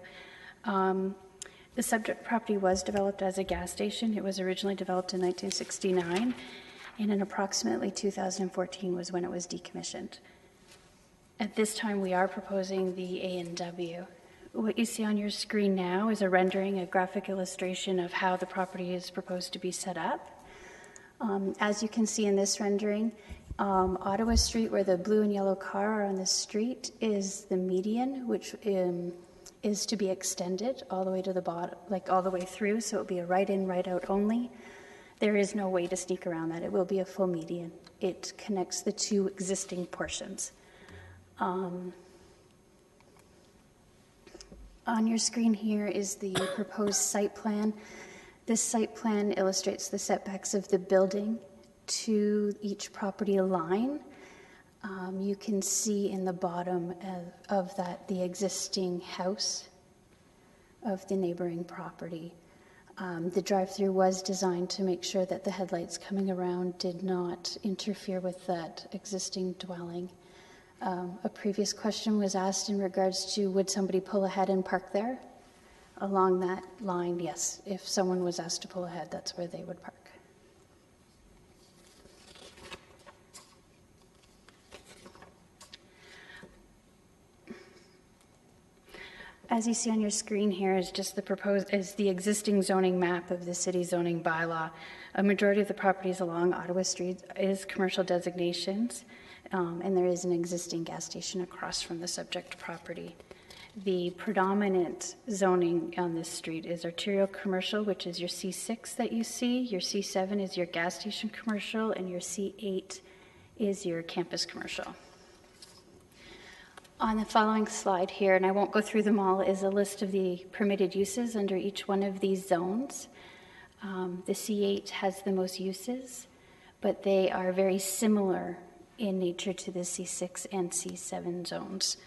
The subject property was developed as a gas station. It was originally developed in 1969, and in approximately 2014 was when it was decommissioned. At this time, we are proposing the A&W. What you see on your screen now is a rendering, a graphic illustration of how the property is proposed to be set up. As you can see in this rendering, Ottawa Street, where the blue and yellow car are on the street, is the median, which is to be extended all the way to the bottom, like all the way through, so it will be a right in, right out only. There is no way to sneak around that. It will be a full median. It connects the two existing portions. On your screen here is the proposed site plan. This site plan illustrates the setbacks of the building to each property line. You can see in the bottom of that the existing house of the neighboring property. The drive-through was designed to make sure that the headlights coming around did not interfere with that existing dwelling. A previous question was asked in regards to would somebody pull ahead and park there? Along that line, yes. If someone was asked to pull ahead, that's where they would park. As you see on your screen here is just the existing zoning map of the city zoning bylaw. A majority of the properties along Ottawa Street is commercial designations, and there is an existing gas station across from the subject property. The predominant zoning on this street is arterial commercial, which is your C6 that you see. Your C7 is your gas station commercial, and your C8 is your campus commercial. On the following slide here, and I won't go through them all, is a list of the permitted uses under each one of these zones. The C8 has the most uses, but they are very similar in nature to the C6 and C7 zones.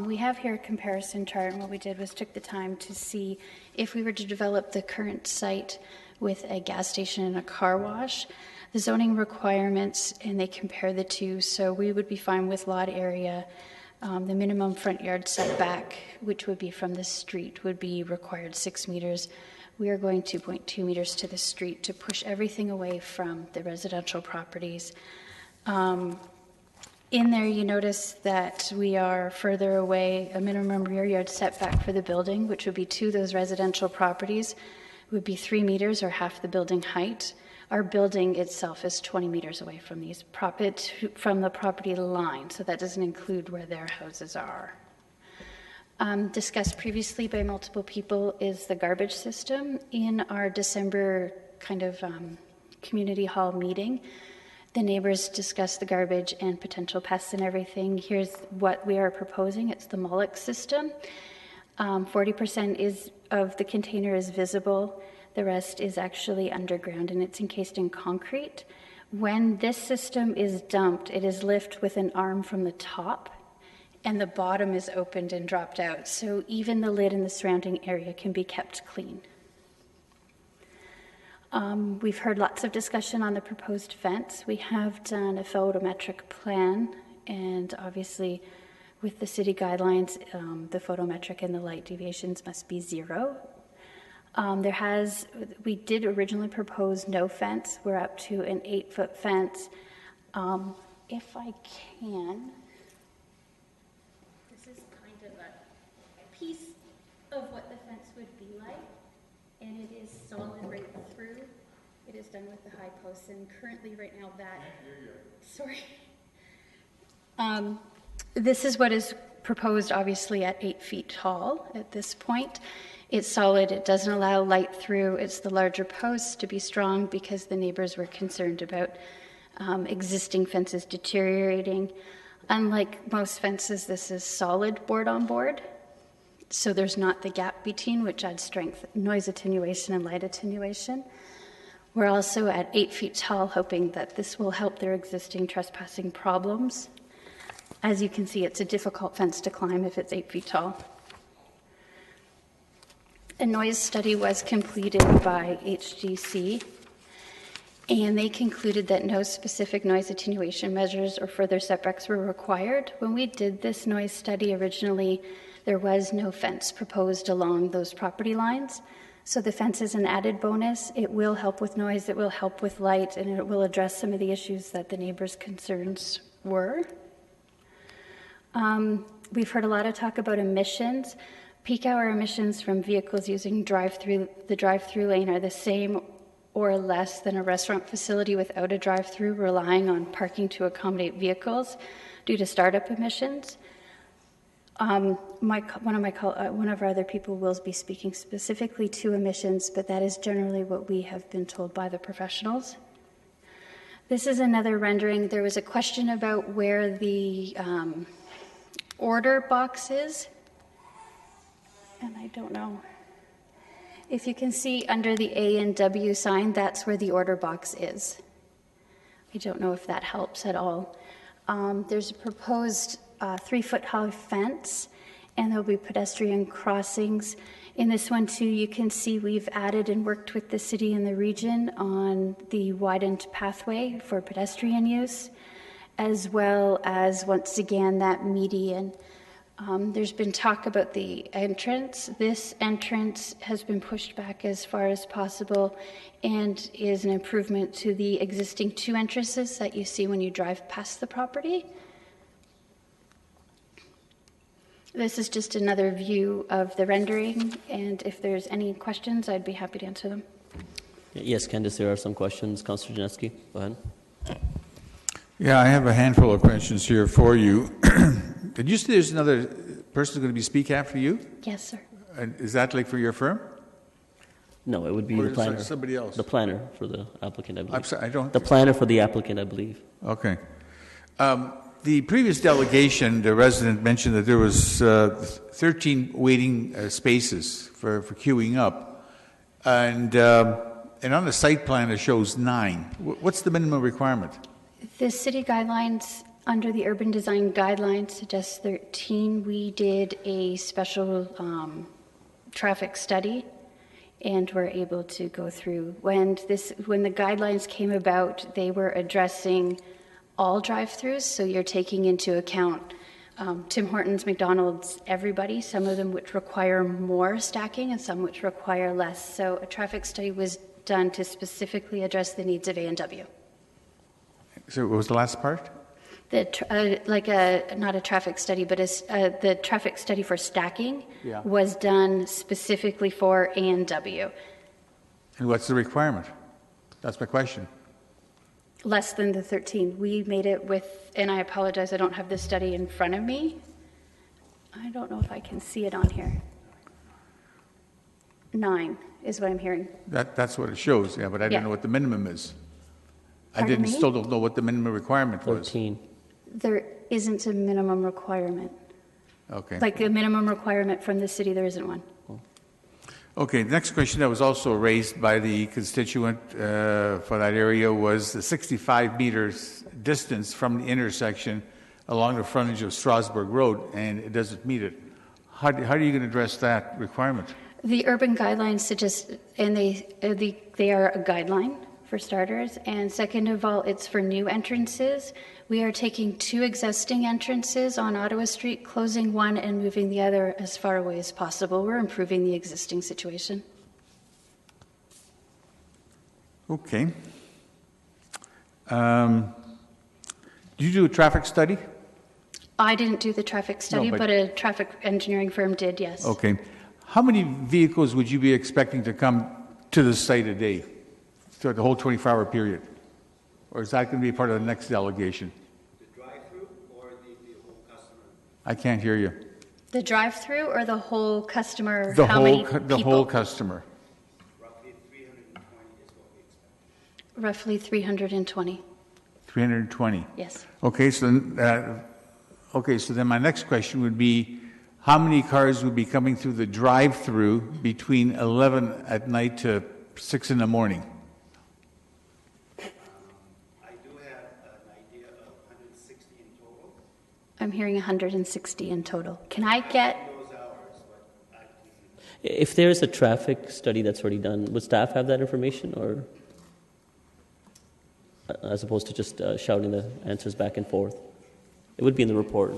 We have here a comparison chart, and what we did was took the time to see if we were to develop the current site with a gas station and a car wash, the zoning requirements, and they compare the two. So we would be fine with lot area. The minimum front yard setback, which would be from the street, would be required 6 meters. We are going 2.2 meters to the street to push everything away from the residential properties. In there, you notice that we are further away. A minimum rear yard setback for the building, which would be to those residential properties, would be 3 meters or half the building height. Our building itself is 20 meters away from from the property line, so that doesn't include where their houses are. Discussed previously by multiple people is the garbage system. In our December kind of community hall meeting, the neighbors discussed the garbage and potential pests and everything. Here's what we are proposing. It's the Mullock system. 40% of the container is visible. The rest is actually underground, and it's encased in concrete. When this system is dumped, it is lifted with an arm from the top, and the bottom is opened and dropped out. So even the lid and the surrounding area can be kept clean. We've heard lots of discussion on the proposed fence. We have done a photometric plan, and obviously with the city guidelines, the photometric and the light deviations must be 0. We did originally propose no fence. We're up to an 8-foot fence. If I can, this is kind of a piece of what the fence would be like, and it is solid right through. It is done with the high posts, and currently right now this is what is proposed, obviously at 8 feet tall at this point. It's solid, it doesn't allow light through. It's the larger posts to be strong because the neighbors were concerned about existing fences deteriorating. Unlike most fences, this is solid board on board. So there's not the gap between, which adds strength, noise attenuation, and light attenuation. We're also at 8 feet tall, hoping that this will help their existing trespassing problems. As you can see, it's a difficult fence to climb if it's 8 feet tall. A noise study was completed by HGC, and they concluded that no specific noise attenuation measures or further setbacks were required. When we did this noise study originally, there was no fence proposed along those property lines. So the fence is an added bonus. It will help with noise, it will help with light, and it will address some of the issues that the neighbors' concerns were. We've heard a lot of talk about emissions. Peak hour emissions from vehicles using the drive-through lane are the same or less than a restaurant facility without a drive-through, relying on parking to accommodate vehicles due to startup emissions. One of our other people will be speaking specifically to emissions, but that is generally what we have been told by the professionals. This is another rendering. There was a question about where the order box is, and I don't know. If you can see under the A and W sign, that's where the order box is. I don't know if that helps at all. There's a proposed 3-foot high fence, and there'll be pedestrian crossings. In this one too, you can see we've added and worked with the city and the region on the widened pathway for pedestrian use, as well as, once again, that median. There's been talk about the entrance. This entrance has been pushed back as far as possible and is an improvement to the existing 2 entrances that you see when you drive past the property. This is just another view of the rendering, and if there's any questions, I'd be happy to answer them. Yes, Candace, there are some questions. Councillor Janeski, go ahead. Yeah, I have a handful of questions here for you. Did you say there's another person going to be speaking after you? Yes, sir. And is that like for your firm? No, it would be or the planner. Somebody else. The planner for the applicant, I believe. I'm sorry, I don't. The planner for the applicant, I believe. Okay. The previous delegation, the resident mentioned that there was 13 waiting spaces for queuing up, and on the site plan it shows 9. What's the minimum requirement? The city guidelines under the urban design guidelines suggest 13. We did a special traffic study, and were able to go through. When the guidelines came about, they were addressing all drive-throughs, so you're taking into account Tim Hortons, McDonald's, everybody, some of them which require more stacking and some which require less. So a traffic study was done to specifically address the needs of A&W. So what was the last part? Not a traffic study, but the traffic study for stacking was done specifically for A&W. And what's the requirement? That's my question. Less than the 13. We made it with, and I apologize, I don't have the study in front of me. I don't know if I can see it on here. 9 is what I'm hearing. That's what it shows, yeah, but I don't know what the minimum is. Pardon me? Still don't know what the minimum requirement was. 13. There isn't a minimum requirement. Okay. Like a minimum requirement from the city, there isn't one. Okay, the next question that was also raised by the constituent for that area was the 65 meters distance from the intersection along the frontage of Strasbourg Road, and it doesn't meet it. How are you going to address that requirement? The urban guidelines suggest, and they are a guideline for starters, and second of all, it's for new entrances. We are taking 2 existing entrances on Ottawa Street, closing one and moving the other as far away as possible. We're improving the existing situation. Okay. Did you do a traffic study? I didn't do the traffic study, but a traffic engineering firm did, yes. Okay. How many vehicles would you be expecting to come to the site a day throughout the whole 24-hour period? Or is that going to be part of the next delegation? The drive-through or the whole customer? I can't hear you. The drive-through or the whole customer? The many whole customer. Roughly 320 is what we expect. Roughly 320. 320. Yes. Okay, so then my next question would be, how many cars would be coming through the drive-through between 11 at night to 6 in the morning? I'm hearing 160 in total. Can I get... If there's a traffic study that's already done, would staff have that information, or as opposed to just shouting the answers back and forth? It would be in the report.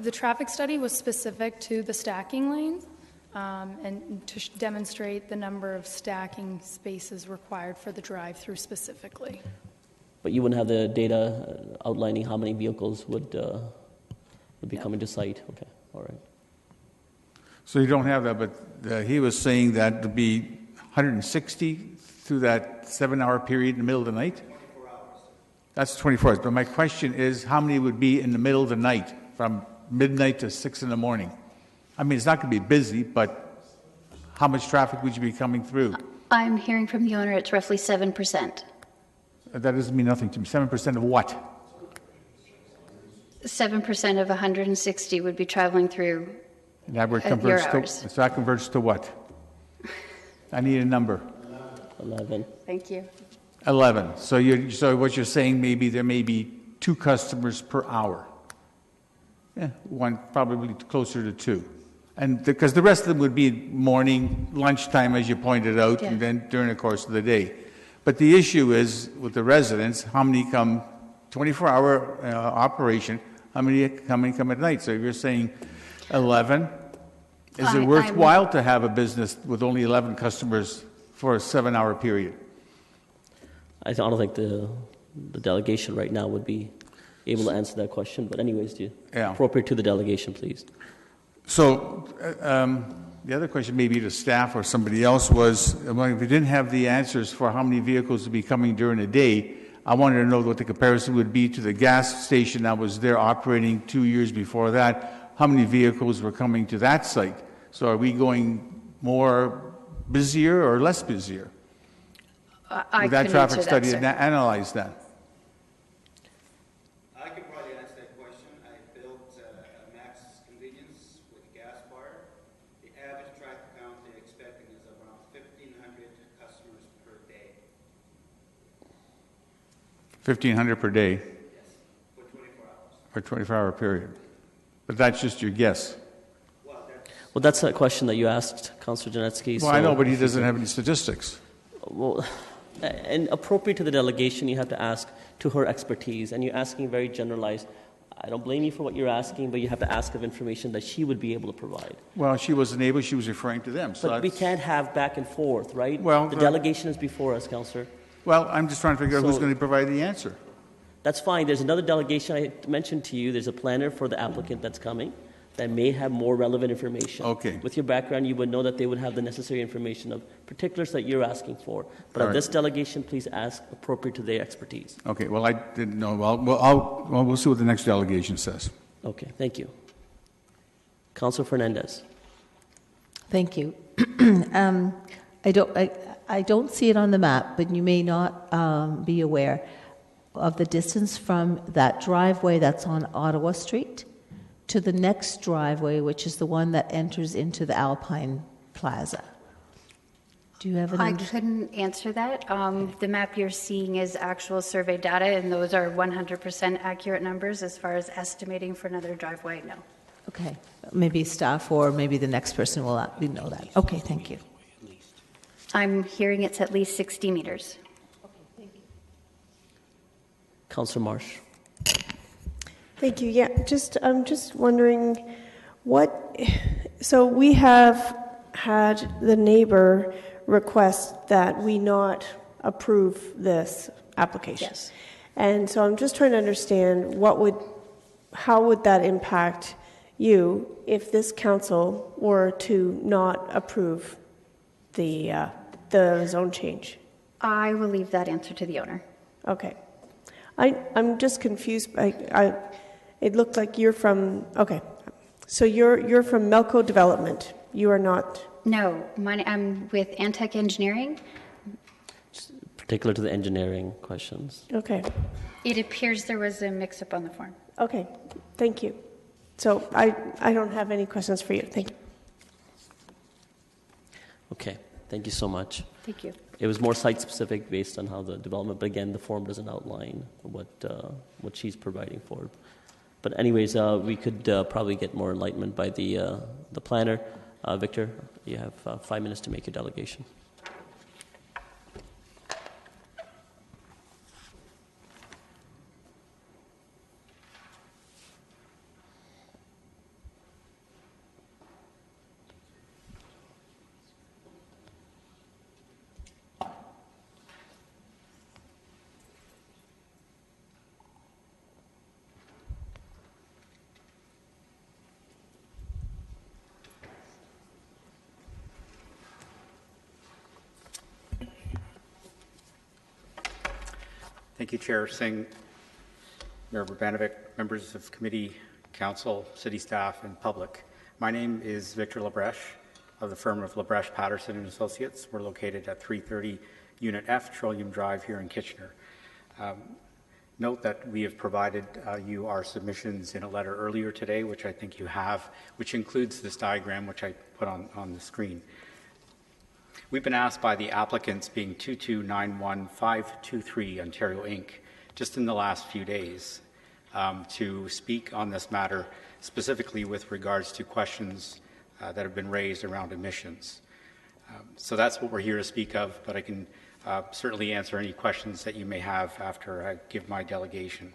The traffic study was specific to the stacking lanes and to demonstrate the number of stacking spaces required for the drive-through specifically. But you wouldn't have the data outlining how many vehicles would be coming to site? Okay, all right. So you don't have that, but he was saying that it would be 160 through that 7-hour period in the middle of the night? 24 hours. That's 24 hours. But my question is, how many would be in the middle of the night, from midnight to 6 in the morning? I mean, it's not going to be busy, but how much traffic would you be coming through? I'm hearing from the owner it's roughly 7%. That doesn't mean nothing to me. 7% of what? 7% of 160 would be traveling through That would at your hours. so that converts to what? I need a number. 11. Thank you. 11. So what you're saying, maybe there may be 2 customers per hour. Yeah, one probably closer to 2. And because the rest of them would be morning, lunchtime, as you pointed out, and then during the course of the day. But the issue is with the residents, how many come 24-hour operation, how many come at night? So if you're saying 11, is it worthwhile to have a business with only 11 customers for a 7-hour period? I don't think the delegation right now would be able to answer that question. But anyways, appropriate to the delegation, please. So the other question, maybe to staff or somebody else, was if we didn't have the answers for how many vehicles would be coming during the day, I wanted to know what the comparison would be to the gas station that was there operating 2 years before that. How many vehicles were coming to that site? So are we going more busier or less busier? I Would that couldn't traffic answer that, study sir. analyze that? I could probably answer that question. I built a max convenience with a gas bar. The average traffic count they're expecting is around 1,500 customers per day. 1,500 per day Yes, for 24 hours. for a 24-hour period. But that's just your guess. Well, that's a question that you asked, Councillor Janetsky. Well, I know, but he doesn't have any statistics. Well, and appropriate to the delegation, you have to ask to her expertise, and you're asking very generalized. I don't blame you for what you're asking, but you have to ask of information that she would be able to provide. Well, she wasn't able, she was referring to them. So But we that's- can't have back and forth, right? Well, the delegation is before us, Councillor. Well, I'm just trying to figure out who's So- going to provide the answer. That's fine. There's another delegation I mentioned to you. There's a planner for the applicant that's coming that may have more relevant information. Okay. With your background, you would know that they would have the necessary information of particulars that you're asking for. But All of right. this delegation, please ask appropriate to their expertise. Okay, well, I didn't know. We'll see what the next delegation says. Okay, thank you. Councilor Fernandez. Thank you. I don't see it on the map, but you may not be aware of the distance from that driveway that's on Ottawa Street to the next driveway, which is the one that enters into the Alpine Plaza. Do you have I an couldn't answer that. The map you're seeing is actual survey data, and those are 100% accurate numbers as far as estimating for another driveway. No. Okay, maybe staff or maybe the next person will know that. Okay, thank you. I'm hearing it's at least 60 meters. Councilor Marsh. Thank you. Yeah, I'm just wondering what. So we have had the neighbor request that we not approve this application. Yes. And so I'm just trying to understand how would that impact you if this council were to not approve the zone change? I will leave that answer to the owner. Okay. I'm just confused. It looked like you're from, okay. So you're from Melco Development. You are not. No, I'm with Antec Engineering. Particular to the engineering questions. Okay. It appears there was a mix-up on the form. Okay. Thank you. So I don't have any questions for you. Thank you. Okay, thank you so much. Thank you. It was more site-specific based on how the development, but again, the form doesn't outline what she's providing for. But anyways, we could probably get more enlightenment by the planner. Victor, you have 5 minutes to make your delegation. Thank you, Chair Singh, Mayor Urbanovic, members of committee, council, city staff, and public. My name is Victor Labreche of the firm of Labreche Patterson and Associates. We're located at 330 Unit F, Trillium Drive here in Kitchener. Note that we have provided you our submissions in a letter earlier today, which I think you have, which includes this diagram, which I put on the screen. We've been asked by the applicants, being 2291523 Ontario Inc., just in the last few days, to speak on this matter, specifically with regards to questions that have been raised around emissions. So that's what we're here to speak of, but I can certainly answer any questions that you may have after I give my delegation.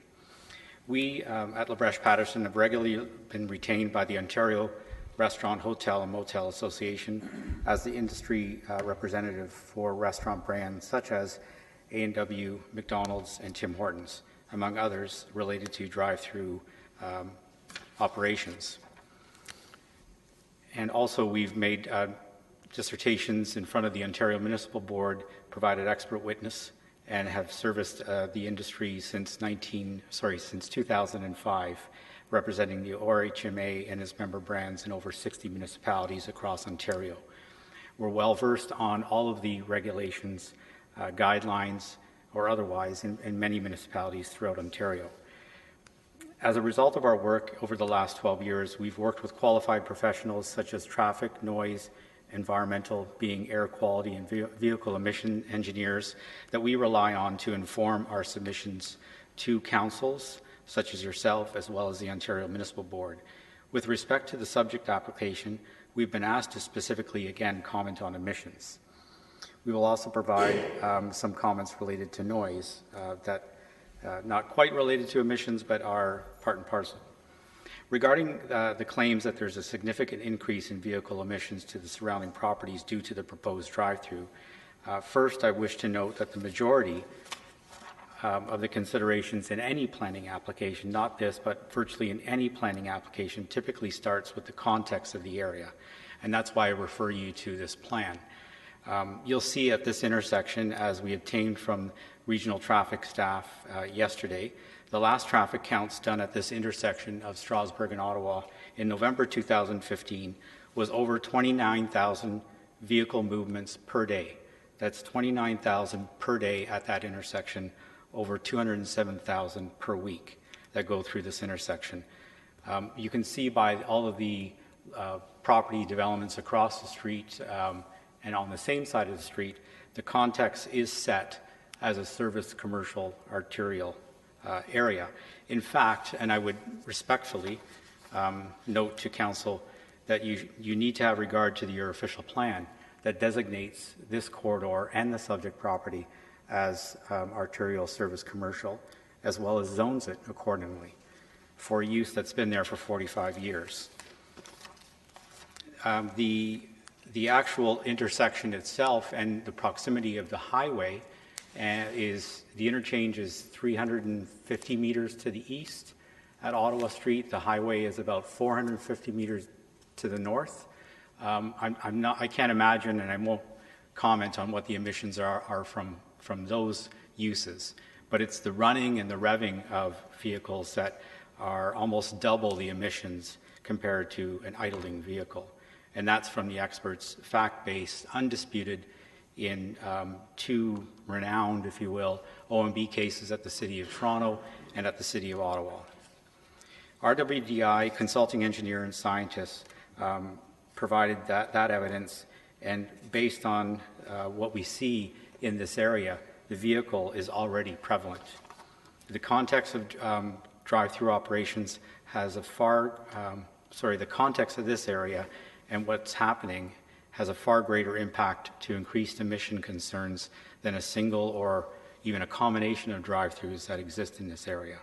We at Labreche Patterson have regularly been retained by the Ontario Restaurant, Hotel and Motel Association as the industry representative for restaurant brands such as A&W, McDonald's, and Tim Hortons, among others related to drive-through operations. And also we've made dissertations in front of the Ontario Municipal Board, provided expert witness, and have serviced the industry since 2005. Representing the ORHMA and its member brands in over 60 municipalities across Ontario. We're well versed on all of the regulations guidelines, or otherwise in many municipalities throughout Ontario. As a result of our work over the last 12 years, we've worked with qualified professionals such as traffic, noise, environmental, being air quality, and vehicle emission engineers that we rely on to inform our submissions to councils such as yourself, as well as the Ontario Municipal Board. With respect to the subject application, we've been asked to specifically, again, comment on emissions. We will also provide some comments related to noise not quite related to emissions, but are part and parcel. Regarding the claims that there's a significant increase in vehicle emissions to the surrounding properties due to the proposed drive-through, first I wish to note that the majority of the considerations in any planning application, not this, but virtually in any planning application, typically starts with the context of the area. And that's why I refer you to this plan. You'll see at this intersection, as we obtained from regional traffic staff yesterday, the last traffic counts done at this intersection of Strasbourg and Ottawa in November 2015 was over 29,000 vehicle movements per day. That's 29,000 per day at that intersection, over 207,000 per week that go through this intersection. You can see by all of the property developments across the street and on the same side of the street, the context is set as a service commercial arterial area. In fact, and I would respectfully note to Council that you need to have regard to your official plan that designates this corridor and the subject property as arterial service commercial, as well as zones it accordingly for use that's been there for 45 years. The actual intersection itself and the proximity of the highway the interchange is 350 meters to the east at Ottawa Street. The highway is about 450 meters to the north. I can't imagine, and I won't comment on what the emissions are from those uses, but it's the running and the revving of vehicles that are almost double the emissions compared to an idling vehicle. And that's from the experts, fact-based, undisputed, in two renowned, if you will, OMB cases at the City of Toronto and at the City of Ottawa. RWDI, consulting engineer and scientists, provided that evidence, and based on what we see in this area, the vehicle is already prevalent. The context of drive-through operations has the context of this area and what's happening has a far greater impact to increased emission concerns than a single or even a combination of drive-throughs that exist in this area.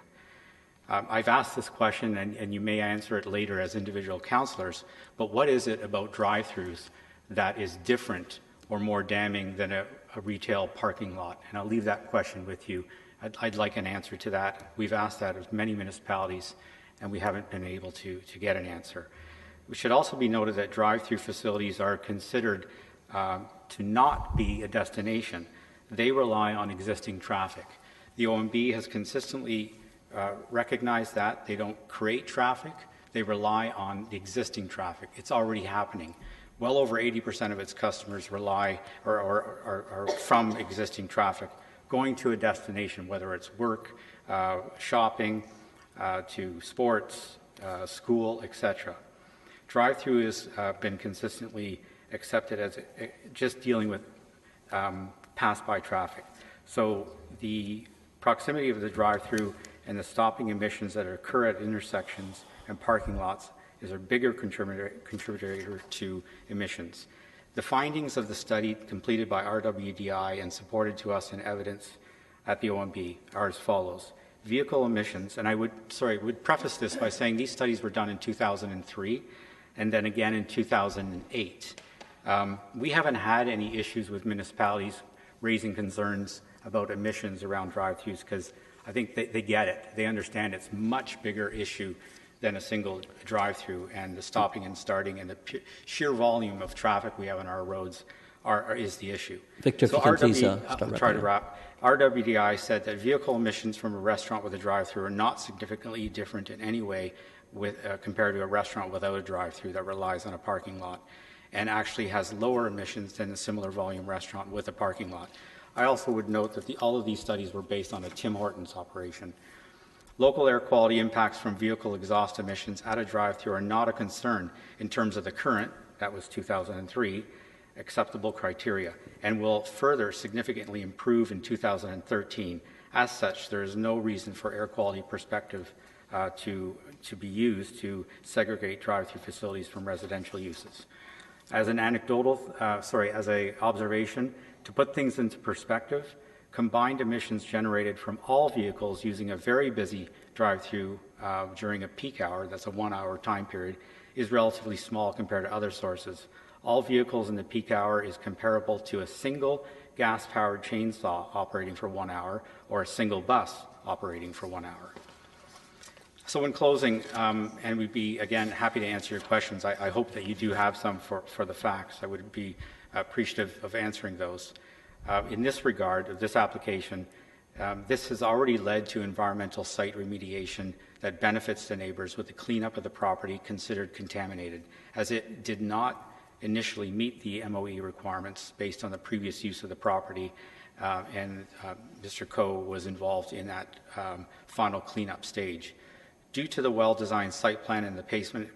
I've asked this question, and you may answer it later as individual councillors, but what is it about drive-throughs that is different or more damning than a retail parking lot? And I'll leave that question with you. I'd like an answer to that. We've asked that of many municipalities, and we haven't been able to get an answer. It should also be noted that drive-through facilities are considered to not be a destination. They rely on existing traffic. The OMB has consistently recognized that. They don't create traffic. They rely on the existing traffic. It's already happening. Well over 80% of its customers rely or are from existing traffic, going to a destination, whether it's work, shopping, to sports, school, etc. Drive-through has been consistently accepted as just dealing with pass-by traffic. So the proximity of the drive-through and the stopping emissions that occur at intersections and parking lots is a bigger contributor to emissions. The findings of the study completed by RWDI and supported to us in evidence at the OMB are as follows. Vehicle emissions, and I would preface this by saying these studies were done in 2003 and then again in 2008. We haven't had any issues with municipalities raising concerns about emissions around drive-thrus because I think they get it. They understand it's a much bigger issue than a single drive-through, and the stopping and starting and the sheer volume of traffic we have on our roads is the issue. Victor, so if you can please I'll try to wrap. RWDI said that vehicle emissions from a restaurant with a drive-through are not significantly different in any way compared to a restaurant without a drive-through that relies on a parking lot, and actually has lower emissions than a similar volume restaurant with a parking lot. I also would note that all of these studies were based on a Tim Hortons operation. Local air quality impacts from vehicle exhaust emissions at a drive-through are not a concern in terms of the current, that was 2003, acceptable criteria, and will further significantly improve in 2013. As such, there is no reason for air quality perspective to be used to segregate drive-through facilities from residential uses. As an as a observation, to put things into perspective, combined emissions generated from all vehicles using a very busy drive-through during a peak hour, that's a 1 hour time period, is relatively small compared to other sources. All vehicles in the peak hour is comparable to a single gas-powered chainsaw operating for 1 hour or a single bus operating for 1 hour. So in closing, and we'd be, again, happy to answer your questions. I hope that you do have some for the facts. I would be appreciative of answering those. In this regard, of this application, this has already led to environmental site remediation that benefits the neighbors with the cleanup of the property considered contaminated, as it did not initially meet the MOE requirements based on the previous use of the property, and Mr. Coe was involved in that final cleanup stage. Due to the well-designed site plan and the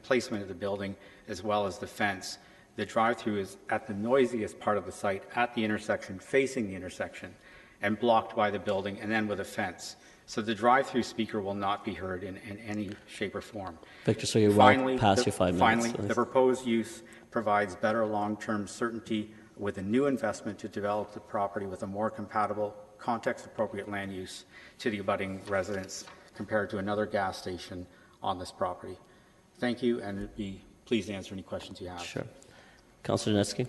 placement of the building, as well as the fence, the drive-through is at the noisiest part of the site at the intersection, facing the intersection, and blocked by the building and then with a fence. So the drive-through speaker will not be heard in any shape or form. Victor, so you're well past your 5 minutes. Finally, the proposed use provides better long-term certainty with a new investment to develop the property with a more compatible, context-appropriate land use to the abutting residents compared to another gas station on this property. Thank you, and I'd be pleased to answer any questions you have. Sure. Councillor Janeski.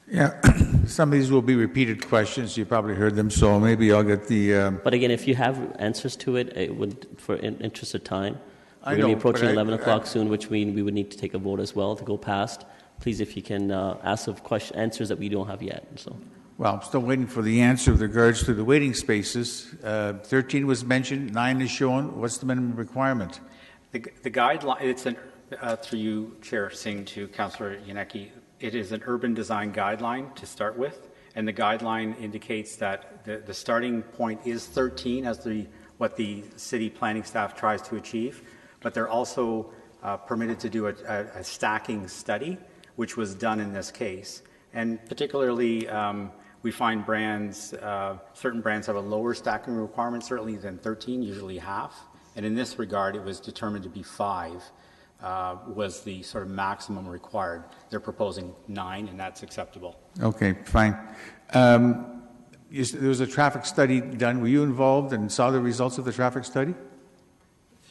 Yeah, some of these will be repeated questions. You probably heard them, so maybe I'll get the... But again, if you have answers to it, it would, for interest of time, I we're going to know, be approaching but 11 o'clock soon, which means we would need to take a vote as well to go past. Please, if you can ask of answers that we don't have yet. So. Well, I'm still waiting for the answer with regards to the waiting spaces. 13 was mentioned, 9 is shown. What's the minimum requirement? The guideline, it's an, through you, Chair Singh, to Councillor Janeski, it is an urban design guideline to start with, and the guideline indicates that the starting point is 13 as what the city planning staff tries to achieve, but they're also permitted to do a stacking study, which was done in this case. And particularly, we find brands, certain brands have a lower stacking requirement, certainly than 13, usually half. And in this regard, it was determined to be 5 was the sort of maximum required. They're proposing 9, and that's acceptable. Okay, fine. There was a traffic study done. Were you involved and saw the results of the traffic study?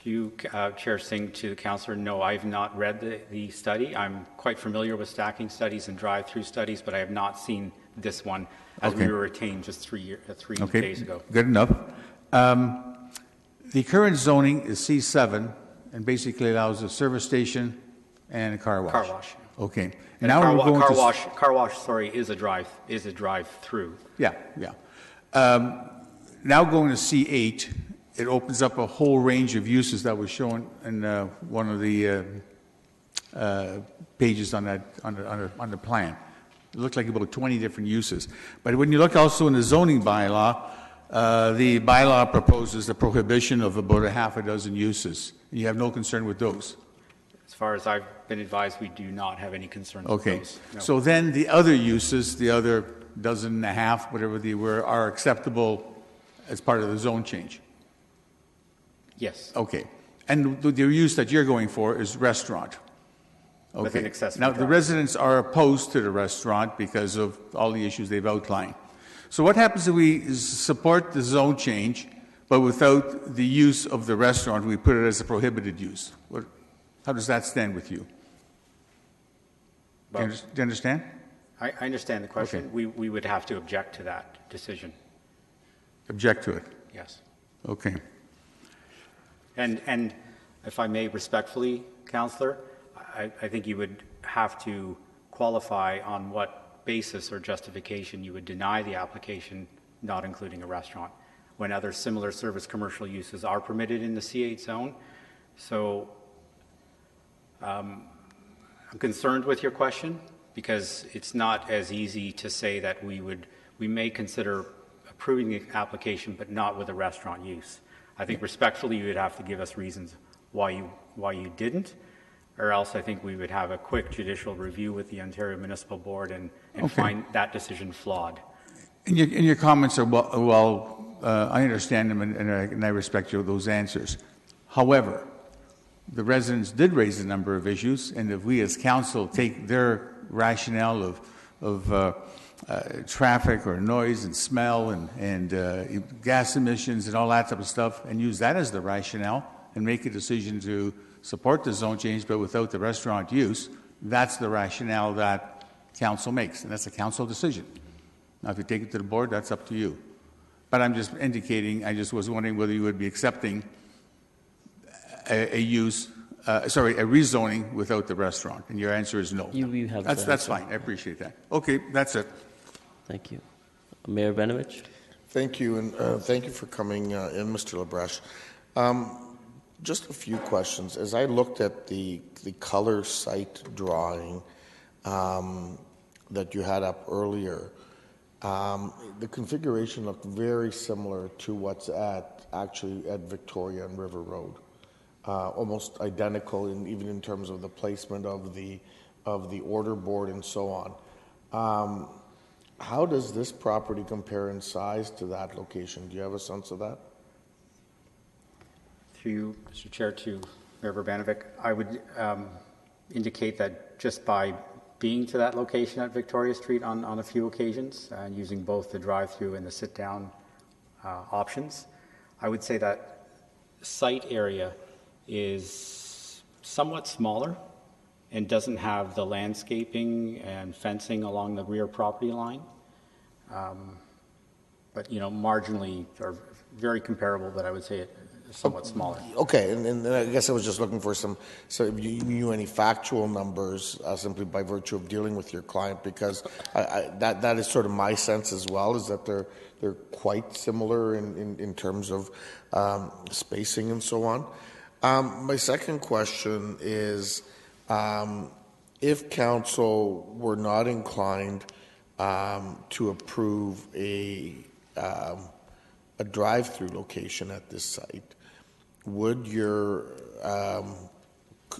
You, Chair Singh, to the councillor, no, I've not read the study. I'm quite familiar with stacking studies and drive-through studies, but I have not seen this one as we were retained just 3 days ago. Good enough. The current zoning is C7 and basically allows a service station and a car wash. Car wash. Okay. And now car, we're going car wash. Sorry, is a drive-through. Yeah. Now going to C8. It opens up a whole range of uses that was shown in one of the pages on the plan. It looked like about 20 different uses. But when you look also in the zoning bylaw, the bylaw proposes a prohibition of about 6 uses. You have no concern with those? As far as I've been advised, we do not have any concerns with those. No. So then the other uses, the other 12.5, whatever they were, are acceptable as part of the zone change? Yes. Okay. And the use that you're going for is restaurant? Okay. With an accessory Now, drive. the residents are opposed to the restaurant because of all the issues they've outlined. So what happens if we support the zone change, but without the use of the restaurant, we put it as a prohibited use? How does that stand with you? Well, do you understand? I understand the question. Okay. We would have to object to that decision. Object to it? Yes. Okay. And if I may respectfully, Councillor, I think you would have to qualify on what basis or justification you would deny the application, not including a restaurant, when other similar service commercial uses are permitted in the C8 zone. So I'm concerned with your question, because it's not as easy to say that we may consider approving the application, but not with a restaurant use. I think respectfully, you would have to give us reasons why you didn't, or else I think we would have a quick judicial review with the Ontario Municipal Board and find that decision flawed. And your comments are well, I understand them and I respect those answers. However, the residents did raise a number of issues, and if we as council take their rationale of traffic or noise and smell and gas emissions and all that type of stuff and use that as the rationale and make a decision to support the zone change but without the restaurant use, that's the rationale that council makes, and that's a council decision. Now, if you take it to the board, that's up to you. But I'm just indicating, I just was wondering whether you would be accepting a rezoning without the restaurant, and your answer is no. You have that's fine. I appreciate that. Okay, that's it. Thank you. Mayor Benovich. Thank you, and thank you for coming in, Mr. Labrèche. Just a few questions. As I looked at the color site drawing that you had up earlier, the configuration looked very similar to what's actually at Victoria and River Road. Almost identical, even in terms of the placement of the order board and so on. How does this property compare in size to that location? Do you have a sense of that? Through you, Mr. Chair, to Mayor Urbanovic, I would indicate that just by being to that location at Victoria Street on a few occasions, and using both the drive-through and the sit-down options, I would say that site area is somewhat smaller and doesn't have the landscaping and fencing along the rear property line. But, marginally or very comparable, but I would say it is somewhat smaller. Okay, and I guess I was just looking for so if you knew any factual numbers simply by virtue of dealing with your client, because that is sort of my sense as well, is that they're quite similar in terms of spacing and so on. My second question is, if council were not inclined to approve a drive-through location at this site, would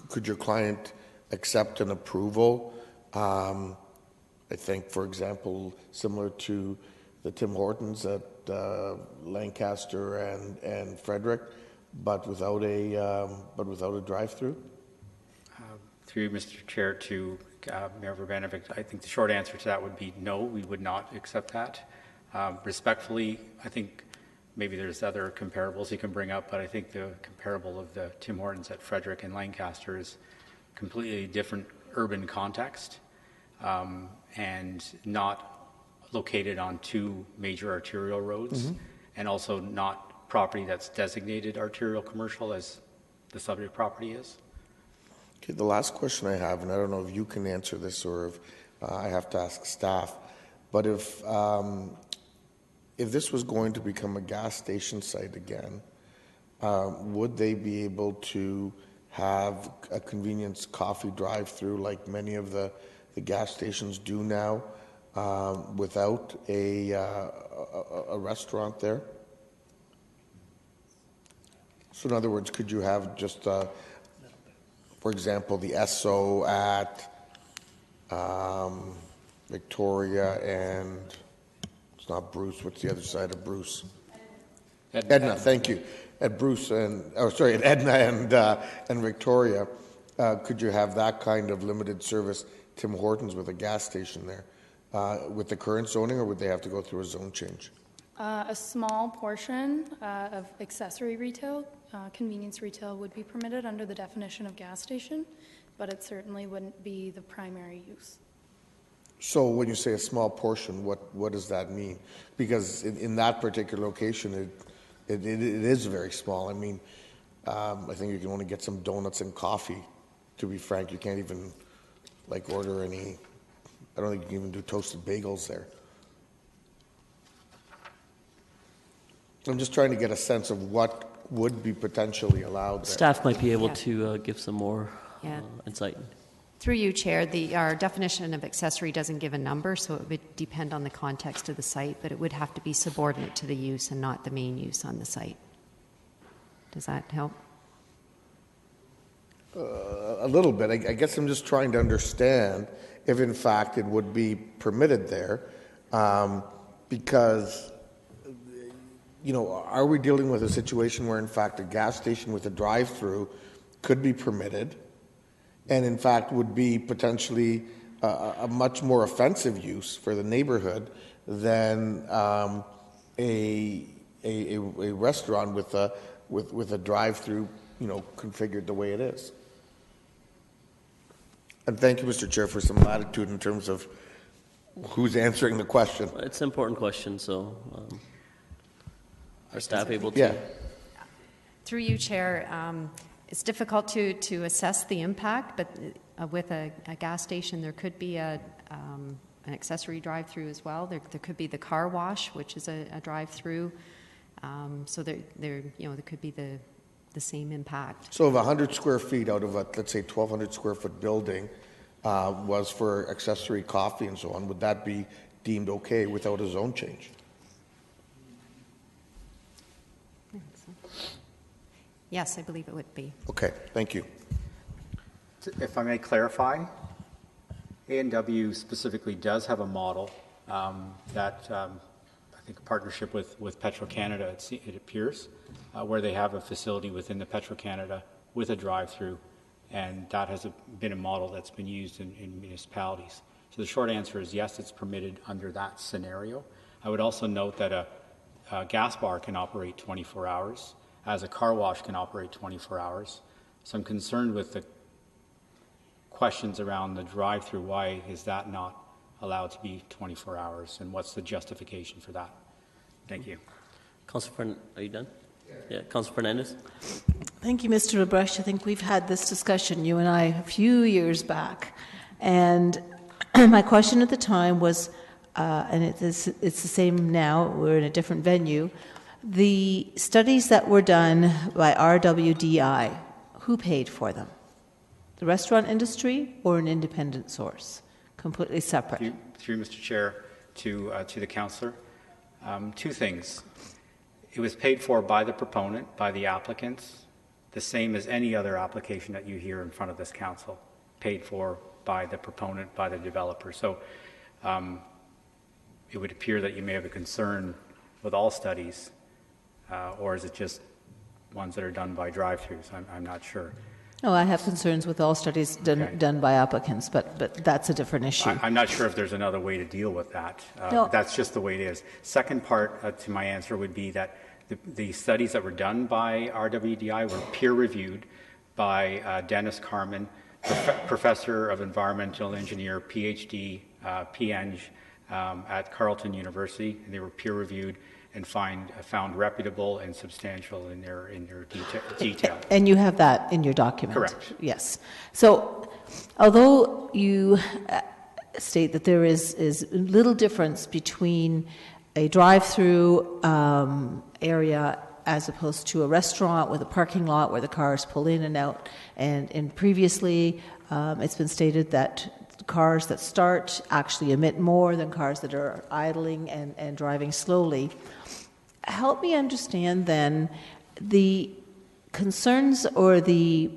could your client accept an approval? I think, for example, similar to the Tim Hortons at Lancaster and Frederick, but without a drive-through? Through Mr. Chair to Mayor Urbanovic, I think the short answer to that would be no, we would not accept that. Respectfully, I think maybe there's other comparables you can bring up, but I think the comparable of the Tim Hortons at Frederick and Lancaster is completely different urban context and not located on two major arterial roads, and also not property that's designated arterial commercial as the subject property is. Okay, the last question I have, and I don't know if you can answer this or if I have to ask staff, but if this was going to become a gas station site again, would they be able to have a convenience coffee drive-through like many of the gas stations do now, without a restaurant there? So in other words, could you have just, for example, the Esso at Victoria and, it's not Bruce, what's the other side of Bruce? Edna, thank you. At Bruce and, at Edna and Victoria, could you have that kind of limited service Tim Hortons with a gas station there with the current zoning, or would they have to go through a zone change? A small portion of accessory retail, convenience retail, would be permitted under the definition of gas station, but it certainly wouldn't be the primary use. So when you say a small portion, what does that mean? Because in that particular location, it is very small. I mean, I think you can only get some donuts and coffee. To be frank, you can't even order any. I don't think you can even do toasted bagels there. I'm just trying to get a sense of what would be potentially allowed there. Staff might be able to give some more insight. Through you, Chair, our definition of accessory doesn't give a number, so it would depend on the context of the site, but it would have to be subordinate to the use and not the main use on the site. Does that help? A little bit. I guess I'm just trying to understand if, in fact, it would be permitted there, because, you know, are we dealing with a situation where, in fact, a gas station with a drive-through could be permitted, and in fact would be potentially a much more offensive use for the neighborhood than a restaurant with a drive-through, you know, configured the way it is? And thank you, Mr. Chair, for some latitude in terms of who's answering the question. It's an important question, so are staff able to? Yeah. Through you, Chair, it's difficult to assess the impact, but with a gas station, there could be an accessory drive-through as well. There could be the car wash, which is a drive-through. So there could be the same impact. So if 100 square feet out of a, let's say, 1,200 square foot building was for accessory coffee and so on, would that be deemed okay without a zone change? Yes, I believe it would be. Okay, thank you. If I may clarify, A&W specifically does have a model that I think a partnership with Petro-Canada, it appears, where they have a facility within the Petro-Canada with a drive-through, and that has been a model that's been used in municipalities. So the short answer is yes, it's permitted under that scenario. I would also note that a gas bar can operate 24 hours, as a car wash can operate 24 hours. So I'm concerned with the questions around the drive-through. Why is that not allowed to be 24 hours, and what's the justification for that? Thank you. Councillor, are you done? Yeah, Councillor Fernandez. Thank you, Mr. Lebrecht. I think we've had this discussion, you and I, a few years back. And my question at the time was, and it's the same now, we're in a different venue, the studies that were done by RWDI, who paid for them? The restaurant industry or an independent source? Completely separate. Through Mr. Chair, to the councillor, two things. It was paid for by the proponent, by the applicants, the same as any other application that you hear in front of this council, paid for by the proponent, by the developer. So it would appear that you may have a concern with all studies, or is it just ones that are done by drive-throughs? I'm not sure. No, I have concerns with all studies done by applicants, but that's a different issue. I'm not sure if there's another way to deal with that. No. That's just the way it is. Second part to my answer would be that the studies that were done by RWDI were peer-reviewed by Dennis Carman, Professor of Environmental Engineer, PhD, PEng at Carleton University, and they were peer-reviewed and found reputable and substantial in their detail. And you have that in your document? Correct. Yes. So, although you state that there is little difference between a drive-through area as opposed to a restaurant with a parking lot where the cars pull in and out, and previously it's been stated that cars that start actually emit more than cars that are idling and driving slowly. Help me understand then the concerns or the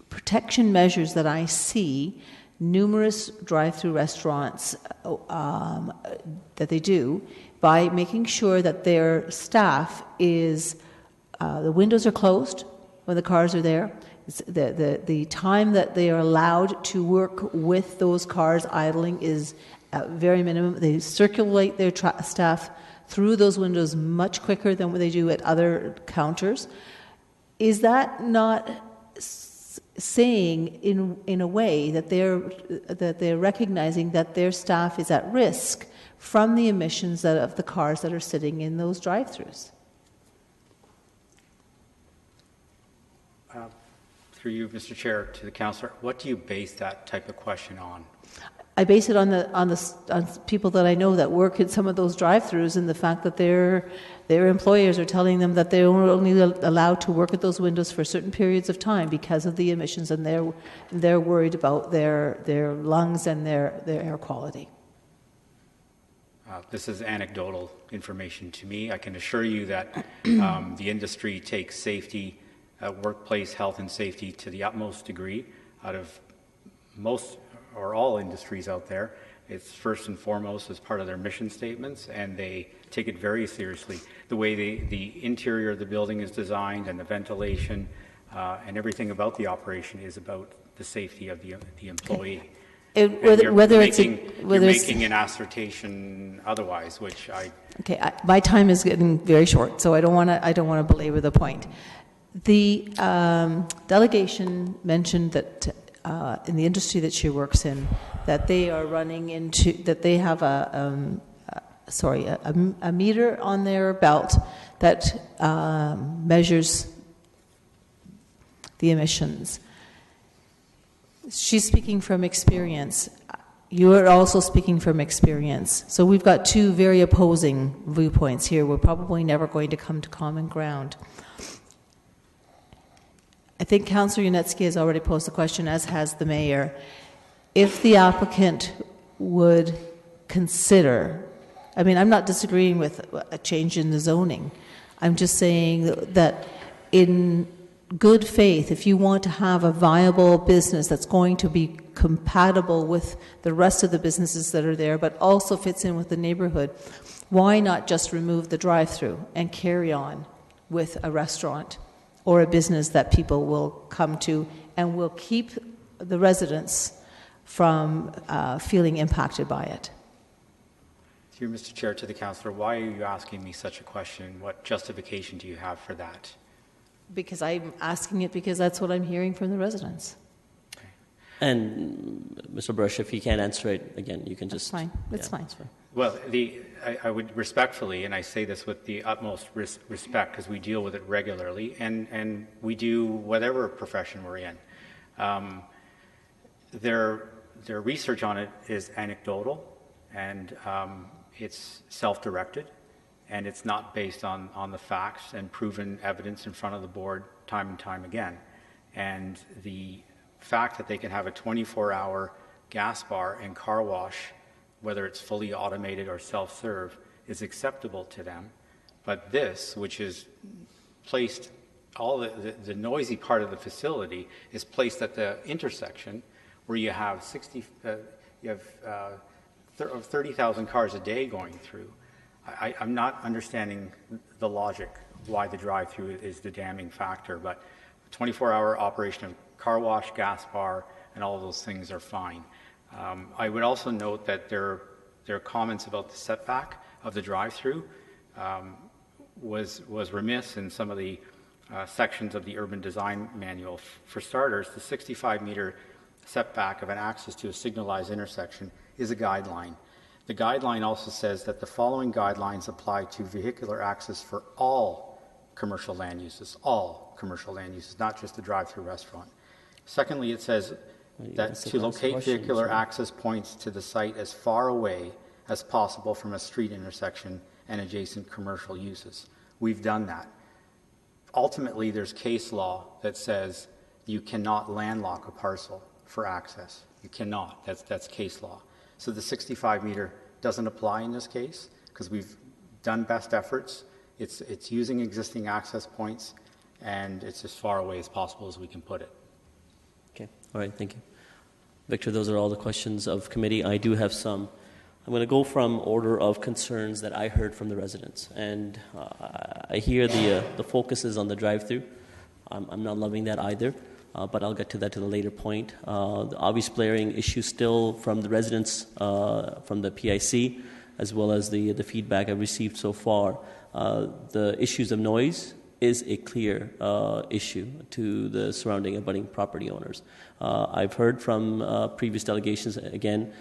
protection measures that I see numerous drive-through restaurants that they do by making sure that their staff is, the windows are closed when the cars are there. The time that they are allowed to work with those cars idling is very minimum. They circulate their staff through those windows much quicker than what they do at other counters. Is that not saying in a way that they're recognizing that their staff is at risk from the emissions of the cars that are sitting in those drive-throughs? Through you, Mr. Chair, to the councillor, what do you base that type of question on? I base it on people that I know that work at some of those drive-throughs, and the fact that their employers are telling them that they're only allowed to work at those windows for certain periods of time because of the emissions, and they're worried about their lungs and their air quality. This is anecdotal information to me. I can assure you that the industry takes safety, workplace health and safety to the utmost degree. Out of most or all industries out there, it's first and foremost as part of their mission statements, and they take it very seriously. The way the interior of the building is designed and the ventilation and everything about the operation is about the safety of the employee. Whether you're making an assertion otherwise, which I... Okay, my time is getting very short, so I don't want to belabor the point. The delegation mentioned that in the industry that she works in, that they are running into, that they have a meter on their belt that measures the emissions. She's speaking from experience. You are also speaking from experience. So we've got two very opposing viewpoints here. We're probably never going to come to common ground. I think Councillor Yunetsky has already posed the question, as has the Mayor. If the applicant would consider, I mean, I'm not disagreeing with a change in the zoning. I'm just saying that in good faith, if you want to have a viable business that's going to be compatible with the rest of the businesses that are there, but also fits in with the neighborhood, why not just remove the drive-through and carry on with a restaurant or a business that people will come to and will keep the residents from feeling impacted by it? Through Mr. Chair, to the councillor, why are you asking me such a question? What justification do you have for that? Because I'm asking it because that's what I'm hearing from the residents. Okay. And Mr. Brush, if you can't answer it, again, you can just... That's fine. It's fine. Well, I would respectfully, and I say this with the utmost respect because we deal with it regularly, and we do whatever profession we're in. Their research on it is anecdotal, and it's self-directed, and it's not based on the facts and proven evidence in front of the board time and time again. And the fact that they can have a 24-hour gas bar and car wash, whether it's fully automated or self-serve, is acceptable to them. But this, which is placed, all the noisy part of the facility is placed at the intersection where you have 30,000 cars a day going through. I'm not understanding the logic why the drive-through is the damning factor, but 24-hour operation of car wash, gas bar, and all of those things are fine. I would also note that their comments about the setback of the drive-through was remiss in some of the sections of the urban design manual. For starters, the 65-meter setback of an access to a signalized intersection is a guideline. The guideline also says that the following guidelines apply to vehicular access for all commercial land uses, not just the drive-through restaurant. Secondly, it says that to locate vehicular access points to the site as far away as possible from a street intersection and adjacent commercial uses. We've done that. Ultimately, there's case law that says you cannot landlock a parcel for access. You cannot. That's case law. So the 65-meter doesn't apply in this case because we've done best efforts. It's using existing access points, and it's as far away as possible as we can put it. Okay. All right. Thank you. Victor, those are all the questions of committee. I do have some. I'm going to go from order of concerns that I heard from the residents. And I hear the focus is on the drive-through. I'm not loving that either. But I'll get to that to the later point. The obvious blaring issue still from the residents from the PIC, as well as the feedback I've received so far. The issues of noise is a clear issue to the surrounding abutting property owners. I've heard from previous delegations, again,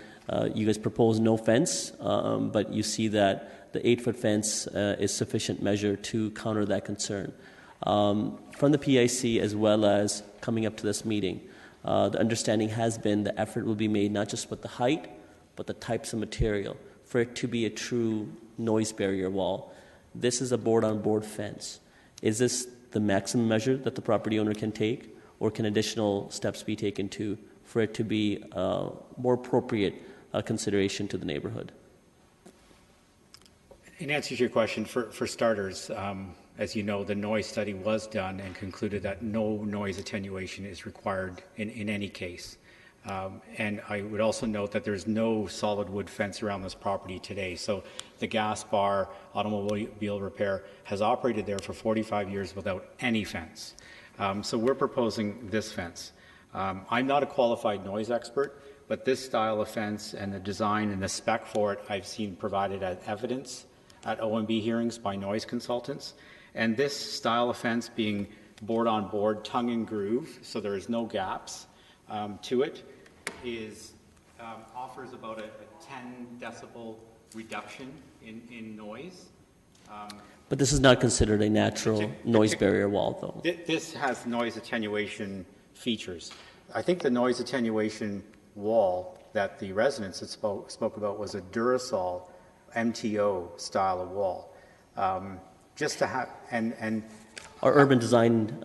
you guys propose no fence, but you see that the 8-foot fence is sufficient measure to counter that concern. From the PIC as well as coming up to this meeting, the understanding has been the effort will be made not just with the height, but the types of material. For it to be a true noise barrier wall, this is a board-on-board fence. Is this the maximum measure that the property owner can take, or can additional steps be taken for it to be more appropriate consideration to the neighborhood? In answer to your question, for starters, as you know, the noise study was done and concluded that no noise attenuation is required in any case. And I would also note that there's no solid wood fence around this property today. So the gas bar automobile repair has operated there for 45 years without any fence. So we're proposing this fence. I'm not a qualified noise expert, but this style of fence and the design and the spec for it I've seen provided as evidence at OMB hearings by noise consultants. And this style of fence being board on board, tongue and groove, so there is no gaps to it, offers about a 10 decibel reduction in noise. But this is not considered a natural noise barrier wall, though. This has noise attenuation features. I think the noise attenuation wall that the residents had spoke about was a Durasol MTO style of wall. Just to have, and our urban design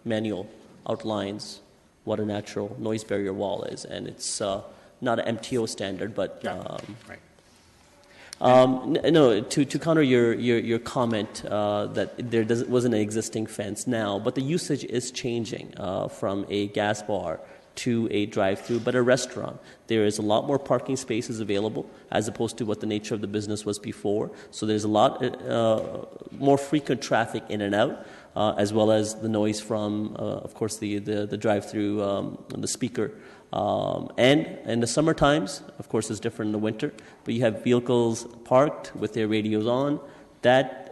manual outlines what a natural noise barrier wall is, and it's not an MTO standard, but right. No. To counter your comment that there wasn't an existing fence now, but the usage is changing from a gas bar to a drive-through, but a restaurant. There is a lot more parking spaces available as opposed to what the nature of the business was before. So there's a lot more frequent traffic in and out, as well as the noise from, of course, the drive-through, the speaker. And in the summer times, of course, it's different in the winter, but you have vehicles parked with their radios on.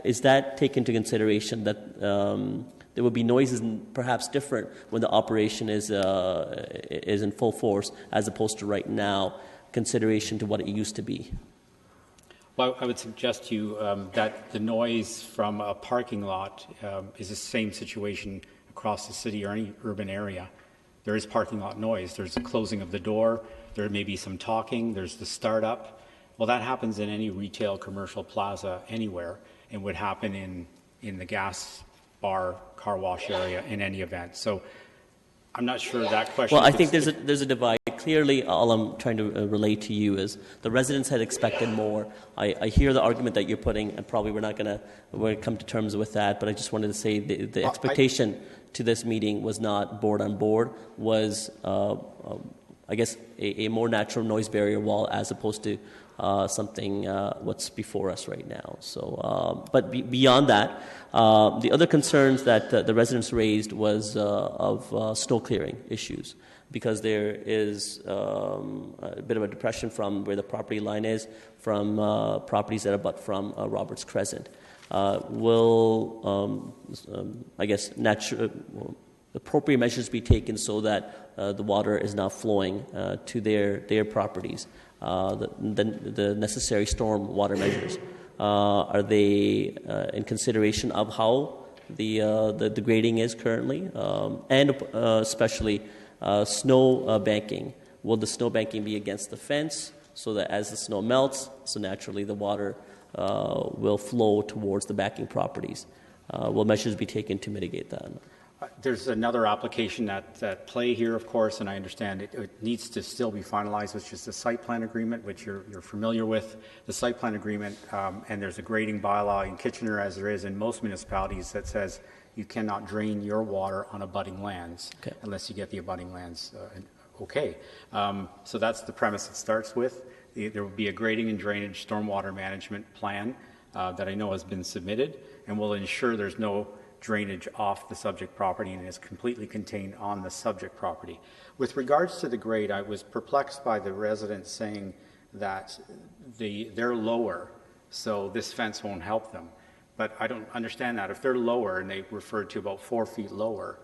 Is that taken into consideration that there will be noises perhaps different when the operation is in full force as opposed to right now, consideration to what it used to be? Well, I would suggest to you that the noise from a parking lot is the same situation across the city or any urban area. There is parking lot noise. There's the closing of the door. There may be some talking. There's the startup. Well, that happens in any retail commercial plaza anywhere and would happen in the gas bar, car wash area in any event. So I'm not sure that question. Well, I think there's a divide. Clearly, all I'm trying to relate to you is the residents had expected more. I hear the argument that you're putting, and probably we're going to come to terms with that, but I just wanted to say the expectation to this meeting was not board on board, was, I guess, a more natural noise barrier wall as opposed to something what's before us right now. So, but beyond that, the other concerns that the residents raised was of snow clearing issues, because there is a bit of a depression from where the property line is from properties that abut from Roberts Crescent. Will I guess appropriate measures be taken so that the water is not flowing to their properties? The necessary storm water measures, are they in consideration of how the grading is currently, and especially snow banking? Will the snow banking be against the fence so that as the snow melts, so naturally the water will flow towards the backing properties? Will measures be taken to mitigate that? There's another application at play here, of course, and I understand it needs to still be finalized, which is the site plan agreement, which you're familiar with. The site plan agreement, and there's a grading bylaw in Kitchener, as there is in most municipalities, that says you cannot drain your water on abutting lands unless you get the abutting lands okay. So that's the premise it starts with. There will be a grading and drainage stormwater management plan that I know has been submitted, and will ensure there's no drainage off the subject property and is completely contained on the subject property. With regards to the grade, I was perplexed by the residents saying that they're lower, so this fence won't help them. But I don't understand that. If they're lower, and they referred to about 4 feet lower,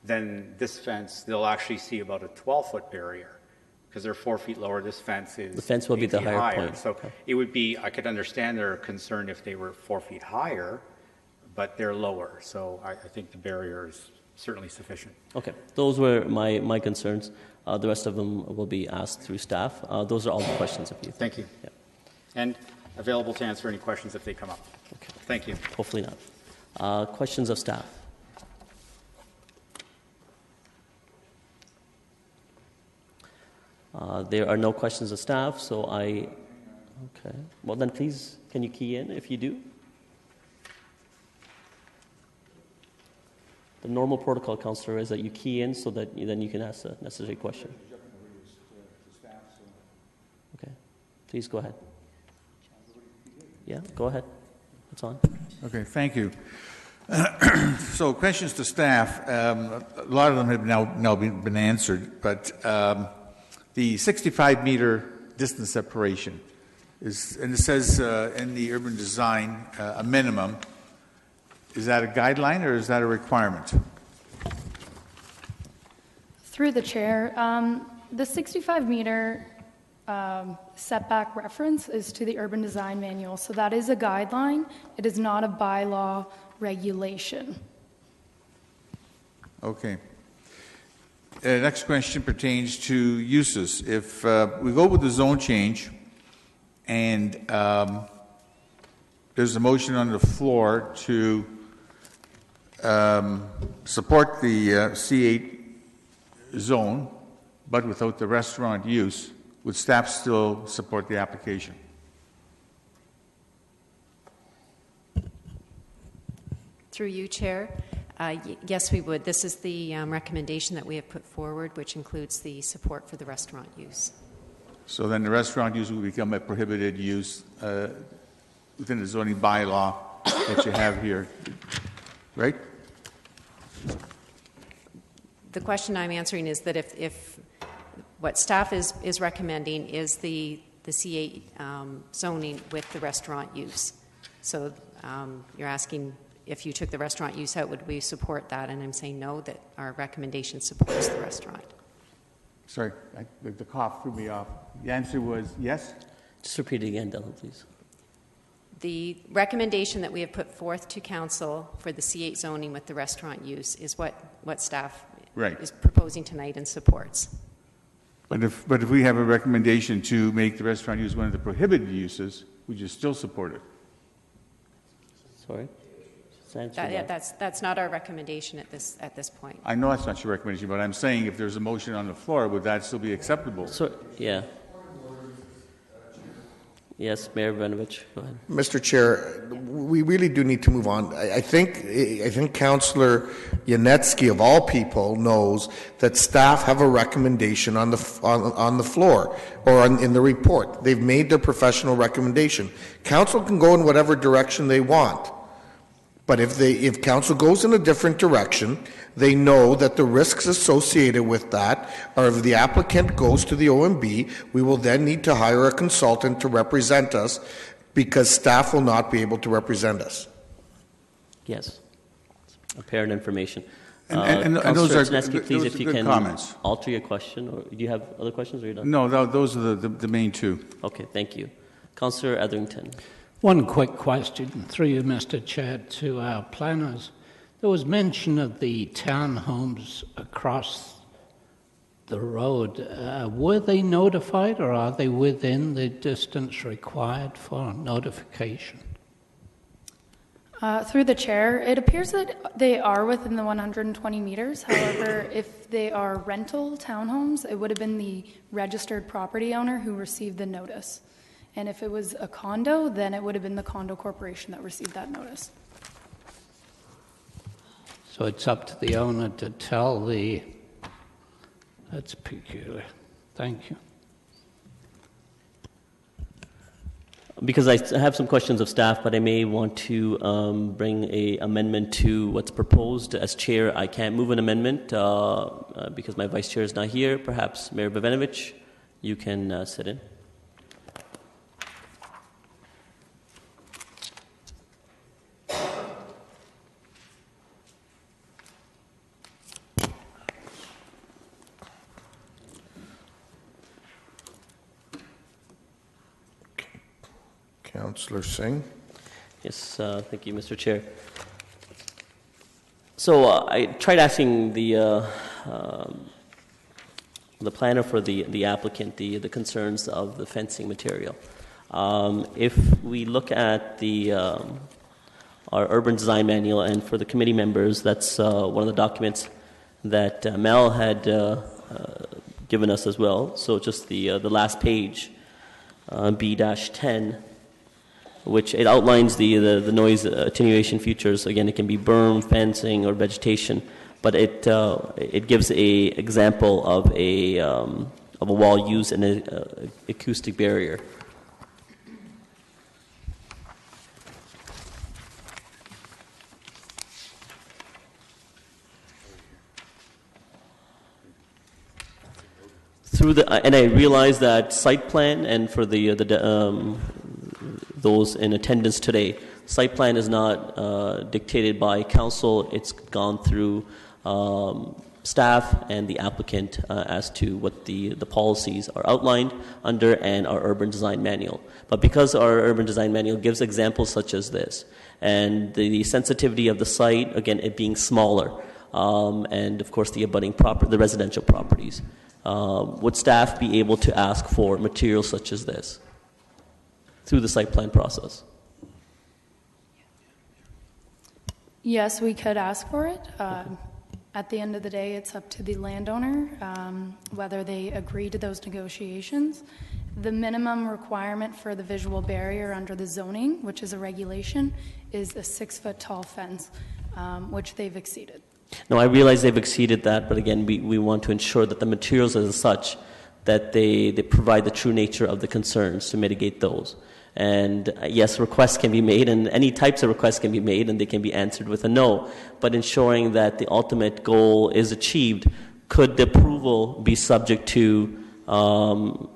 then this fence, they'll actually see about a 12-foot barrier. Because they're 4 feet lower, this fence is. The fence will be the higher point. So it would be, I could understand their concern if they were 4 feet higher, but they're lower. So I think the barrier is certainly sufficient. Okay, those were my concerns. The rest of them will be asked through staff. Those are all the questions of you. Thank you. Yeah. And available to answer any questions if they come up. Okay. Thank you. Hopefully not. Questions of staff? There are no questions of staff, so okay. Well then please, can you key in if you do? The normal protocol, Councillor, is that you key in so that then you can ask the necessary question. Okay, please go ahead. Yeah, go ahead. It's on. Okay, thank you. So questions to staff, a lot of them have now been answered, but the 65-meter distance separation is, and it says in the urban design a minimum. Is that a guideline or is that a requirement? Through the chair, the 65-meter setback reference is to the urban design manual, so that is a guideline. It is not a bylaw regulation. Okay. Next question pertains to uses. If we go with the zone change and there's a motion on the floor to support the C8 zone, but without the restaurant use, would staff still support the application? Through you, Chair. Yes, we would. This is the recommendation that we have put forward, which includes the support for the restaurant use. So then the restaurant use will become a prohibited use within the zoning bylaw that you have here, right? The question I'm answering is that if what staff is recommending is the C8 zoning with the restaurant use. So you're asking if you took the restaurant use out, would we support that? And I'm saying no, that our recommendation supports the restaurant. Sorry, the cough threw me off. The answer was yes? Just repeat it again, Dylan, please. The recommendation that we have put forth to council for the C8 zoning with the restaurant use is what staff is proposing tonight and supports. But if we have a recommendation to make the restaurant use one of the prohibited uses, would you still support it? Sorry? That's not our recommendation at this point. I know that's not your recommendation, but I'm saying if there's a motion on the floor, would that still be acceptable? Yeah. Yes, Mayor Benovich, go ahead. Mr. Chair, we really do need to move on. I think Councillor Yanetsky, of all people, knows that staff have a recommendation on the floor or in the report. They've made their professional recommendation. Council can go in whatever direction they want. But if council goes in a different direction, they know that the risks associated with that are if the applicant goes to the OMB, we will then need to hire a consultant to represent us because staff will not be able to represent us. Yes. Apparent information. And those are please, if you can comments. Alter your question, or do you have other questions, or you're done? No, those are the main two. Okay, thank you. Councillor Etherington. One quick question, through you, Mr. Chair, to our planners. There was mention of the townhomes across the road. Were they notified, or are they within the distance required for notification? Through the chair, it appears that they are within the 120 meters. However, if they are rental townhomes, it would have been the registered property owner who received the notice. And if it was a condo, then it would have been the condo corporation that received that notice. So it's up to the owner to tell the... That's peculiar. Thank you. Because I have some questions of staff, but I may want to bring an amendment to what's proposed. As chair, I can't move an amendment because my vice chair is not here. Perhaps Mayor Bevenovich, you can sit in. Councillor Singh. Yes, thank you, Mr. Chair. So I tried asking the planner for the applicant the concerns of the fencing material. If we look at our urban design manual, and for the committee members, that's one of the documents that Mel had given us as well. So just the last page, B-10, which it outlines the noise attenuation features. Again, it can be berm, fencing, or vegetation, but it gives a example of a wall used in an acoustic barrier. And I realize that site plan, and for those in attendance today, site plan is not dictated by council. It's gone through staff and the applicant as to what the policies are outlined under, and our urban design manual. But because our urban design manual gives examples such as this, and the sensitivity of the site, again, it being smaller, and of course the abutting the residential properties, would staff be able to ask for materials such as this through the site plan process? Yes, we could ask for it. At the end of the day, it's up to the landowner whether they agree to those negotiations. The minimum requirement for the visual barrier under the zoning, which is a regulation, is a 6-foot tall fence, which they've exceeded. No, I realize they've exceeded that, but again, we want to ensure that the materials are such that they provide the true nature of the concerns to mitigate those. And yes, requests can be made, and any types of requests can be made, and they can be answered with a no. But ensuring that the ultimate goal is achieved, could the approval be subject to,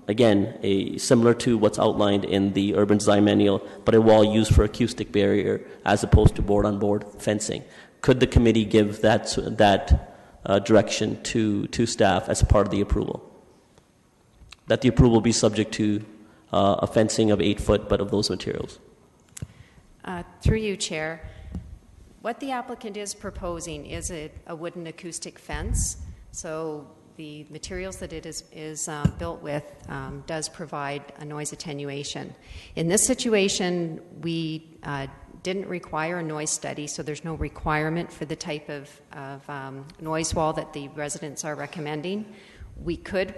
again, similar to what's outlined in the urban design manual, but a wall used for acoustic barrier as opposed to board-on-board fencing? Could the committee give that direction to staff as part of the approval? That the approval be subject to a fencing of 8 foot, but of those materials. Through you, Chair. What the applicant is proposing is a wooden acoustic fence. So the materials that it is built with does provide a noise attenuation. In this situation, we didn't require a noise study, so there's no requirement for the type of noise wall that the residents are recommending. We could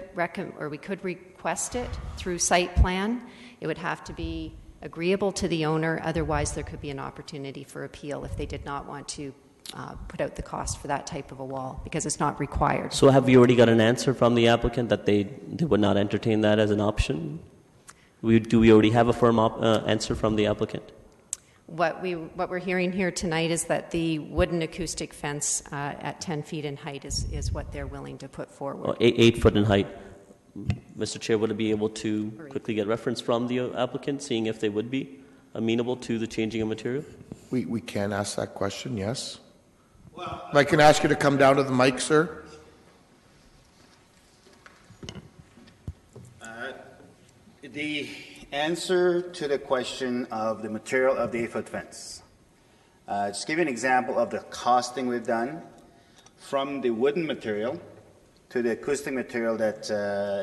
request it through site plan. It would have to be agreeable to the owner. Otherwise, there could be an opportunity for appeal if they did not want to put out the cost for that type of a wall, because it's not required. So have you already got an answer from the applicant that they would not entertain that as an option? Do we already have a firm answer from the applicant? What we're hearing here tonight is that the wooden acoustic fence at 10 feet in height is what they're willing to put forward. 8 foot in height. Mr. Chair, would it be able to quickly get reference from the applicant, seeing if they would be amenable to the changing of material? We can ask that question, yes. Well, I can ask you to come down to the mic, sir. The answer to the question of the material of the 8-foot fence. Just give you an example of the costing we've done from the wooden material to the acoustic material that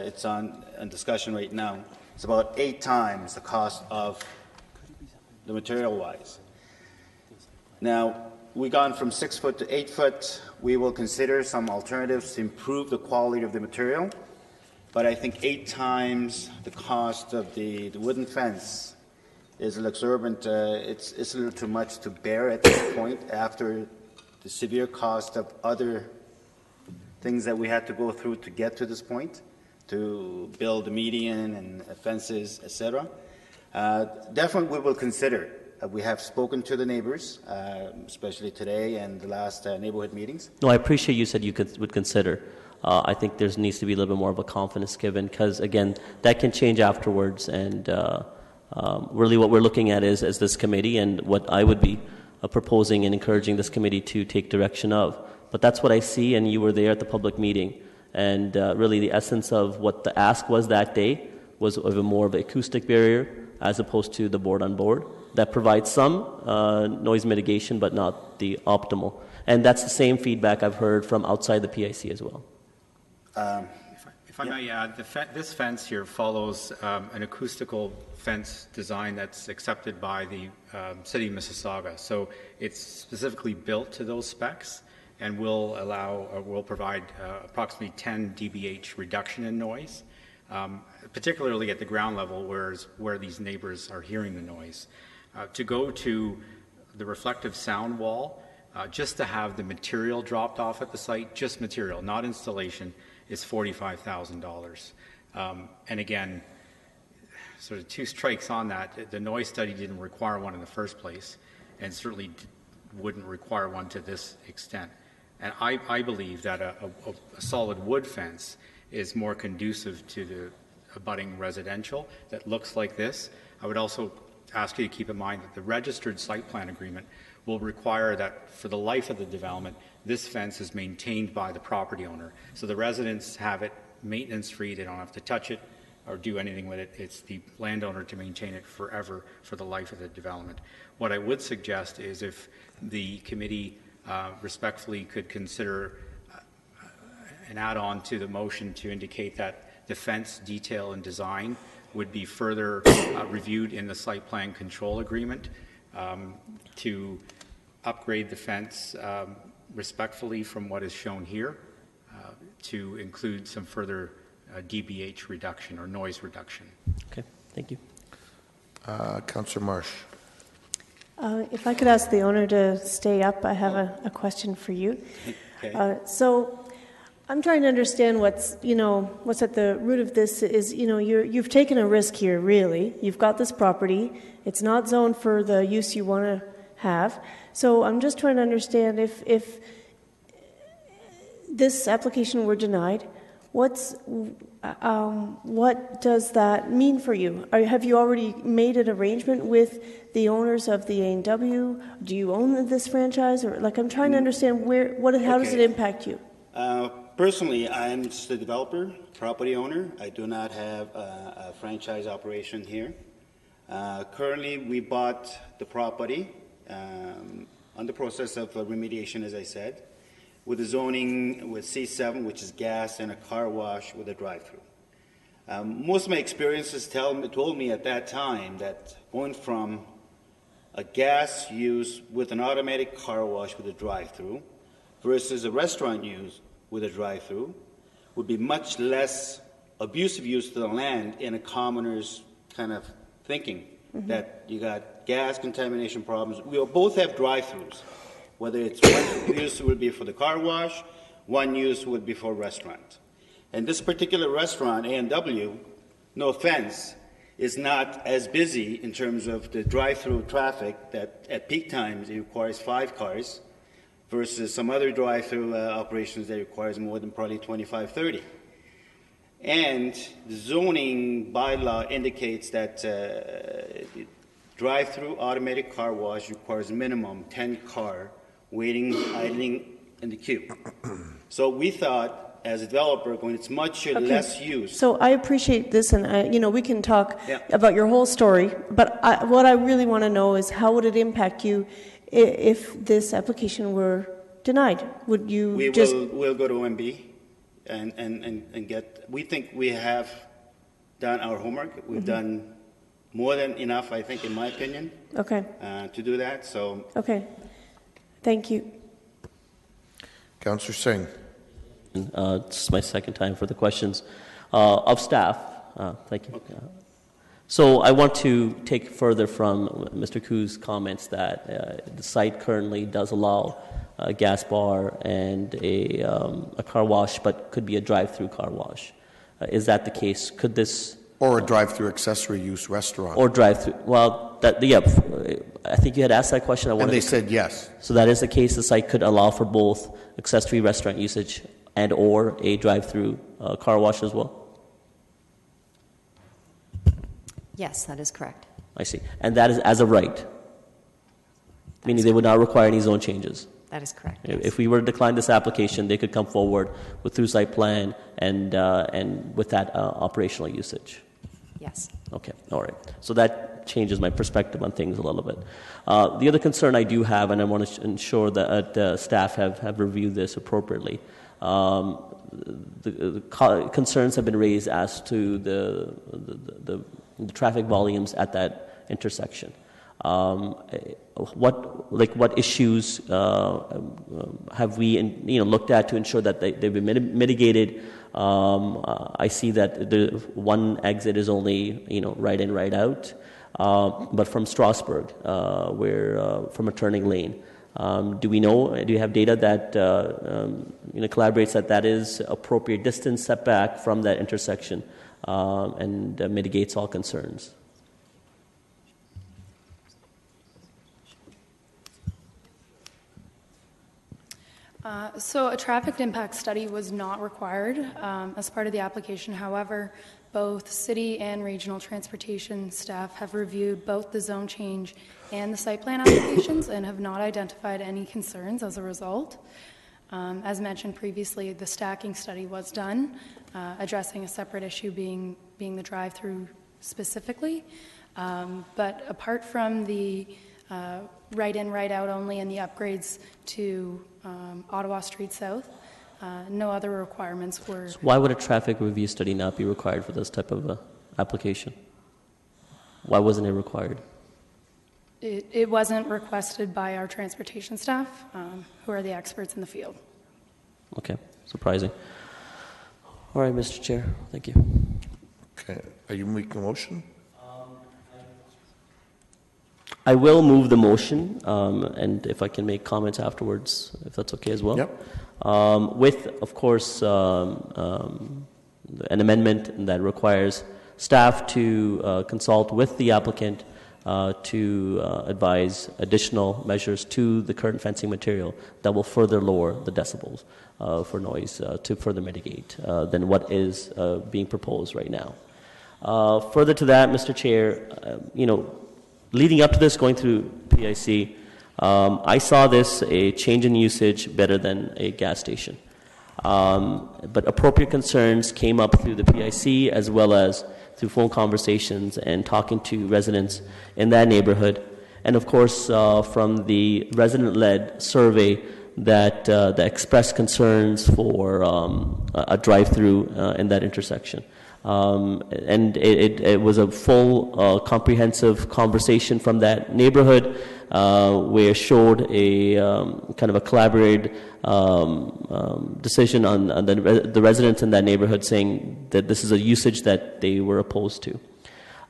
it's on discussion right now. It's about 8 times the cost of the material-wise. Now, we've gone from 6 foot to 8 foot. We will consider some alternatives to improve the quality of the material. But I think 8 times the cost of the wooden fence is exorbitant. It's a little too much to bear at this point after the severe cost of other things that we had to go through to get to this point, to build the median and fences, etc. Definitely we will consider. We have spoken to the neighbors, especially today and the last neighborhood meetings. No, I appreciate you said you would consider. I think there needs to be a little bit more of a confidence given, because, again, that can change afterwards. And really what we're looking at is this committee, and what I would be proposing and encouraging this committee to take direction of. But that's what I see, and you were there at the public meeting. And really the essence of what the ask was that day was of a more of an acoustic barrier as opposed to the board-on-board. That provides some noise mitigation, but not the optimal. And that's the same feedback I've heard from outside the PIC as well. If I may add, this fence here follows an acoustical fence design that's accepted by the City of Mississauga. So it's specifically built to those specs and will provide approximately 10 dBH reduction in noise, particularly at the ground level where these neighbors are hearing the noise. To go to the reflective sound wall, just to have the material dropped off at the site, just material, not installation, is $45,000. And again, sort of two strikes on that. The noise study didn't require one in the first place, and certainly wouldn't require one to this extent. And I believe that a solid wood fence is more conducive to the abutting residential that looks like this. I would also ask you to keep in mind that the registered site plan agreement will require that for the life of the development, this fence is maintained by the property owner. So the residents have it maintenance-free. They don't have to touch it or do anything with it. It's the landowner to maintain it forever for the life of the development. What I would suggest is if the committee respectfully could consider an add-on to the motion to indicate that the fence detail and design would be further reviewed in the site plan control agreement to upgrade the fence respectfully from what is shown here to include some further dBH reduction or noise reduction. Okay, thank you. Councillor Marsh. If I could ask the owner to stay up, I have a question for you. Okay. So I'm trying to understand what's at the root of this is, you've taken a risk here, really. You've got this property. It's not zoned for the use you want to have. So I'm just trying to understand if this application were denied, what does that mean for you? Have you already made an arrangement with the owners of the A&W? Do you own this franchise? Or I'm trying to understand how does it impact you? Personally, I am just a developer, property owner. I do not have a franchise operation here. Currently, we bought the property on the process of remediation, as I said, with the zoning with C7, which is gas, and a car wash with a drive-through. Most of my experiences told me at that time that going from a gas use with an automatic car wash with a drive-through versus a restaurant use with a drive-through would be much less abusive use to the land in a commoner's kind of thinking that you got gas contamination problems. We will both have drive-throughs, whether it's one use would be for the car wash, one use would be for a restaurant. And this particular restaurant, A&W, no offense, is not as busy in terms of the drive-through traffic that at peak times it requires 5 cars versus some other drive-through operations that requires more than probably 25, 30. And the zoning bylaw indicates that drive-through automatic car wash requires minimum 10 car waiting, idling in the queue. So we thought, as a developer, it's much less use. So I appreciate this, and we can talk about your whole story. But what I really want to know is how would it impact you if this application were denied? Would you We'll go to OMB and get. We think we have done our homework. We've done more than enough, I think, in my opinion. Okay. To do that. So. Okay. Thank you. Councillor Singh. This is my second time for the questions of staff. Thank you. So I want to take further from Mr. Koo's comments that the site currently does allow a gas bar and a car wash, but could be a drive-through car wash. Is that the case? Could this... Or a drive-through accessory use restaurant. Or drive-through. Well, I think you had asked that question. And they said yes. So that is the case. The site could allow for both accessory restaurant usage and or a drive-through car wash as well? Yes, that is correct. I see. And that is as a right? Meaning they would not require any zone changes? That is correct. Yes. If we were to decline this application, they could come forward with through site plan and with that operational usage. Yes. Okay, all right. So that changes my perspective on things a little bit. The other concern I do have, and I want to ensure that staff have reviewed this appropriately, the concerns have been raised as to the traffic volumes at that intersection. What issues have we looked at to ensure that they've been mitigated? I see that the one exit is only right in, right out, but from Strasbourg, from a turning lane. Do you have data that collaborates that is appropriate distance setback from that intersection and mitigates all concerns? So a traffic impact study was not required as part of the application. However, both city and regional transportation staff have reviewed both the zone change and the site plan applications and have not identified any concerns as a result. As mentioned previously, the stacking study was done, addressing a separate issue being the drive-through specifically. But apart from the right in, right out only and the upgrades to Ottawa Street South, no other requirements were. So why would a traffic review study not be required for this type of application? Why wasn't it required? It wasn't requested by our transportation staff, who are the experts in the field. Okay, surprising. All right, Mr. Chair, thank you. Okay, are you making a motion? I will move the motion, and if I can make comments afterwards, if that's okay as well. Yep. With, of course, an amendment that requires staff to consult with the applicant to advise additional measures to the current fencing material that will further lower the decibels for noise to further mitigate than what is being proposed right now. Further to that, Mr. Chair, leading up to this, going through PIC, I saw this a change in usage better than a gas station. But appropriate concerns came up through the PIC as well as through phone conversations and talking to residents in that neighborhood. And of course, from the resident-led survey that expressed concerns for a drive-through in that intersection. And it was a full, comprehensive conversation from that neighborhood where showed a kind of a collaborated decision on the residents in that neighborhood saying that this is a usage that they were opposed to.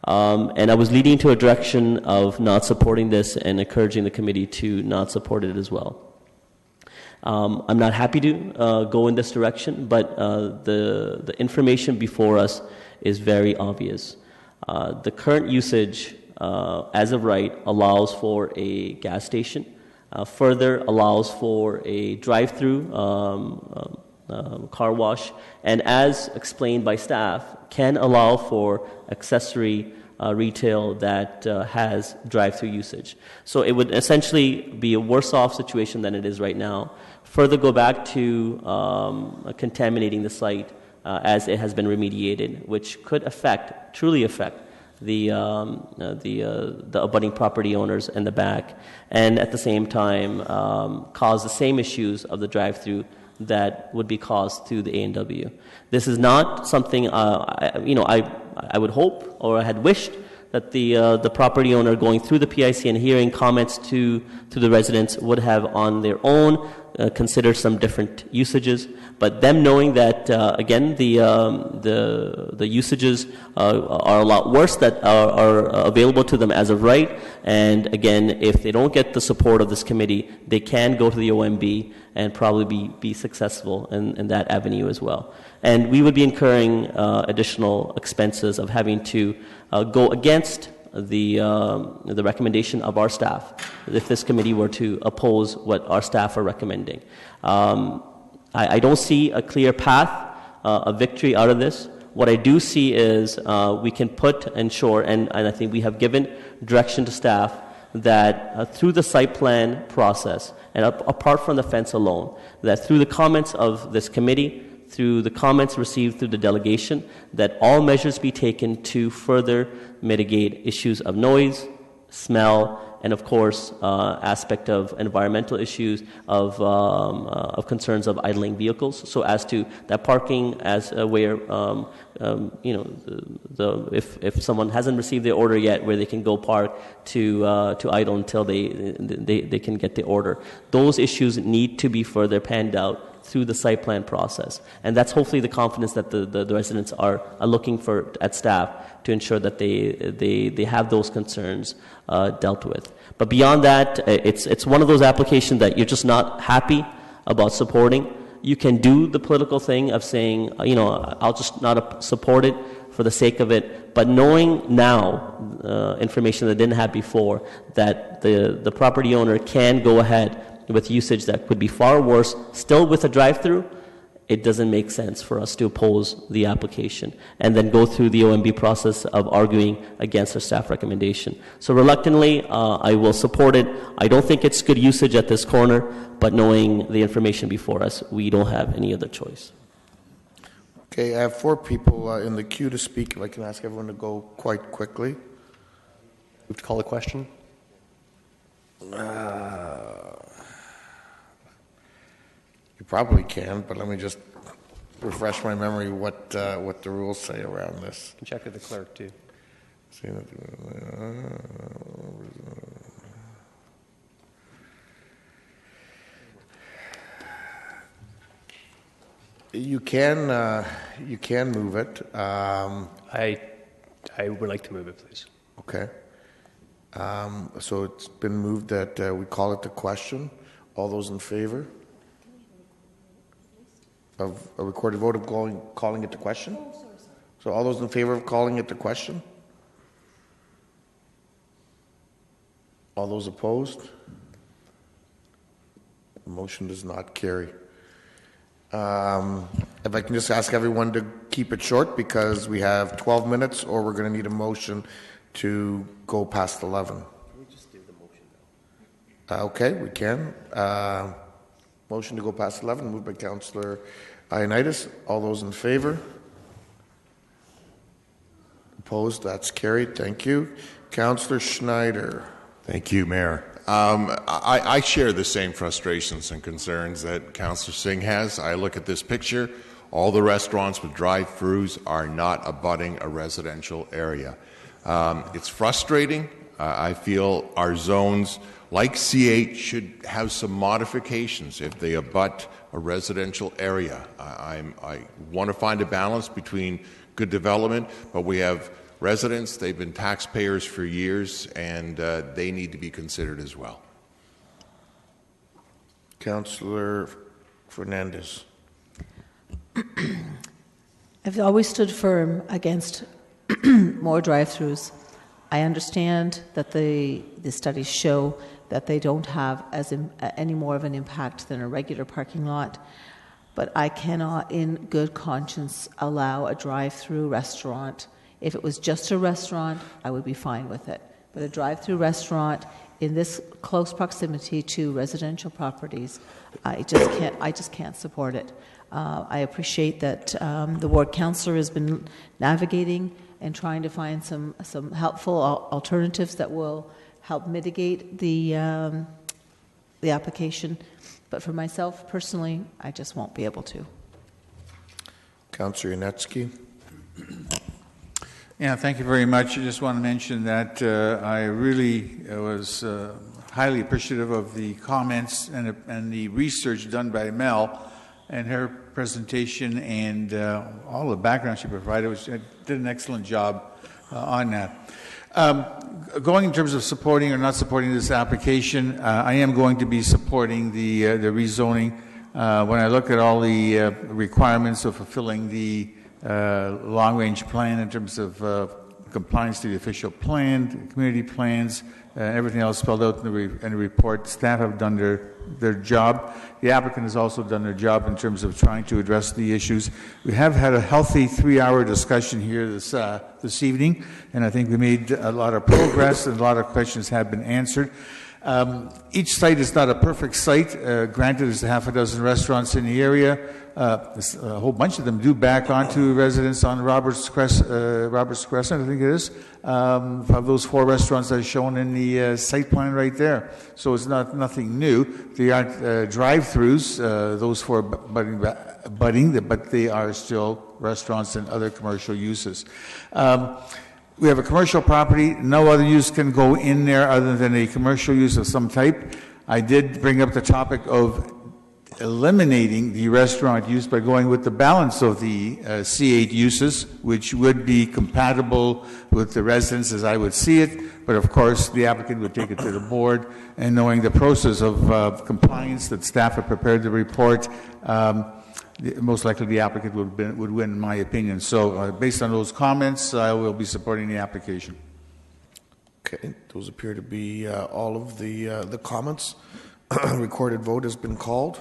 And I was leading to a direction of not supporting this and encouraging the committee to not support it as well. I'm not happy to go in this direction, but the information before us is very obvious. The current usage, as of right, allows for a gas station, further allows for a drive-through car wash, and as explained by staff, can allow for accessory retail that has drive-through usage. So it would essentially be a worse-off situation than it is right now. Further go back to contaminating the site as it has been remediated, which could truly affect the abutting property owners in the back, and at the same time cause the same issues of the drive-through that would be caused through the A&W. This is not something I would hope or I had wished that the property owner going through the PIC and hearing comments to the residents would have on their own consider some different usages, but them knowing that again the usages are a lot worse that are available to them as of right, and again if they don't get the support of this committee, they can go to the OMB and probably be successful in that avenue as well. And we would be incurring additional expenses of having to go against the recommendation of our staff if this committee were to oppose what our staff are recommending. I don't see a clear path of victory out of this. What I do see is we can ensure, and I think we have given direction to staff that through the site plan process, and apart from the fence alone, that through the comments of this committee, through the comments received through the delegation, that all measures be taken to further mitigate issues of noise, smell, and of course, aspect of environmental issues, of concerns of idling vehicles. So as to that parking, as where if someone hasn't received their order yet, where they can go park to idle until they can get the order. Those issues need to be further panned out through the site plan process, and that's hopefully the confidence that the residents are looking for at staff to ensure that they have those concerns dealt with. But beyond that, it's one of those applications that you're just not happy about supporting. You can do the political thing of saying, I'll just not support it for the sake of it. But knowing now information that they didn't have before, that the property owner can go ahead with usage that could be far worse, still with a drive-through, it doesn't make sense for us to oppose the application and then go through the OMB process of arguing against our staff recommendation. So reluctantly, I will support it. I don't think it's good usage at this corner, but knowing the information before us, we don't have any other choice. Okay, I have 4 people in the queue to speak. If I can ask everyone to go quite quickly. Move to call a question. You probably can, but let me just refresh my memory what the rules say around this. You can check with the clerk too. You can move it. I would like to move it, please. Okay. So it's been moved that we call it the question. All those in favor of a recorded vote of calling it the question? So all those in favor of calling it the question? All those opposed? The motion does not carry. If I can just ask everyone to keep it short, because we have 12 minutes, or we're going to need a motion to go past 11. Can we just do the motion now? Okay, we can. Motion to go past 11, moved by Councillor Ioannidis. All those in favor? Opposed? That's carried. Thank you. Councillor Schneider. Thank you, Mayor. I share the same frustrations and concerns that Councillor Singh has. I look at this picture. All the restaurants with drive-thrus are not abutting a residential area. It's frustrating. I feel our zones, like C8, should have some modifications if they abut a residential area. I want to find a balance between good development, but we have residents, they've been taxpayers for years, and they need to be considered as well. Councillor Fernandez. I've always stood firm against more drive-thrus. I understand that the studies show that they don't have any more of an impact than a regular parking lot, but I cannot in good conscience allow a drive-through restaurant. If it was just a restaurant, I would be fine with it. But a drive-through restaurant in this close proximity to residential properties, I just can't support it. I appreciate that the ward councillor has been navigating and trying to find some helpful alternatives that will help mitigate the application. But for myself personally, I just won't be able to. Councillor Yanetsky. Yeah, thank you very much. I just want to mention that I really was highly appreciative of the comments and the research done by Mel and her presentation and all the background she provided. Did an excellent job on that. Going in terms of supporting or not supporting this application, I am going to be supporting the rezoning. When I look at all the requirements of fulfilling the long-range plan in terms of compliance to the official plan, community plans, everything else spelled out in the report. Staff have done their job. The applicant has also done their job in terms of trying to address the issues. We have had a healthy 3-hour discussion here this evening, and I think we made a lot of progress and a lot of questions have been answered. Each site is not a perfect site. Granted, there's a half a dozen restaurants in the area. A whole bunch of them do back onto residents on Roberts Crescent, I think it is. Of those 4 restaurants that are shown in the site plan right there. So it's nothing new. They aren't drive-throughs, those 4 budding, but they are still restaurants and other commercial uses. We have a commercial property. No other use can go in there other than a commercial use of some type. I did bring up the topic of eliminating the restaurant use by going with the balance of the C8 uses, which would be compatible with the residents as I would see it. But of course, the applicant would take it to the board, and knowing the process of compliance that staff have prepared the report, most likely the applicant would win, in my opinion. So based on those comments, I will be supporting the application. Okay, those appear to be all of the comments. Recorded vote has been called.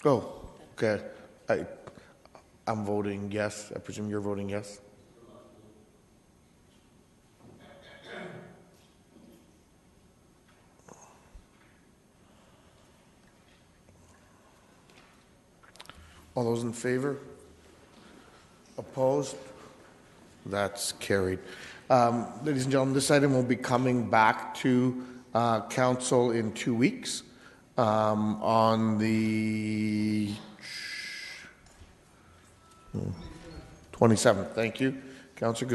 Oh, okay. I'm voting yes. I presume you're voting yes? All those in favor? Opposed? That's carried. Ladies and gentlemen, this item will be coming back to council in 2 weeks. On the 27th. Thank you, Councillor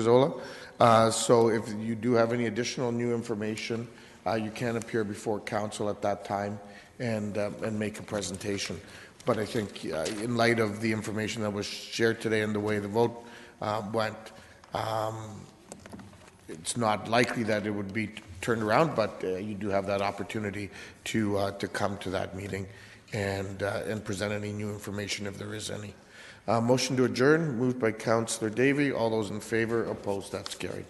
Gazzola. So if you do have any additional new information, you can appear before council at that time and make a presentation. But I think in light of the information that was shared today and the way the vote went, it's not likely that it would be turned around, but you do have that opportunity to come to that meeting and present any new information if there is any. Motion to adjourn, moved by Councillor Davey. All those in favor, opposed, that's carried.